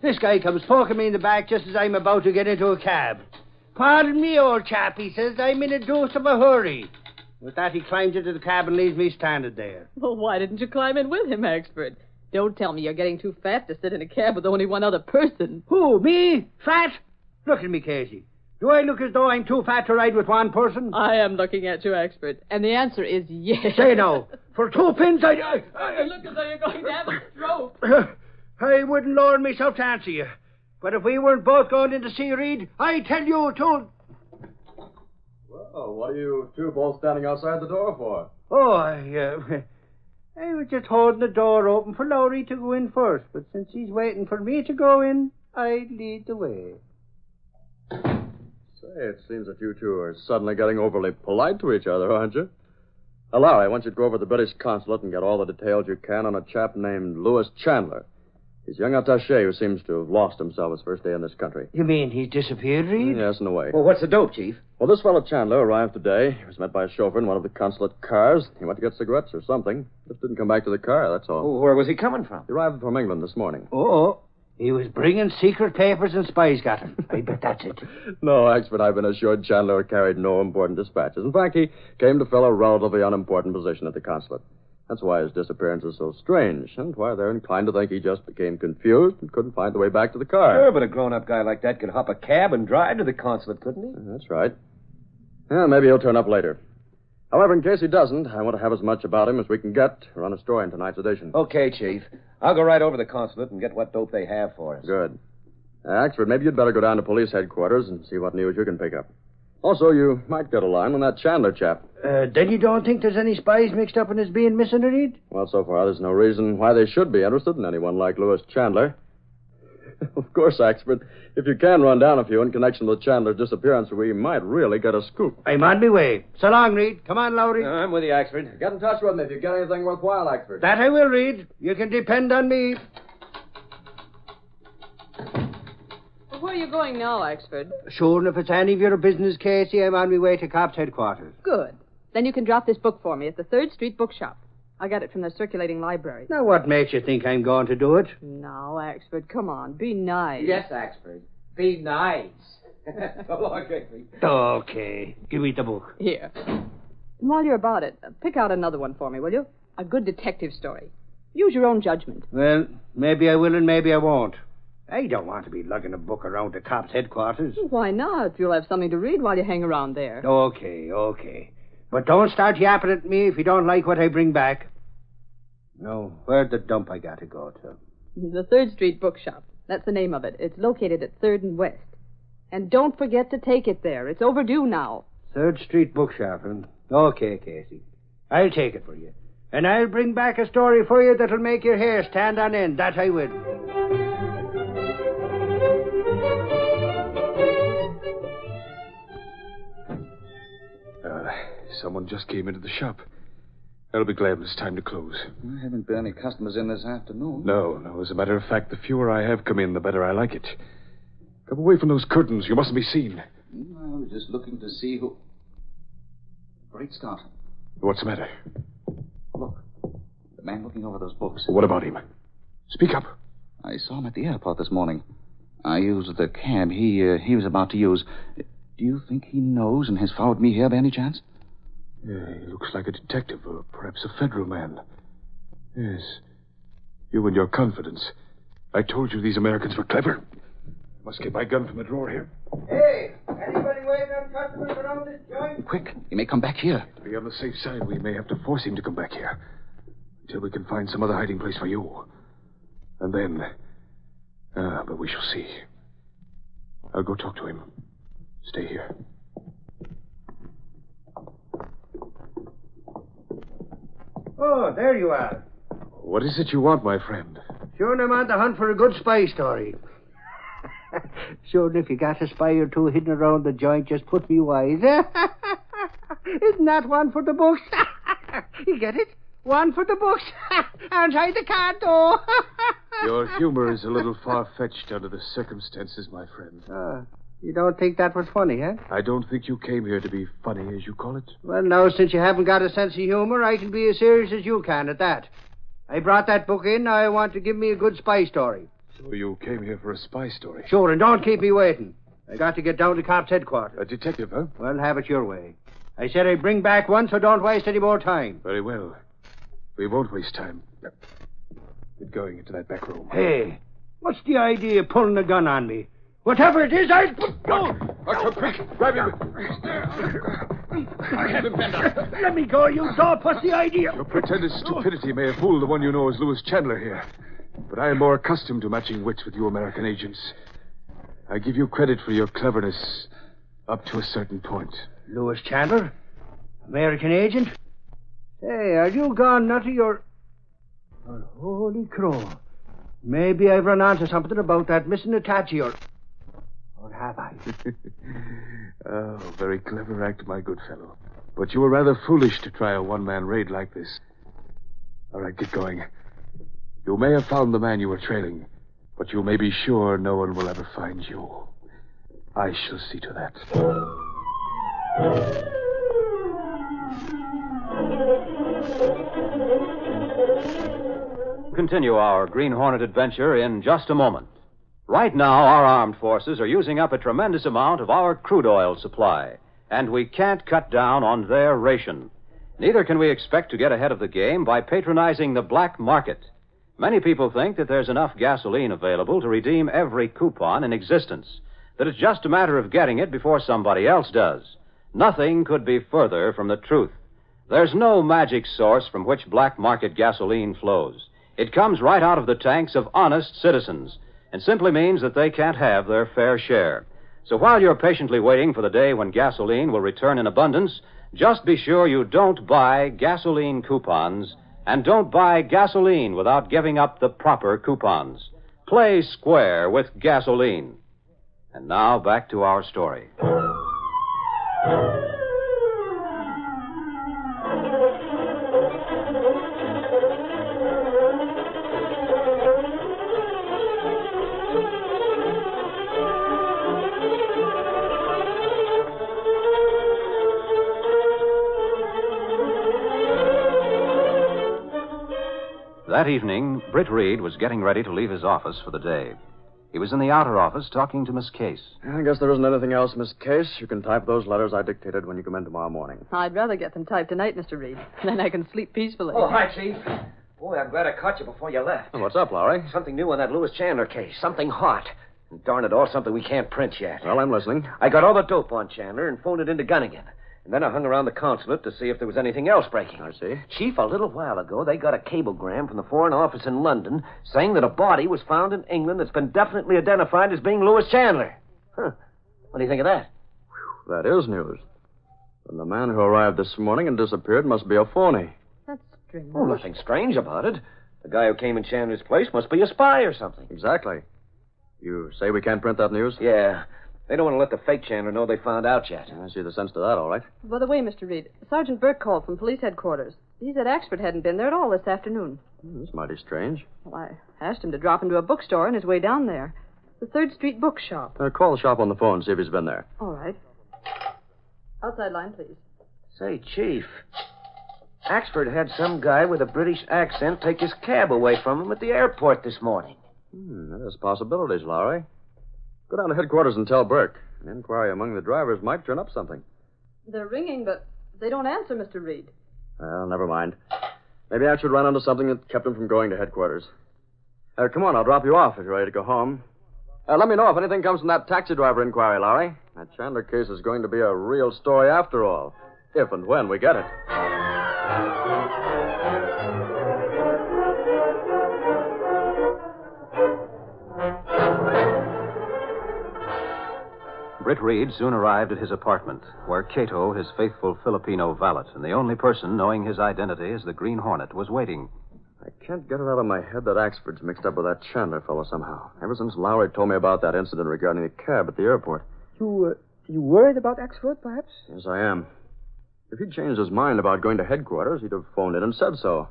This guy comes poking me in the back just as I'm about to get into a cab. Pardon me, old chap, he says, I'm in a deuce of a hurry. With that, he climbs into the cab and leaves me standing there. Well, why didn't you climb in with him, Axford? Don't tell me you're getting too fat to sit in a cab with only one other person. Who, me? Fat? Look at me, Casey. Do I look as though I'm too fat to ride with one person? I am looking at you, Axford, and the answer is yes. Say no. For 2 pins, You look as though you're going to have a stroke. I wouldn't lower myself to answer you. But if we weren't both going in to see Reed, I tell you to... Well, what are you two both standing outside the door for? Oh, I was just holding the door open for Lowry to go in first, but since he's waiting for me to go in, I lead the way. Say, it seems that you two are suddenly getting overly polite to each other, aren't you? Larry, I want you to go over to the British consulate and get all the details you can on a chap named Louis Chandler. He's a young attaché who seems to have lost himself his first day in this country. You mean he's disappeared, Reed? Yes, in a way. Well, what's the dope, Chief? Well, this fellow Chandler arrived today. He was met by a chauffeur in one of the consulate cars. He went to get cigarettes or something. Just didn't come back to the car, that's all. Oh, where was he coming from? He arrived from England this morning. Oh, he was bringing secret papers and spies got him. I bet that's it. No, Axford, I've been assured Chandler carried no important dispatches. In fact, he came to fill a relatively unimportant position at the consulate. That's why his disappearance is so strange, and why they're inclined to think he just became confused and couldn't find the way back to the car. Sure, but a grown-up guy like that could hop a cab and drive to the consulate, couldn't he? That's right. Yeah, maybe he'll turn up later. However, in case he doesn't, I want to have as much about him as we can get to run a story in tonight's edition. Okay, Chief. I'll go right over to the consulate and get what dope they have for us. Good. Axford, maybe you'd better go down to police headquarters and see what news you can pick up. Also, you might get a line on that Chandler chap. Then you don't think there's any spies mixed up in his being missing, Reed? Well, so far, there's no reason why they should be interested in anyone like Louis Chandler. Of course, Axford, if you can run down a few in connection with Chandler's disappearance, we might really get a scoop. I'm on my way. So long, Reed. Come on, Lowry. I'm with you, Axford. Get in touch with me if you get anything worthwhile, Axford. That I will, Reed. You can depend on me. Well, where are you going now, Axford? Sure, and if it's any of your business, Casey, I'm on my way to Cops headquarters. Good. Then you can drop this book for me at the 3rd Street bookshop. I got it from the circulating library. Now, what makes you think I'm going to do it? Now, Axford, come on. Be nice. Yes, Axford. Be nice. So long, Casey. Okay. Give me the book. Here. And while you're about it, pick out another one for me, will you? A good detective story. Use your own judgment. Well, maybe I will and maybe I won't. I don't want to be lugging a book around the cops' headquarters. Why not? You'll have something to read while you hang around there. Okay. But don't start yapping at me if you don't like what I bring back. No, where's the dump I got to go to? The 3rd Street Bookshop. That's the name of it. It's located at 3rd and West. And don't forget to take it there. It's overdue now. 3rd Street Bookshop, huh? Okay, Casey. I'll take it for you. And I'll bring back a story for you that'll make your hair stand on end. That I will. Someone just came into the shop. I'll be glad when it's time to close. There haven't been any customers in this afternoon. No. As a matter of fact, the fewer I have come in, the better I like it. Come away from those curtains. You mustn't be seen. I was just looking to see who... Great Scott. What's the matter? Look. The man looking over those books. What about him? Speak up. I saw him at the airport this morning. I used the cab he was about to use. Do you think he knows and has followed me here by any chance? Yeah, he looks like a detective or perhaps a federal man. Yes. You and your confidence. I told you these Americans were clever. I must get my gun from the drawer here. Hey, anybody waiting on customers around this joint? Quick, he may come back here. To be on the safe side, we may have to force him to come back here. Until we can find some other hiding place for you. And then... but we shall see. I'll go talk to him. Stay here. Oh, there you are. What is it you want, my friend? Sure, I'm on the hunt for a good spy story. Sure, if you got a spy or two hidden around the joint, just put me wise. Isn't that one for the books? You get it? One for the books. Outside the car door. Your humor is a little far-fetched under the circumstances, my friend. You don't think that was funny, huh? I don't think you came here to be funny, as you call it. Well, now, since you haven't got a sense of humor, I can be as serious as you can at that. I brought that book in. Now I want to give me a good spy story. So you came here for a spy story? Sure, and don't keep me waiting. I got to get down to cops' headquarters. A detective, huh? Well, have it your way. I said I'd bring back one, so don't waste any more time. Very well. We won't waste time. Get going into that back room. Hey, what's the idea of pulling a gun on me? Whatever it is, I'll... Go, quick! Grab him! I haven't been there. Let me go, you dope. What's the idea? Your pretended stupidity may have fooled the one you know as Lewis Chandler here. But I am more accustomed to matching wits with you American agents. I give you credit for your cleverness up to a certain point. Lewis Chandler? American agent? Hey, are you gone nutty or... Oh, holy crow. Maybe I've run onto something about that missing Attache or have I? Oh, very clever act, my good fellow. But you were rather foolish to try a one-man raid like this. All right, get going. You may have found the man you were trailing, but you may be sure no one will ever find you. I shall see to that. Continue our Green Hornet adventure in just a moment. Right now, our armed forces are using up a tremendous amount of our crude oil supply, and we can't cut down on their ration. Neither can we expect to get ahead of the game by patronizing the black market. Many people think that there's enough gasoline available to redeem every coupon in existence, that it's just a matter of getting it before somebody else does. Nothing could be further from the truth. There's no magic source from which black market gasoline flows. It comes right out of the tanks of honest citizens, and simply means that they can't have their fair share. So while you're patiently waiting for the day when gasoline will return in abundance, just be sure you don't buy gasoline coupons, and don't buy gasoline without giving up the proper coupons. Play square with gasoline. And now back to our story. That evening, Britt Reed was getting ready to leave his office for the day. He was in the outer office talking to Miss Case. I guess there isn't anything else, Miss Case. You can type those letters I dictated when you come in tomorrow morning. I'd rather get them typed tonight, Mr. Reed. Then I can sleep peacefully. Oh, hi, Chief. Boy, I'm glad I caught you before you left. What's up, Lowry? Something new on that Lewis Chandler case. Something hot. And darn it all, something we can't print yet. Well, I'm listening. I got all the dope on Chandler and phoned it into Gunnigan. And then I hung around the consulate to see if there was anything else breaking. I see. Chief, a little while ago, they got a cablegram from the Foreign Office in London saying that a body was found in England that's been definitely identified as being Lewis Chandler. Huh. What do you think of that? That is news. And the man who arrived this morning and disappeared must be a phony. That's strange. Oh, nothing strange about it. The guy who came in Chandler's place must be a spy or something. Exactly. You say we can't print that news? Yeah. They don't want to let the fake Chandler know they found out yet. I see the sense to that, all right. By the way, Mr. Reed, Sergeant Burke called from police headquarters. He said Axford hadn't been there at all this afternoon. That's mighty strange. Well, I asked him to drop into a bookstore on his way down there. The 3rd Street Bookshop. Call the shop on the phone, see if he's been there. All right. Outside line, please. Say, Chief, Axford had some guy with a British accent take his cab away from him at the airport this morning. That has possibilities, Lowry. Go down to headquarters and tell Burke. An inquiry among the drivers might turn up something. They're ringing, but they don't answer, Mr. Reed. Well, never mind. Maybe I should run onto something that kept him from going to headquarters. Come on, I'll drop you off if you're ready to go home. Let me know if anything comes from that taxi driver inquiry, Lowry. That Chandler case is going to be a real story after all, if and when we get it. Britt Reed soon arrived at his apartment, where Cato, his faithful Filipino valet, and the only person knowing his identity as the Green Hornet, was waiting. I can't get it out of my head that Axford's mixed up with that Chandler fellow somehow. Ever since Lowry told me about that incident regarding the cab at the airport. You worried about Axford, perhaps? Yes, I am. If he'd changed his mind about going to headquarters, he'd have phoned in and said so.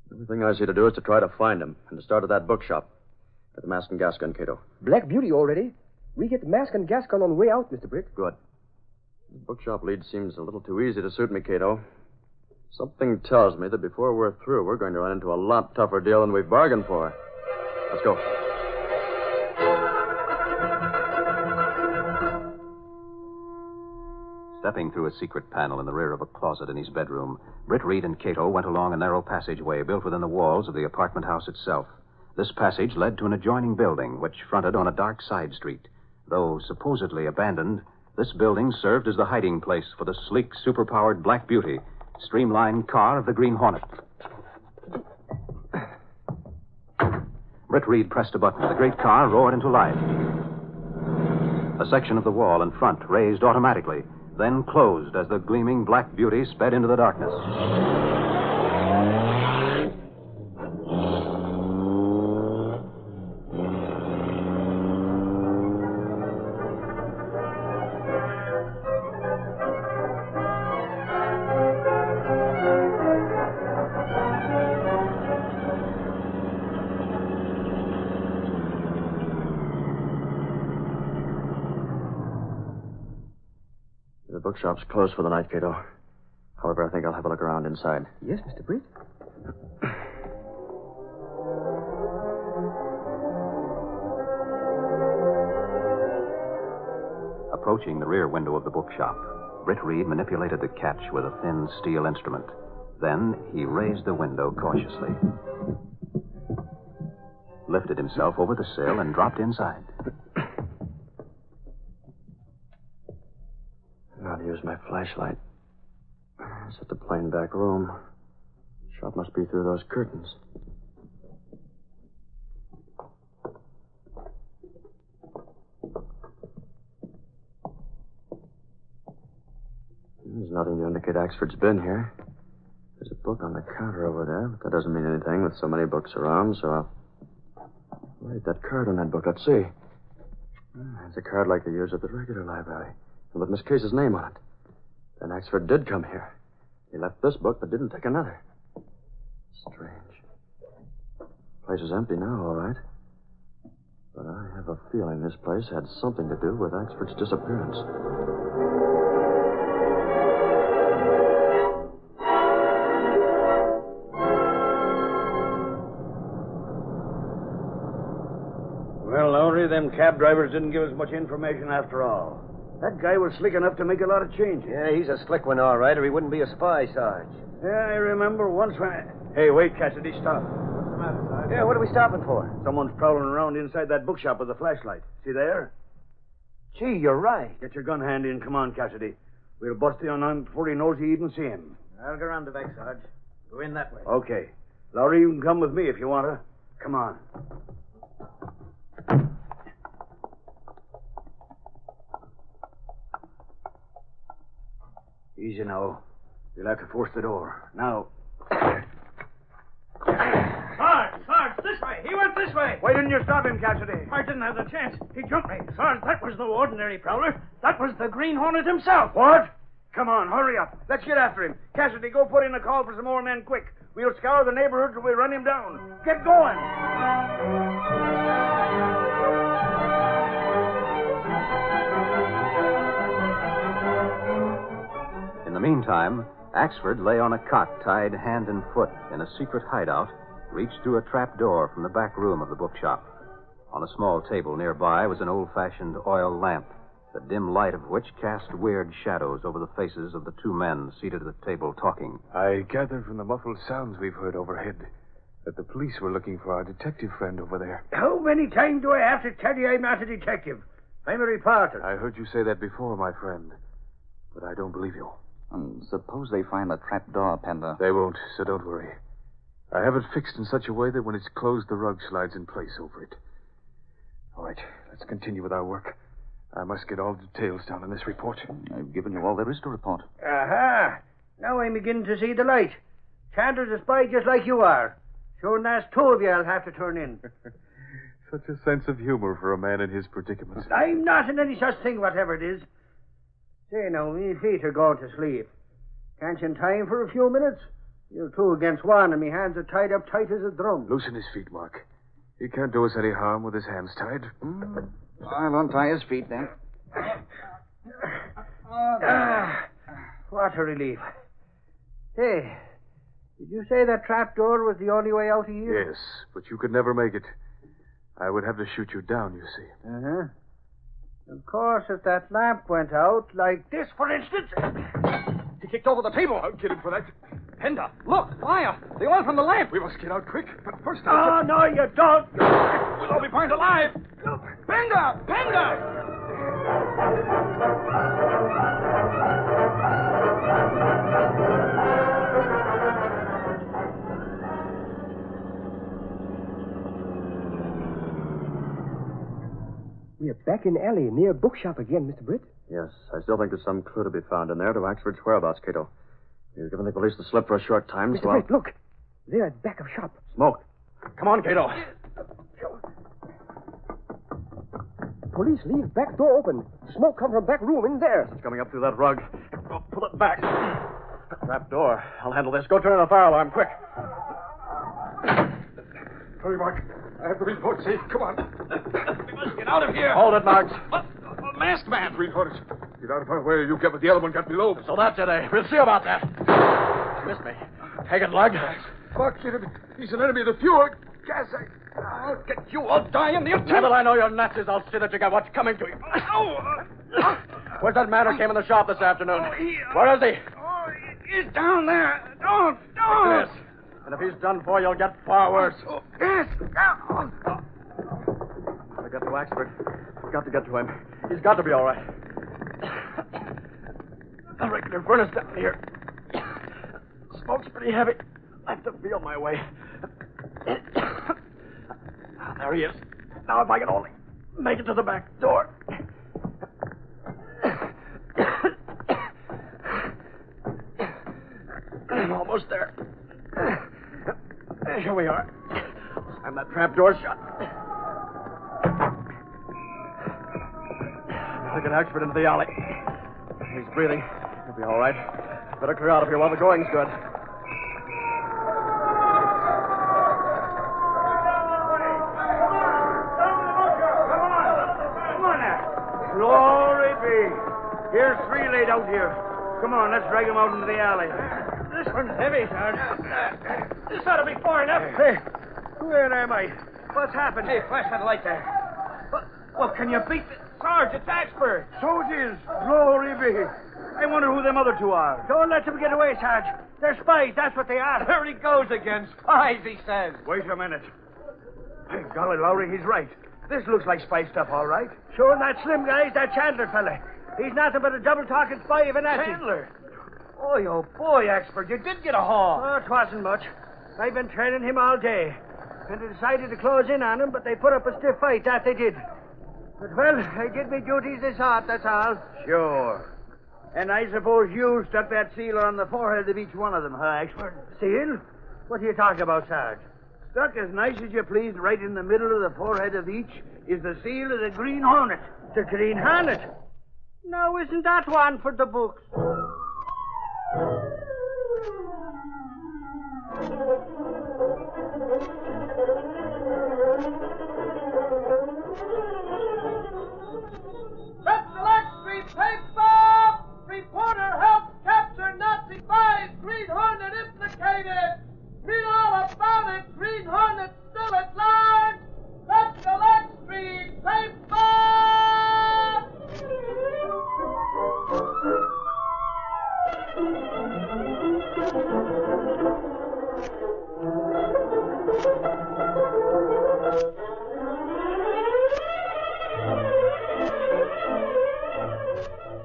The only thing I see to do is to try to find him and to start at that bookshop. At the Mask and Gas Gun, Cato. Black Beauty already. We get the mask and gas gun on the way out, Mr. Britt. Good. The bookshop lead seems a little too easy to suit me, Cato. Something tells me that before we're through, we're going to run into a lot tougher deal than we've bargained for. Let's go. Stepping through a secret panel in the rear of a closet in his bedroom, Britt Reed and Cato went along a narrow passageway built within the walls of the apartment house itself. This passage led to an adjoining building, which fronted on a dark side street. Though supposedly abandoned, this building served as the hiding place for the sleek, superpowered Black Beauty, streamlined car of the Green Hornet. Britt Reed pressed a button. The great car roared into life. A section of the wall in front raised automatically, then closed as the gleaming Black Beauty sped into the darkness. The bookshop's closed for the night, Cato. However, I think I'll have a look around inside. Yes, Mr. Britt. Approaching the rear window of the bookshop, Britt Reed manipulated the catch with a thin steel instrument. Then he raised the window cautiously, lifted himself over the sill, and dropped inside. I'll use my flashlight. It's at the plain back room. Shop must be through those curtains. There's nothing to indicate Axford's been here. There's a book on the counter over there, but that doesn't mean anything with so many books around, so I'll... Wait, that card on that book, let's see. It's a card like they use at the regular library, and with Miss Case's name on it. Then Axford did come here. He left this book, but didn't take another. Strange. The place is empty now, all right. But I have a feeling this place had something to do with Axford's disappearance. Well, Them cab drivers didn't give us much information after all. That guy was slick enough to make a lot of changes. Yeah, he's a slick one, all right, or he wouldn't be a spy, Sarge. Yeah, I remember once when Hey, wait, Cassidy, stop. What's the matter, Sarge? Yeah, what are we stopping for? Someone's prowling around inside that bookshop with a flashlight. See there? Gee, you're right. Get your gun handy and come on, Cassidy. We'll bust the on before he knows he even see him. I'll go round the back, Sarge. Go in that way. Okay. Lowry, you can come with me if you want to. Come on. Easy now. You'll have to force the door. Now. Sarge, this way. He went this way. Why didn't you stop him, Cassidy? I didn't have the chance. He jumped me. Sarge, that was no ordinary prowler. That was the Green Hornet himself. What? Come on, hurry up. Let's get after him. Cassidy, go put in a call for some more men quick. We'll scour the neighborhood till we run him down. Get going. In the meantime, Axford lay on a cot tied hand and foot in a secret hideout, reached through a trap door from the back room of the bookshop. On a small table nearby was an old-fashioned oil lamp, the dim light of which cast weird shadows over the faces of the two men seated at the table talking. I gather from the muffled sounds we've heard overhead that the police were looking for our detective friend over there. How many times do I have to tell you I'm not a detective? I'm a reporter. I heard you say that before, my friend, but I don't believe you. Suppose they find the trap door, Pender. They won't, so don't worry. I have it fixed in such a way that when it's closed, the rug slides in place over it. All right, let's continue with our work. I must get all details down in this report. I've given you all there is to report. Aha! Now I'm beginning to see the light. Chandler's a spy just like you are. Sure, that's two of you I'll have to turn in. Such a sense of humor for a man in his predicament. I'm not in any such thing, whatever it is. Say now, me feet are going to sleep. Can't you in time for a few minutes? You're two against one, and me hands are tied up tight as a drum. Loosen his feet, Mark. He can't do us any harm with his hands tied. I'll untie his feet, then. What a relief. Hey, did you say that trap door was the only way out of here? Yes, but you could never make it. I would have to shoot you down, you see. Uh-huh. Of course, if that lamp went out, like this, for instance... He kicked over the table. I'll get him for that. Pender, look, fire. The oil from the lamp. We must get out quick, but first... Oh, no, you don't. We'll all be burned alive. Pender! Pender! We're back in the alley near bookshop again, Mr. Britt. Yes, I still think there's some clue to be found in there to Axford's whereabouts, Cato. You've given the police the slip for a short time, Mr. Britt, look. They're at the back of shop. Smoke. Come on, Cato. Police leave back door open. Smoke come from back room in there. It's coming up through that rug. Oh, pull it back. Trap door. I'll handle this. Go turn on the fire alarm, quick. Hurry, Mark. I have the report safe. Come on. We must get out of here. Hold it, Marks. What? A masked man. Green Hornet. Get out of my way. You get with the other one got me low. So that's it, eh? We'll see about that. Missed me. Take it, Lug. Mark, he's an enemy of the few. Gas, I'll get you all dying. Now that I know you're Nazis, I'll see that you get what's coming to you. Where's that man who came in the shop this afternoon? Where is he? He's down there. Don't. Yes. And if he's done for, you'll get far worse. Yes. I got to Axford. We've got to get to him. He's got to be all right. I reckon the furnace down here. Smoke's pretty heavy. I have to feel my way. There he is. Now if I can only make it to the back door. I'm almost there. Here we are. Slam that trap door shut. I'll get Axford into the alley. He's breathing. He'll be all right. Better clear out of here while the going's good. Glory be. Here's three laid out here. Come on, let's drag him out into the alley. This one's heavy, Sarge. This ought to be far enough. Hey, where am I? What's happened? Hey, flash that light there. Well, can you beat the... Sarge, it's Axford. So it is. Glory be. I wonder who them other two are. Don't let them get away, Sarge. They're spies, that's what they are. There he goes again. Spies, he says. Wait a minute. Hey, golly, Lowry, he's right. This looks like spy stuff, all right. Sure, and that slim guy's that Chandler fella. He's nothing but a double-talking spy of a Nazi. Chandler? Oh, boy, Axford, you did get a haul. Oh, it wasn't much. I've been trailing him all day. And they decided to close in on him, but they put up a stiff fight, that they did. But, well, I did my duties this hard, that's all. Sure. And I suppose you stuck that seal on the forehead of each one of them, huh, Axford? Seal? What are you talking about, Sarge? Stuck as nice as you please right in the middle of the forehead of each is the seal of the Green Hornet. The Green Hornet? Now, isn't that one for the books? That's the Lake Street paper! Reporter helps capture Nazi spies. Green Hornet implicated. Read all about it. Green Hornet still at large. That's the Lake Street paper!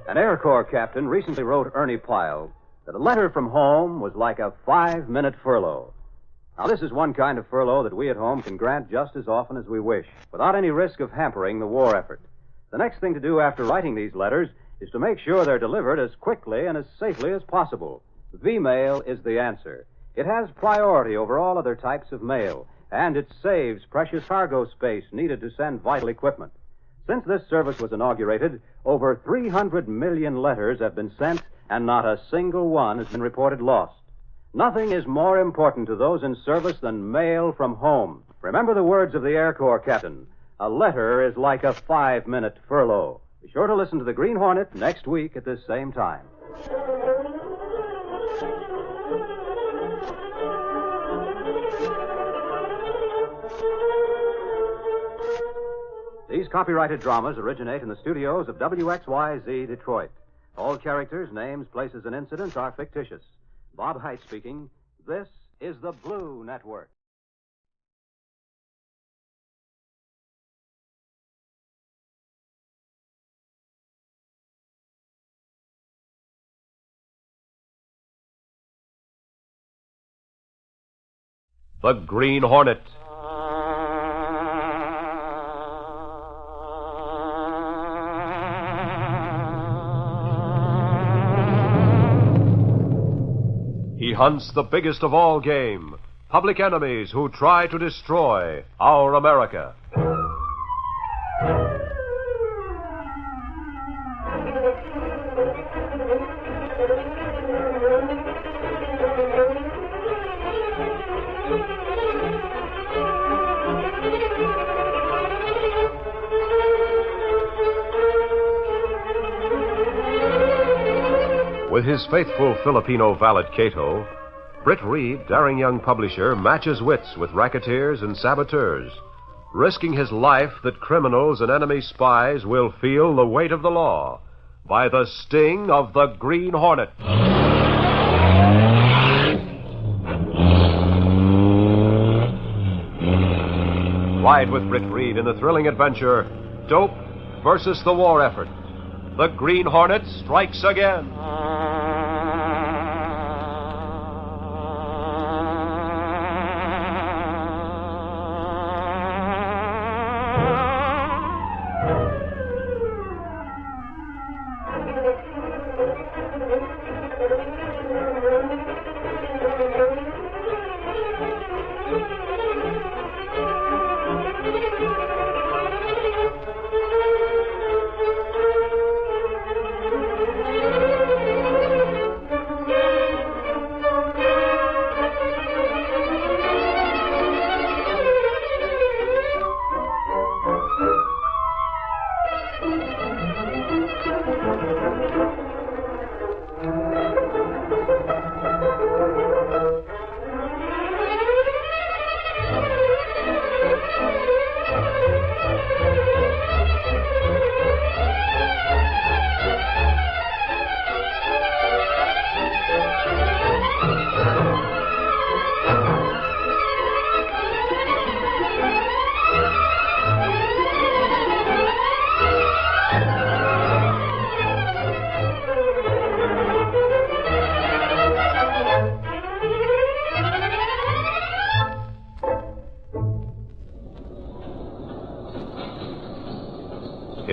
An Air Corps captain recently wrote Ernie Pyle that a letter from home was like a 5-minute furlough. Now, this is one kind of furlough that we at home can grant just as often as we wish, without any risk of hampering the war effort. The next thing to do after writing these letters is to make sure they're delivered as quickly and as safely as possible. V-mail is the answer. It has priority over all other types of mail, and it saves precious cargo space needed to send vital equipment. Since this service was inaugurated, over 300 million letters have been sent, and not a single one has been reported lost. Nothing is more important to those in service than mail from home. Remember the words of the Air Corps captain. A letter is like a 5-minute furlough. Be sure to listen to the Green Hornet next week at this same time. These copyrighted dramas originate in the studios of WXYZ Detroit. All characters, names, places, and incidents are fictitious. Bob Height speaking. This is the Blue Network. The Green Hornet. He hunts the biggest of all game, public enemies who try to destroy our America. With his faithful Filipino valet Cato, Britt Reed, daring young publisher, matches wits with racketeers and saboteurs, risking his life that criminals and enemy spies will feel the weight of the law by the sting of the Green Hornet. Ride with Britt Reed in the thrilling adventure, Dope versus the War Effort. The Green Hornet strikes again.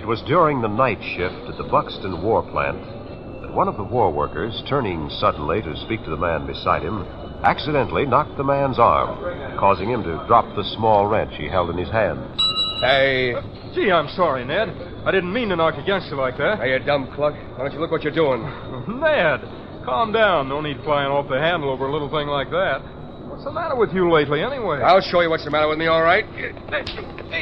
It was during the night shift at the Buxton war plant that one of the war workers, turning suddenly to speak to the man beside him, accidentally knocked the man's arm, causing him to drop the small wrench he held in his hand. Hey. Gee, I'm sorry, Ned. I didn't mean to knock against you like that. Hey, you dumb cluck. Why don't you look what you're doing? Ned, calm down. No need flying off the handle over a little thing like that. What's the matter with you lately, anyway? I'll show you what's the matter with me, all right? Hey,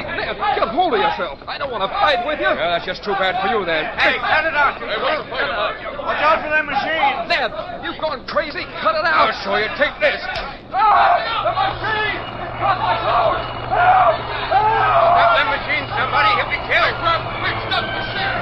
Ned, get hold of yourself. I don't want to fight with you. Yeah, that's just too bad for you, then. Hey, cut it out. Watch out for that machine. Ned, you've gone crazy. Cut it out. I'll show you. Take this. The machine! Cut my throat! Help! Help! Stop that machine, somebody. He'll be killed. Quick, stop the machine!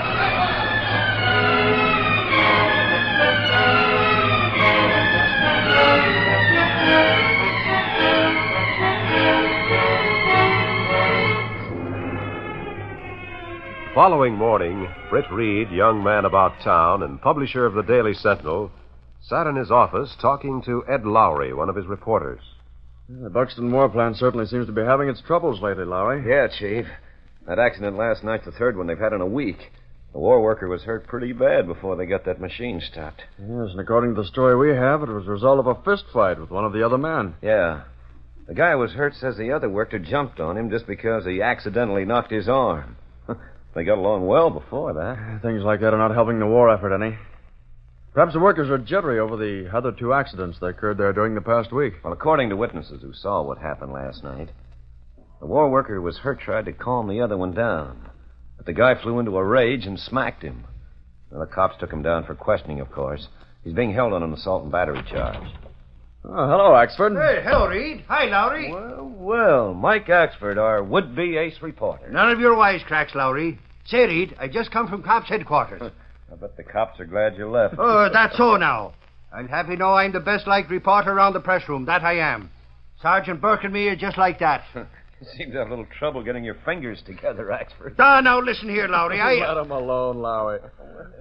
Following morning, Britt Reed, young man about town and publisher of the Daily Sentinel, sat in his office talking to Ed Lowry, one of his reporters. The Buxton war plant certainly seems to be having its troubles lately, Lowry. Yeah, Chief. That accident last night's the third one they've had in a week. The war worker was hurt pretty bad before they got that machine stopped. Yes, and according to the story we have, it was the result of a fist fight with one of the other men. Yeah. The guy who was hurt says the other worker jumped on him just because he accidentally knocked his arm. They got along well before that. Things like that are not helping the war effort any. Perhaps the workers are jittery over the other two accidents that occurred there during the past week. Well, according to witnesses who saw what happened last night, the war worker who was hurt tried to calm the other one down. But the guy flew into a rage and smacked him. Well, the cops took him down for questioning, of course. He's being held on an assault and battery charge. Oh, hello, Axford. Hey, hello, Reed. Hi, Lowry. Well, Mike Axford, our would-be ace reporter. None of your wisecracks, Lowry. Say, Reed, I just come from cops' headquarters. I bet the cops are glad you left. Oh, that's so now. I'll have you know I'm the best-liked reporter around the press room. That I am. Sergeant Burke and me are just like that. You seem to have a little trouble getting your fingers together, Axford. Now listen here, Lowry. Let him alone, Lowry.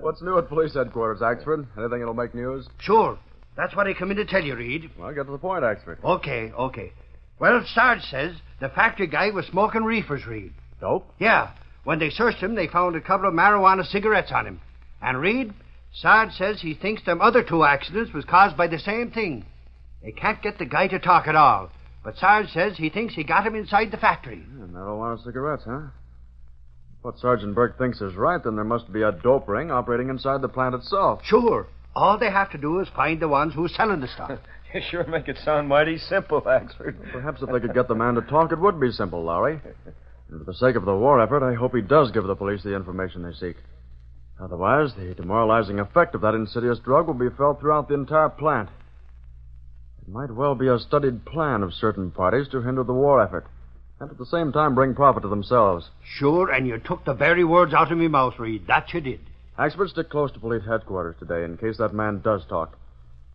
What's new at police headquarters, Axford? Anything that'll make news? Sure. That's what I come in to tell you, Reed. Well, get to the point, Axford. Okay. Well, Sarge says the factory guy was smoking reefers, Reed. Dope? Yeah. When they searched him, they found a couple of marijuana cigarettes on him. And Reed, Sarge says he thinks them other two accidents was caused by the same thing. They can't get the guy to talk at all. But Sarge says he thinks he got him inside the factory. Marijuana cigarettes, huh? If what Sergeant Burke thinks is right, then there must be a dope ring operating inside the plant itself. Sure. All they have to do is find the ones who's selling the stuff. You sure make it sound mighty simple, Axford. Perhaps if they could get the man to talk, it would be simple, Lowry. And for the sake of the war effort, I hope he does give the police the information they seek. Otherwise, the demoralizing effect of that insidious drug will be felt throughout the entire plant. It might well be a studied plan of certain parties to hinder the war effort, and at the same time bring profit to themselves. Sure, and you took the very words out of me mouth, Reed. That you did. Axford, stick close to police headquarters today in case that man does talk.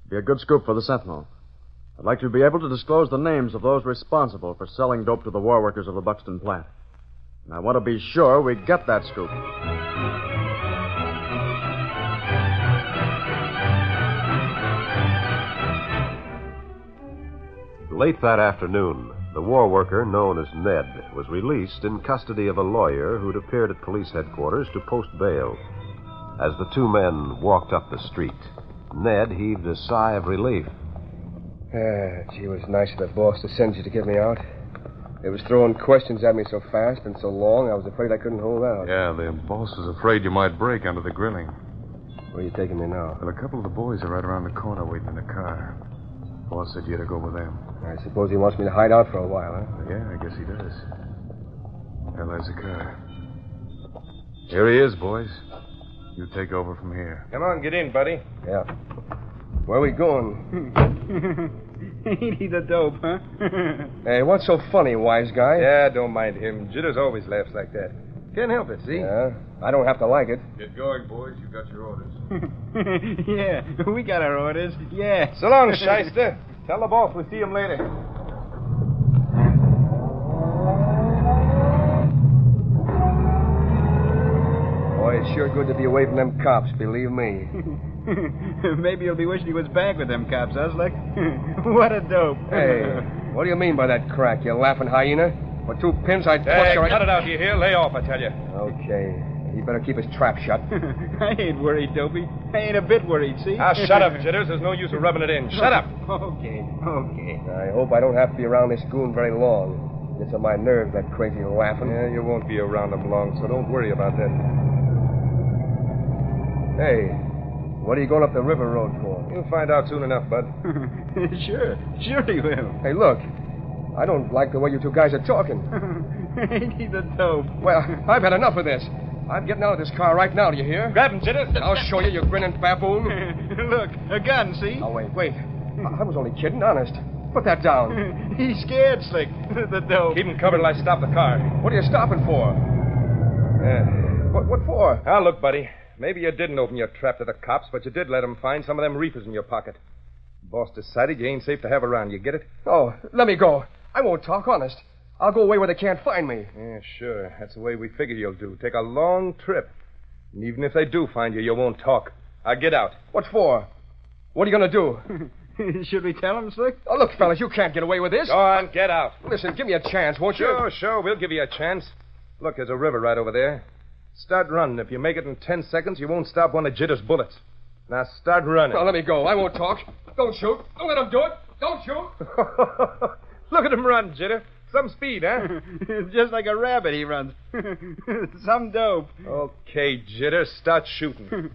It'd be a good scoop for the Sentinel. I'd like to be able to disclose the names of those responsible for selling dope to the war workers of the Buxton plant. And I want to be sure we get that scoop. Late that afternoon, the war worker known as Ned was released in custody of a lawyer who'd appeared at police headquarters to post bail. As the two men walked up the street, Ned heaved a sigh of relief. Gee, it was nice of the boss to send you to get me out. They was throwing questions at me so fast and so long, I was afraid I couldn't hold out. Yeah, the boss is afraid you might break under the grilling. Where are you taking me now? Well, a couple of the boys are right around the corner waiting in the car. Boss said you had to go with them. I suppose he wants me to hide out for a while, huh? Yeah, I guess he does. Well, there's the car. Here he is, boys. You take over from here. Come on, get in, buddy. Yeah. Where are we going? Ain't he the dope, huh? Hey, what's so funny, wise guy? Yeah, don't mind him. Jitters always laughs like that. Can't help it, see? Yeah, I don't have to like it. Get going, boys. You got your orders. Yeah, we got our orders. Yeah. So long, shyster. Tell the boss we'll see him later. Boy, it's sure good to be away from them cops, believe me. Maybe he'll be wishing he was back with them cops, huh, Slick? What a dope. Hey, what do you mean by that crack, you laughing hyena? For 2 pins, I'd bust your... cut it out, you hear? Lay off, I tell you. Okay. He better keep his trap shut. I ain't worried, Dopey. I ain't a bit worried, see? Ah, shut up, Jitters. There's no use of rubbing it in. Shut up. Okay. I hope I don't have to be around this goon very long. Gets on my nerves, that crazy laughing. Yeah, you won't be around him long, so don't worry about that. Hey, what are you going up the river road for? You'll find out soon enough, Bud. Sure he will. Hey, look. I don't like the way you two guys are talking. Ain't he the dope? Well, I've had enough of this. I'm getting out of this car right now, do you hear? Grab him, Jitters. I'll show you, you grinning baboon. Look, a gun, see? Oh, wait. I was only kidding, honest. Put that down. He's scared, Slick. The dope. Keep him covered till I stop the car. What are you stopping for? What for? Ah, look, buddy. Maybe you didn't open your trap to the cops, but you did let them find some of them reefers in your pocket. Boss decided you ain't safe to have around. You get it? Oh, let me go. I won't talk, honest. I'll go away where they can't find me. Yeah, sure. That's the way we figure you'll do. Take a long trip. And even if they do find you, you won't talk. Now get out. What for? What are you going to do? Should we tell him, Slick? Oh, look, fellas, you can't get away with this. Go on, get out. Listen, give me a chance, won't you? Sure. We'll give you a chance. Look, there's a river right over there. Start running. If you make it in 10 seconds, you won't stop one of Jitter's bullets. Now start running. Now, let me go. I won't talk. Don't shoot. Don't let him do it. Don't shoot. Look at him run, Jitter. Some speed, huh? Just like a rabbit he runs. Some dope. Okay, Jitter, start shooting.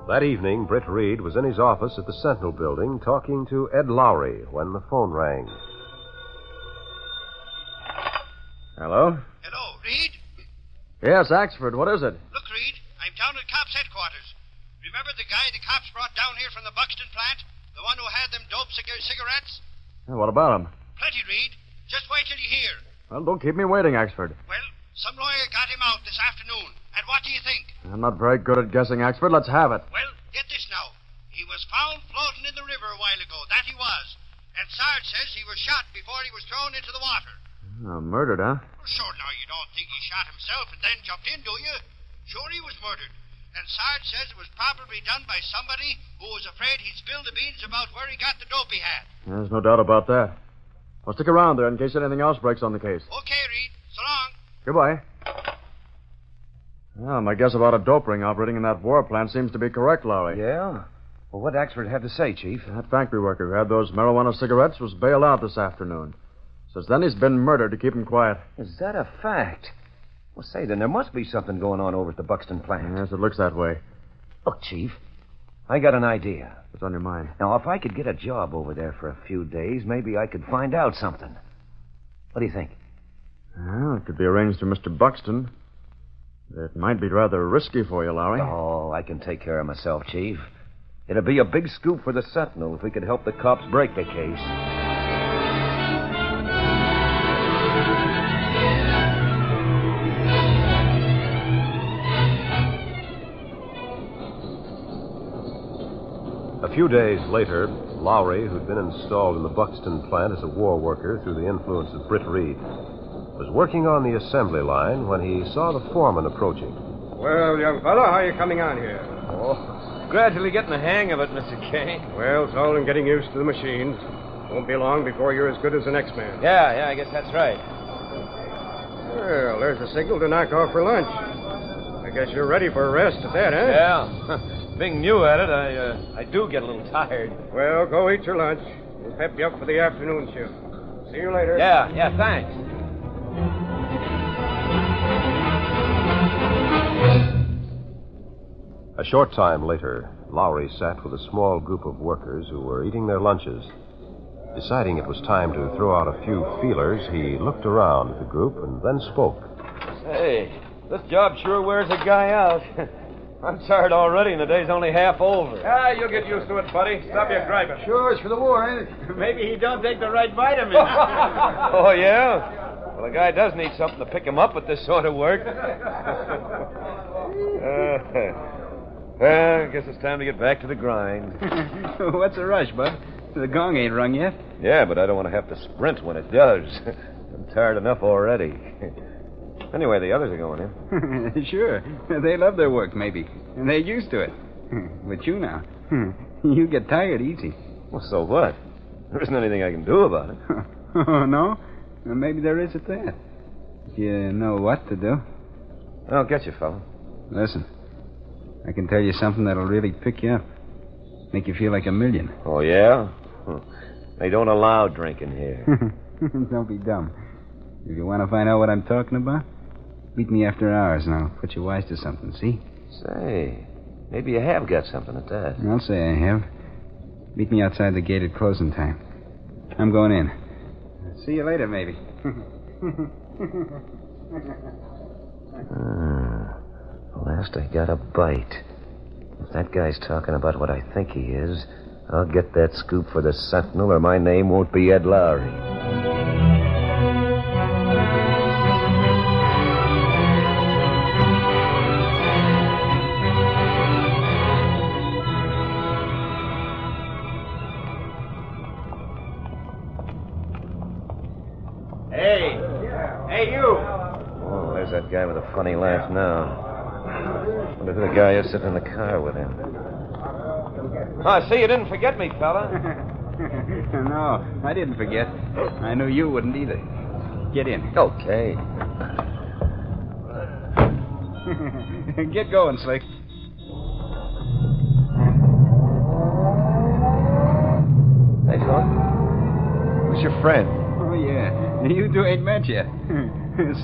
That evening, Britt Reed was in his office at the Sentinel Building talking to Ed Lowry when the phone rang. Hello? Hello, Reed? Yes, Axford. What is it? Look, Reed, I'm down at cops' headquarters. Remember the guy the cops brought down here from the Buxton plant? The one who had them dope cigarettes? What about him? Plenty, Reed. Just wait till you hear. Well, don't keep me waiting, Axford. Well, some lawyer got him out this afternoon. And what do you think? I'm not very good at guessing, Axford. Let's have it. Well, get this now. He was found floating in the river a while ago. That he was. And Sarge says he was shot before he was thrown into the water. Murdered, huh? Well, sure, now you don't think he shot himself and then jumped in, do you? Sure, he was murdered. And Sarge says it was probably done by somebody who was afraid he'd spill the beans about where he got the dope he had. There's no doubt about that. Well, stick around there in case anything else breaks on the case. Okay, Reed. So long. Goodbye. Well, my guess about a dope ring operating in that war plant seems to be correct, Lowry. Yeah? Well, what Axford have to say, Chief? That factory worker who had those marijuana cigarettes was bailed out this afternoon. Since then, he's been murdered to keep him quiet. Is that a fact? Well, say, then there must be something going on over at the Buxton plant. Yes, it looks that way. Look, Chief, I got an idea. What's on your mind? Now, if I could get a job over there for a few days, maybe I could find out something. What do you think? Well, it could be arranged through Mr. Buxton. It might be rather risky for you, Lowry. Oh, I can take care of myself, Chief. It'd be a big scoop for the Sentinel if we could help the cops break the case. A few days later, Lowry, who'd been installed in the Buxton plant as a war worker through the influence of Britt Reed, was working on the assembly line when he saw the foreman approaching. Well, young fellow, how are you coming on here? Oh, gradually getting the hang of it, Mr. Kane. Well, it's all in getting used to the machines. Won't be long before you're as good as the next man. Yeah, I guess that's right. Well, there's a signal to knock off for lunch. I guess you're ready for a rest at that, huh? Yeah. Being new at it, I do get a little tired. Well, go eat your lunch. We'll pep you up for the afternoon shift. See you later. Yeah, thanks. A short time later, Lowry sat with a small group of workers who were eating their lunches. Deciding it was time to throw out a few feelers, he looked around at the group and then spoke. Hey, this job sure wears a guy out. I'm tired already and the day's only half over. You'll get used to it, buddy. Stop your griping. Sure, it's for the war, ain't it? Maybe he don't take the right vitamins. Oh, yeah? Well, a guy does need something to pick him up with this sort of work. Well, I guess it's time to get back to the grind. What's the rush, Bud? The gong ain't rung yet. Yeah, but I don't want to have to sprint when it does. I'm tired enough already. Anyway, the others are going in. Sure. They love their work, maybe. And they're used to it. But you now, you get tired easy. Well, so what? There isn't anything I can do about it. Oh, no? Well, maybe there is at that. If you know what to do. I'll get you, fella. Listen, I can tell you something that'll really pick you up. Make you feel like a million. Oh, yeah? They don't allow drinking here. Don't be dumb. If you want to find out what I'm talking about, meet me after hours and I'll put you wise to something, see? Say, maybe you have got something at that. I'll say I have. Meet me outside the gate at closing time. I'm going in. See you later, maybe. At last I got a bite. If that guy's talking about what I think he is, I'll get that scoop for the Sentinel or my name won't be Ed Lowry. Hey, you! Oh, there's that guy with a funny laugh now. Wonder who the guy is sitting in the car with him. Oh, I see you didn't forget me, fella. No, I didn't forget. I knew you wouldn't either. Get in. Okay. Get going, Slick. Hey, Phil. Who's your friend? Oh, yeah. You two ain't met yet.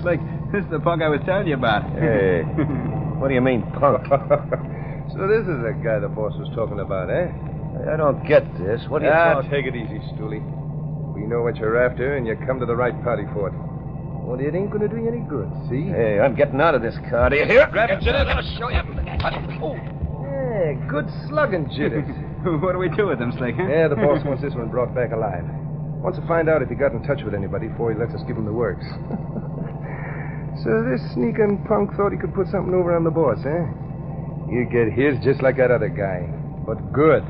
Slick, this is the punk I was telling you about. Hey, what do you mean, punk? So this is the guy the boss was talking about, eh? I don't get this. What do you talk... take it easy, Stooley. We know what you're after, and you come to the right party for it. Well, it ain't gonna do you any good, see? Hey, I'm getting out of this car. Do you hear? Grab it, Jitters. I'll show you. Oh. Yeah, good slugging, Jitters. What do we do with them, Slick, huh? Yeah, the boss wants this one brought back alive. Wants to find out if he got in touch with anybody before he lets us give him the works. So this sneaking punk thought he could put something over on the boss, eh? You get his just like that other guy, but good.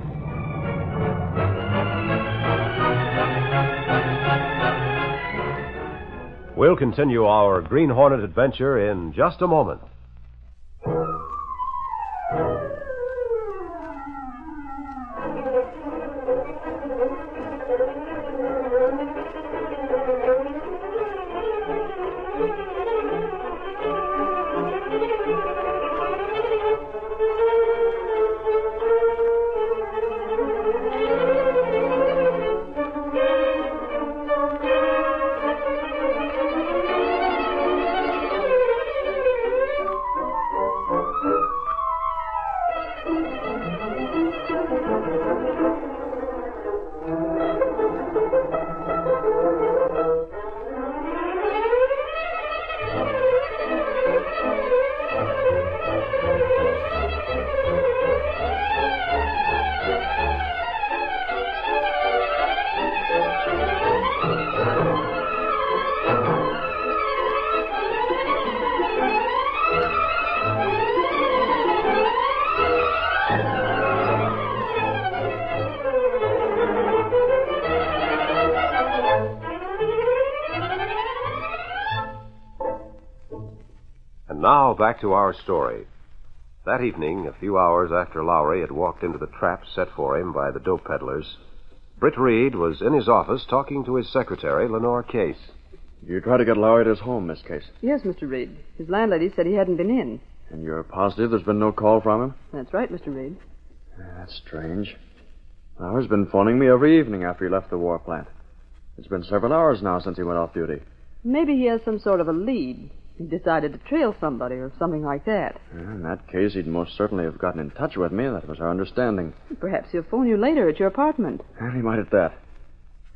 We'll continue our Green Hornet adventure in just a moment. Now, back to our story. That evening, a few hours after Lowry had walked into the trap set for him by the dope peddlers, Britt Reed was in his office talking to his secretary, Lenore Case. You tried to get Lowry at his home, Miss Case. Yes, Mr. Reed. His landlady said he hadn't been in. And you're positive there's been no call from him? That's right, Mr. Reed. That's strange. Lowry's been phoning me every evening after he left the war plant. It's been several hours now since he went off duty. Maybe he has some sort of a lead. He decided to trail somebody or something like that. In that case, he'd most certainly have gotten in touch with me. That was our understanding. Perhaps he'll phone you later at your apartment. And he might at that.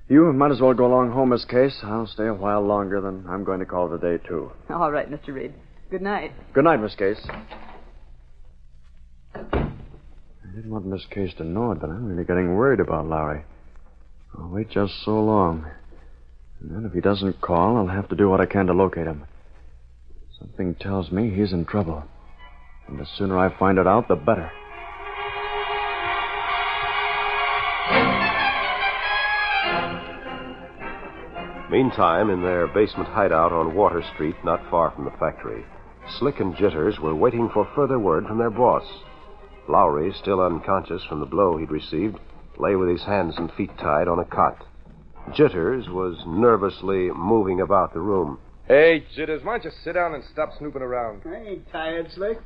You might as well go along home, Miss Case. I'll stay a while longer than I'm going to call it a day, too. All right, Mr. Reed. Good night. Good night, Miss Case. I didn't want Miss Case to know it, but I'm really getting worried about Lowry. I'll wait just so long. And then if he doesn't call, I'll have to do what I can to locate him. Something tells me he's in trouble. And the sooner I find it out, the better. Meantime, in their basement hideout on Water Street, not far from the factory, Slick and Jitters were waiting for further word from their boss. Lowry, still unconscious from the blow he'd received, lay with his hands and feet tied on a cot. Jitters was nervously moving about the room. Hey, Jitters, why don't you sit down and stop snooping around? I ain't tired, Slick.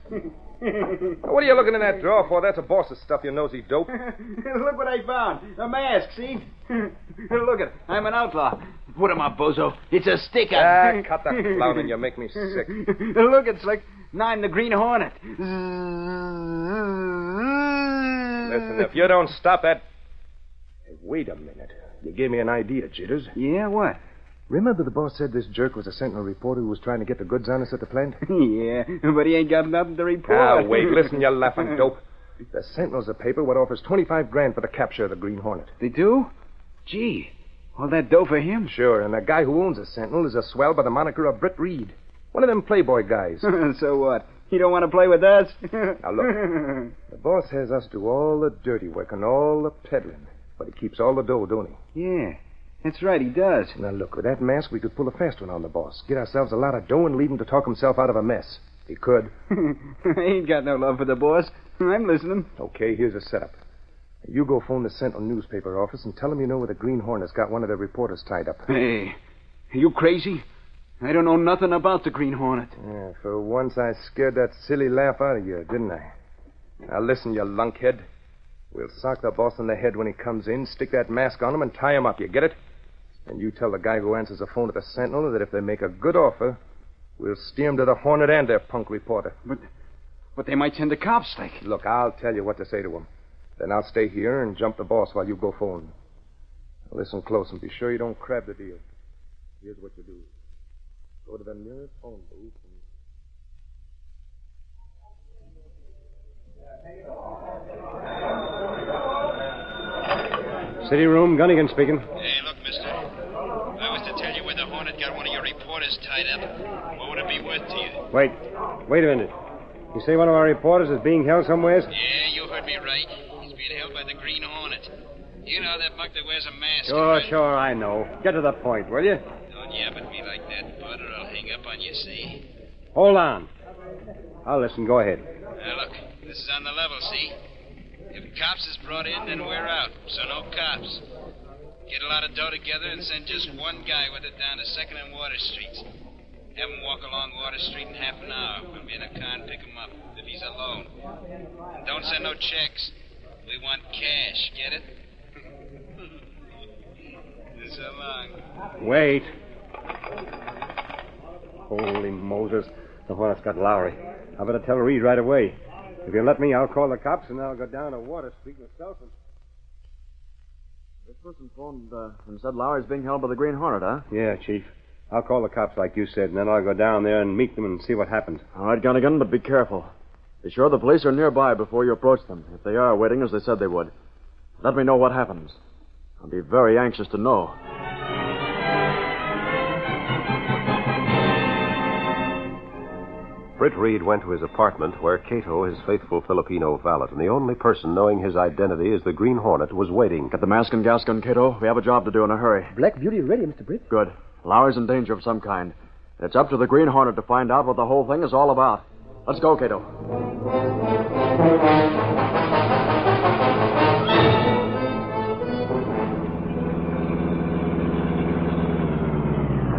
What are you looking in that drawer for? That's a boss's stuff, you nosy dope. Look what I found. A mask, see? Look it. I'm an outlaw. Put him up, bozo. It's a sticker. Cut that clowning. You make me sick. Look it, Slick. Now I'm the Green Hornet. Listen, if you don't stop that... Hey, wait a minute. You gave me an idea, Jitters. Yeah, what? Remember the boss said this jerk was a Sentinel reporter who was trying to get the goods on us at the plant? Yeah, but he ain't got nothing to report. Ah, wait, listen, you laughing dope. The Sentinel's a paper what offers $25,000 for the capture of the Green Hornet. They do? Gee, all that dough for him? Sure, and the guy who owns the Sentinel is a swell by the moniker of Britt Reed. One of them Playboy guys. So what? He don't want to play with us? Now, look. The boss has us do all the dirty work and all the peddling. But he keeps all the dough, don't he? Yeah, that's right, he does. Now, look, with that mask, we could pull a fast one on the boss. Get ourselves a lot of dough and leave him to talk himself out of a mess. He could. I ain't got no love for the boss. I'm listening. Okay, here's a setup. You go phone the Sentinel newspaper office and tell them you know where the Green Hornet's got one of their reporters tied up. Hey, are you crazy? I don't know nothing about the Green Hornet. Yeah, for once I scared that silly laugh out of you, didn't I? Now listen, you lunkhead. We'll sock the boss in the head when he comes in, stick that mask on him, and tie him up. You get it? And you tell the guy who answers the phone at the Sentinel that if they make a good offer, we'll steer him to the Hornet and their punk reporter. But they might send the cops, like. Look, I'll tell you what to say to him. Then I'll stay here and jump the boss while you go phone. Now listen close and be sure you don't crab the deal. Here's what you do. Go to the nearest phone booth and... City room, Gunnigan speaking. Hey, look, mister. If I was to tell you where the Hornet got one of your reporters tied up, what would it be worth to you? Wait a minute. You say one of our reporters is being held somewhere? Yeah, you heard me right. He's being held by the Green Hornet. You know that mug that wears a mask. Sure, I know. Get to the point, will you? Don't yap at me like that, bud, or I'll hang up on you, see? Hold on. I'll listen. Go ahead. Now, look, this is on the level, see? If cops is brought in, then we're out, so no cops. Get a lot of dough together and send just one guy with it down to 2nd and Water Streets. Have him walk along Water Street in half an hour. We'll be in a car and pick him up if he's alone. And don't send no checks. We want cash, get it? So long. Wait. Holy Moses. The Hornet's got Lowry. I better tell Reed right away. If you'll let me, I'll call the cops and I'll go down to Water Street myself and... This person phoned and said Lowry's being held by the Green Hornet, huh? Yeah, Chief. I'll call the cops like you said, and then I'll go down there and meet them and see what happens. All right, Gunnigan, but be careful. Be sure the police are nearby before you approach them, if they are waiting as they said they would. Let me know what happens. I'll be very anxious to know. Britt Reed went to his apartment where Cato, his faithful Filipino valet, and the only person knowing his identity as the Green Hornet, was waiting. Get the mask and gas gun, Cato. We have a job to do in a hurry. Black Beauty ready, Mr. Britt. Good. Lowry's in danger of some kind. It's up to the Green Hornet to find out what the whole thing is all about. Let's go, Cato.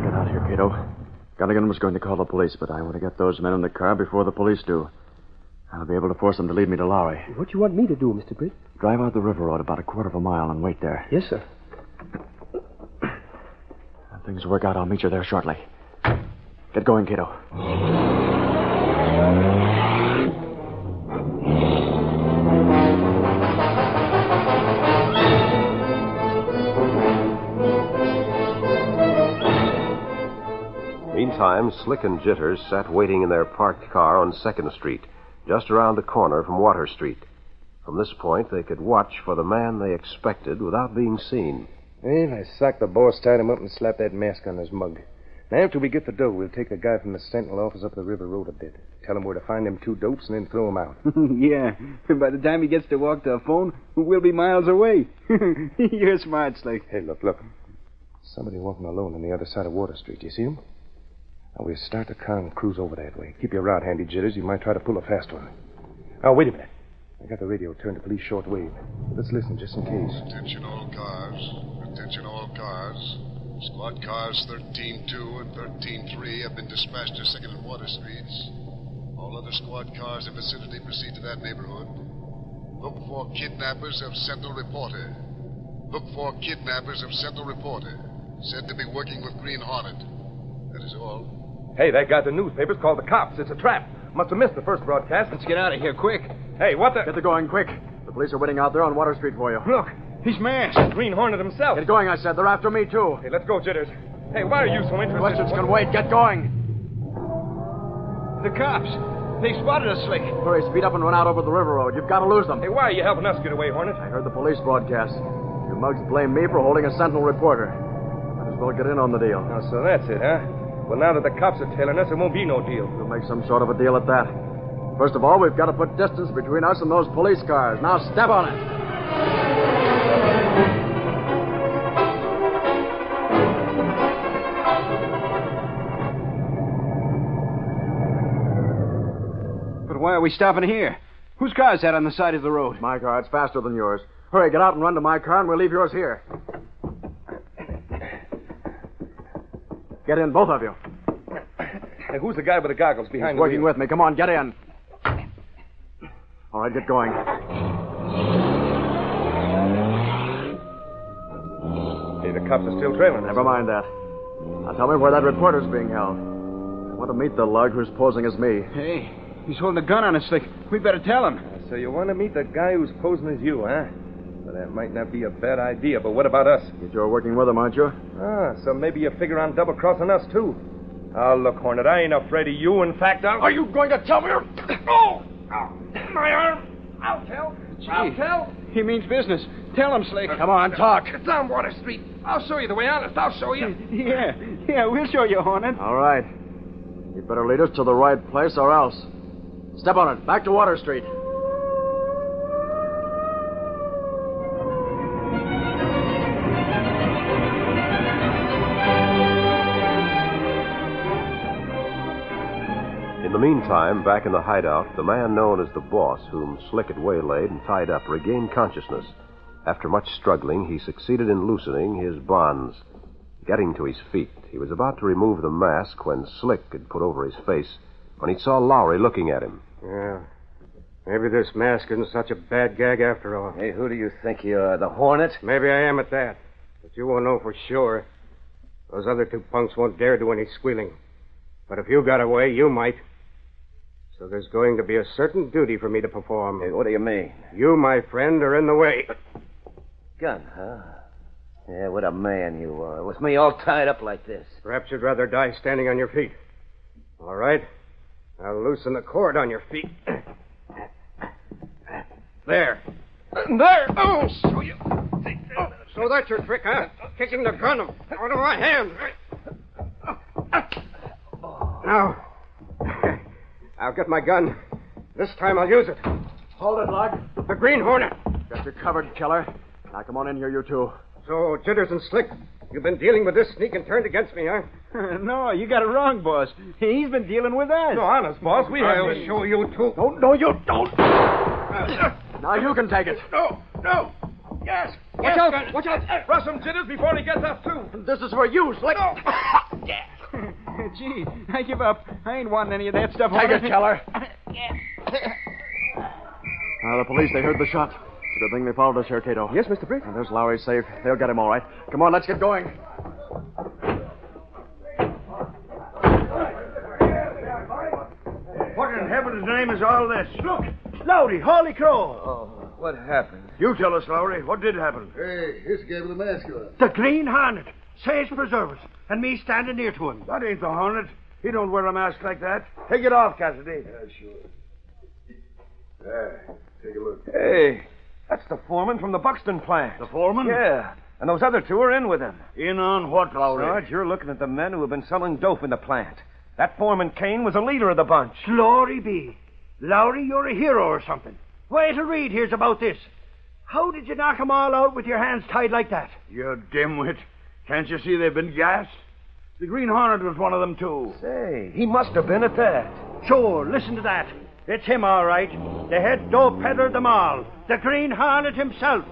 Get out of here, Cato. Gunnigan was going to call the police, but I want to get those men in the car before the police do. I'll be able to force them to lead me to Lowry. What you want me to do, Mr. Britt? Drive out the river road about a quarter of a mile and wait there. Yes, sir. If things work out, I'll meet you there shortly. Get going, Cato. Meantime, Slick and Jitters sat waiting in their parked car on 2nd Street, just around the corner from Water Street. From this point, they could watch for the man they expected without being seen. Well, I socked the boss, tied him up, and slapped that mask on his mug. Now, after we get the dough, we'll take the guy from the Sentinel office up the river road a bit. Tell him where to find them 2 dopes and then throw him out. Yeah. By the time he gets to walk to a phone, we'll be miles away. You're smart, Slick. Hey, look. Somebody walking alone on the other side of Water Street. You see him? Now, we'll start the car and cruise over that way. Keep your rod handy, Jitters. You might try to pull a fast one. Now, wait a minute. I got the radio turned to police shortwave. Let's listen just in case. Attention all cars. Attention all cars. Squad cars 13-2 and 13-3 have been dispatched to 2nd and Water Streets. All other squad cars in vicinity proceed to that neighborhood. Look for kidnappers of Sentinel Reporter. Look for kidnappers of Sentinel Reporter. Said to be working with Green Hornet. That is all. Hey, that guy at the newspaper's called the cops. It's a trap. Must have missed the first broadcast. Let's get out of here, quick. Hey, what the... Get the going, quick. The police are waiting out there on Water Street for you. Look, he's masked. Green Hornet himself. Get going, I said. They're after me, too. Hey, let's go, Jitters. Hey, why are you so interested? Questions can wait. Get going. The cops. They spotted us, Slick. Hurry, speed up and run out over the river road. You've got to lose them. Hey, why are you helping us get away, Hornet? I heard the police broadcast. You mugs blame me for holding a Sentinel reporter. Might as well get in on the deal. Oh, so that's it, huh? Well, now that the cops are tailing us, it won't be no deal. We'll make some sort of a deal at that. First of all, we've got to put distance between us and those police cars. Now, step on it. But why are we stopping here? Whose car is that on the side of the road? My car. It's faster than yours. Hurry, get out and run to my car, and we'll leave yours here. Get in, both of you. Hey, who's the guy with the goggles behind He's the working wheel? with me. Come on, get in. All right, get going. Hey, the cops are still trailing us. Never mind that. Now tell me where that reporter's being held. I want to meet the lug who's posing as me. Hey, he's holding a gun on us, Slick. We better tell him. So you want to meet the guy who's posing as you, huh? Well, that might not be a bad idea, but what about us? You're working with him, aren't you? Ah, so maybe you figure on double-crossing us, too. Oh, look, Hornet, I ain't afraid of you. In fact, Are you going to tell me? Oh! My arm! I'll tell. Gee, I'll tell. he means business. Tell him, Slick. Come on, talk. It's on Water Street. I'll show you the way, honest. I'll show you. Yeah, we'll show you, Hornet. All right. You better lead us to the right place or else. Step on it. Back to Water Street. In the meantime, back in the hideout, the man known as the boss, whom Slick had waylaid and tied up, regained consciousness. After much struggling, he succeeded in loosening his bonds. Getting to his feet, he was about to remove the mask when Slick had put over his face when he saw Lowry looking at him. Yeah. Maybe this mask isn't such a bad gag after all. Hey, who do you think you are, the Hornet? Maybe I am at that. But you won't know for sure. Those other two punks won't dare do any squealing. But if you got away, you might. So there's going to be a certain duty for me to perform. Hey, what do you mean? You, my friend, are in the way. Gun, huh? Yeah, what a man you are. With me all tied up like this. Perhaps you'd rather die standing on your feet. All right. I'll loosen the cord on your feet. There. There! Oh, show you. Oh, so that's your trick, huh? Kicking the gun out of my hand. Now, I'll get my gun. This time I'll use it. Hold it, Lug. The Green Hornet. Got you covered, killer. Now come on in here, you two. So, Jitters and Slick, you've been dealing with this sneak and turned against me, huh? No, you got it wrong, boss. He's been dealing with us. No, honest, boss. I'll show you two. No, you don't. Now you can take it. No. Yes. Watch out. Rush him, Jitters, before he gets us, too. This is for you, Slick. No. Gee, I give up. I ain't wanting any of that stuff. Take it, killer. Now, the police, they heard the shot. It's a good thing they followed us here, Cato. Yes, Mr. Briggs. There's Lowry safe. They'll get him all right. Come on, let's get going. What in heaven's name is all this? Look, Lowry, holy crow. Oh, what happened? You tell us, Lowry, what did happen? Hey, here's the guy with the mask on. The Green Hornet. Says preserve us, and me standing near to him. That ain't the Hornet. He don't wear a mask like that. Take it off, Cassidy. Yeah, sure. There, take a look. Hey, that's the foreman from the Buxton plant. The foreman? Yeah, and those other two are in with him. In on what, Lowry? Sarge, you're looking at the men who have been selling dope in the plant. That foreman Kane was a leader of the bunch. Glory be. Lowry, you're a hero or something. Wait till Reed hears about this. How did you knock 'em all out with your hands tied like that? You dimwit. Can't you see they've been gassed? The Green Hornet was one of them, too. Say, he must have been at that. Sure, listen to that. It's him, all right. The head dope peddler of them all. The Green Hornet himself.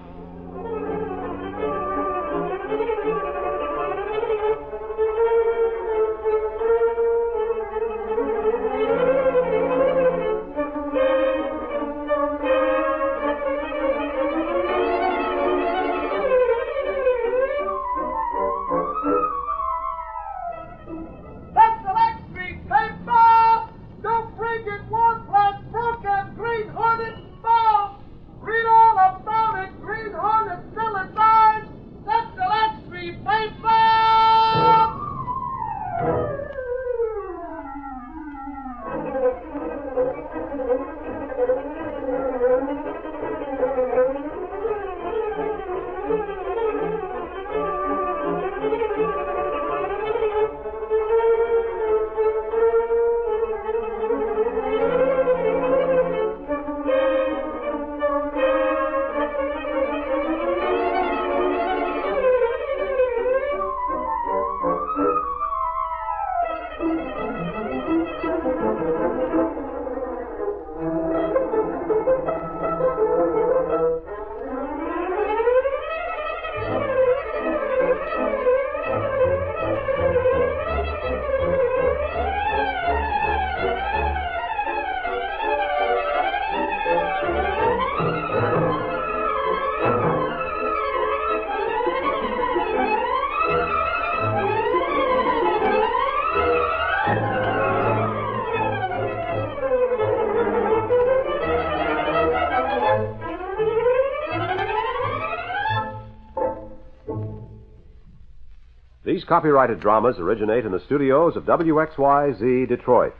These copyrighted dramas originate in the studios of WXYZ Detroit.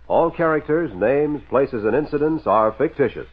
All characters, names, places, and incidents are fictitious.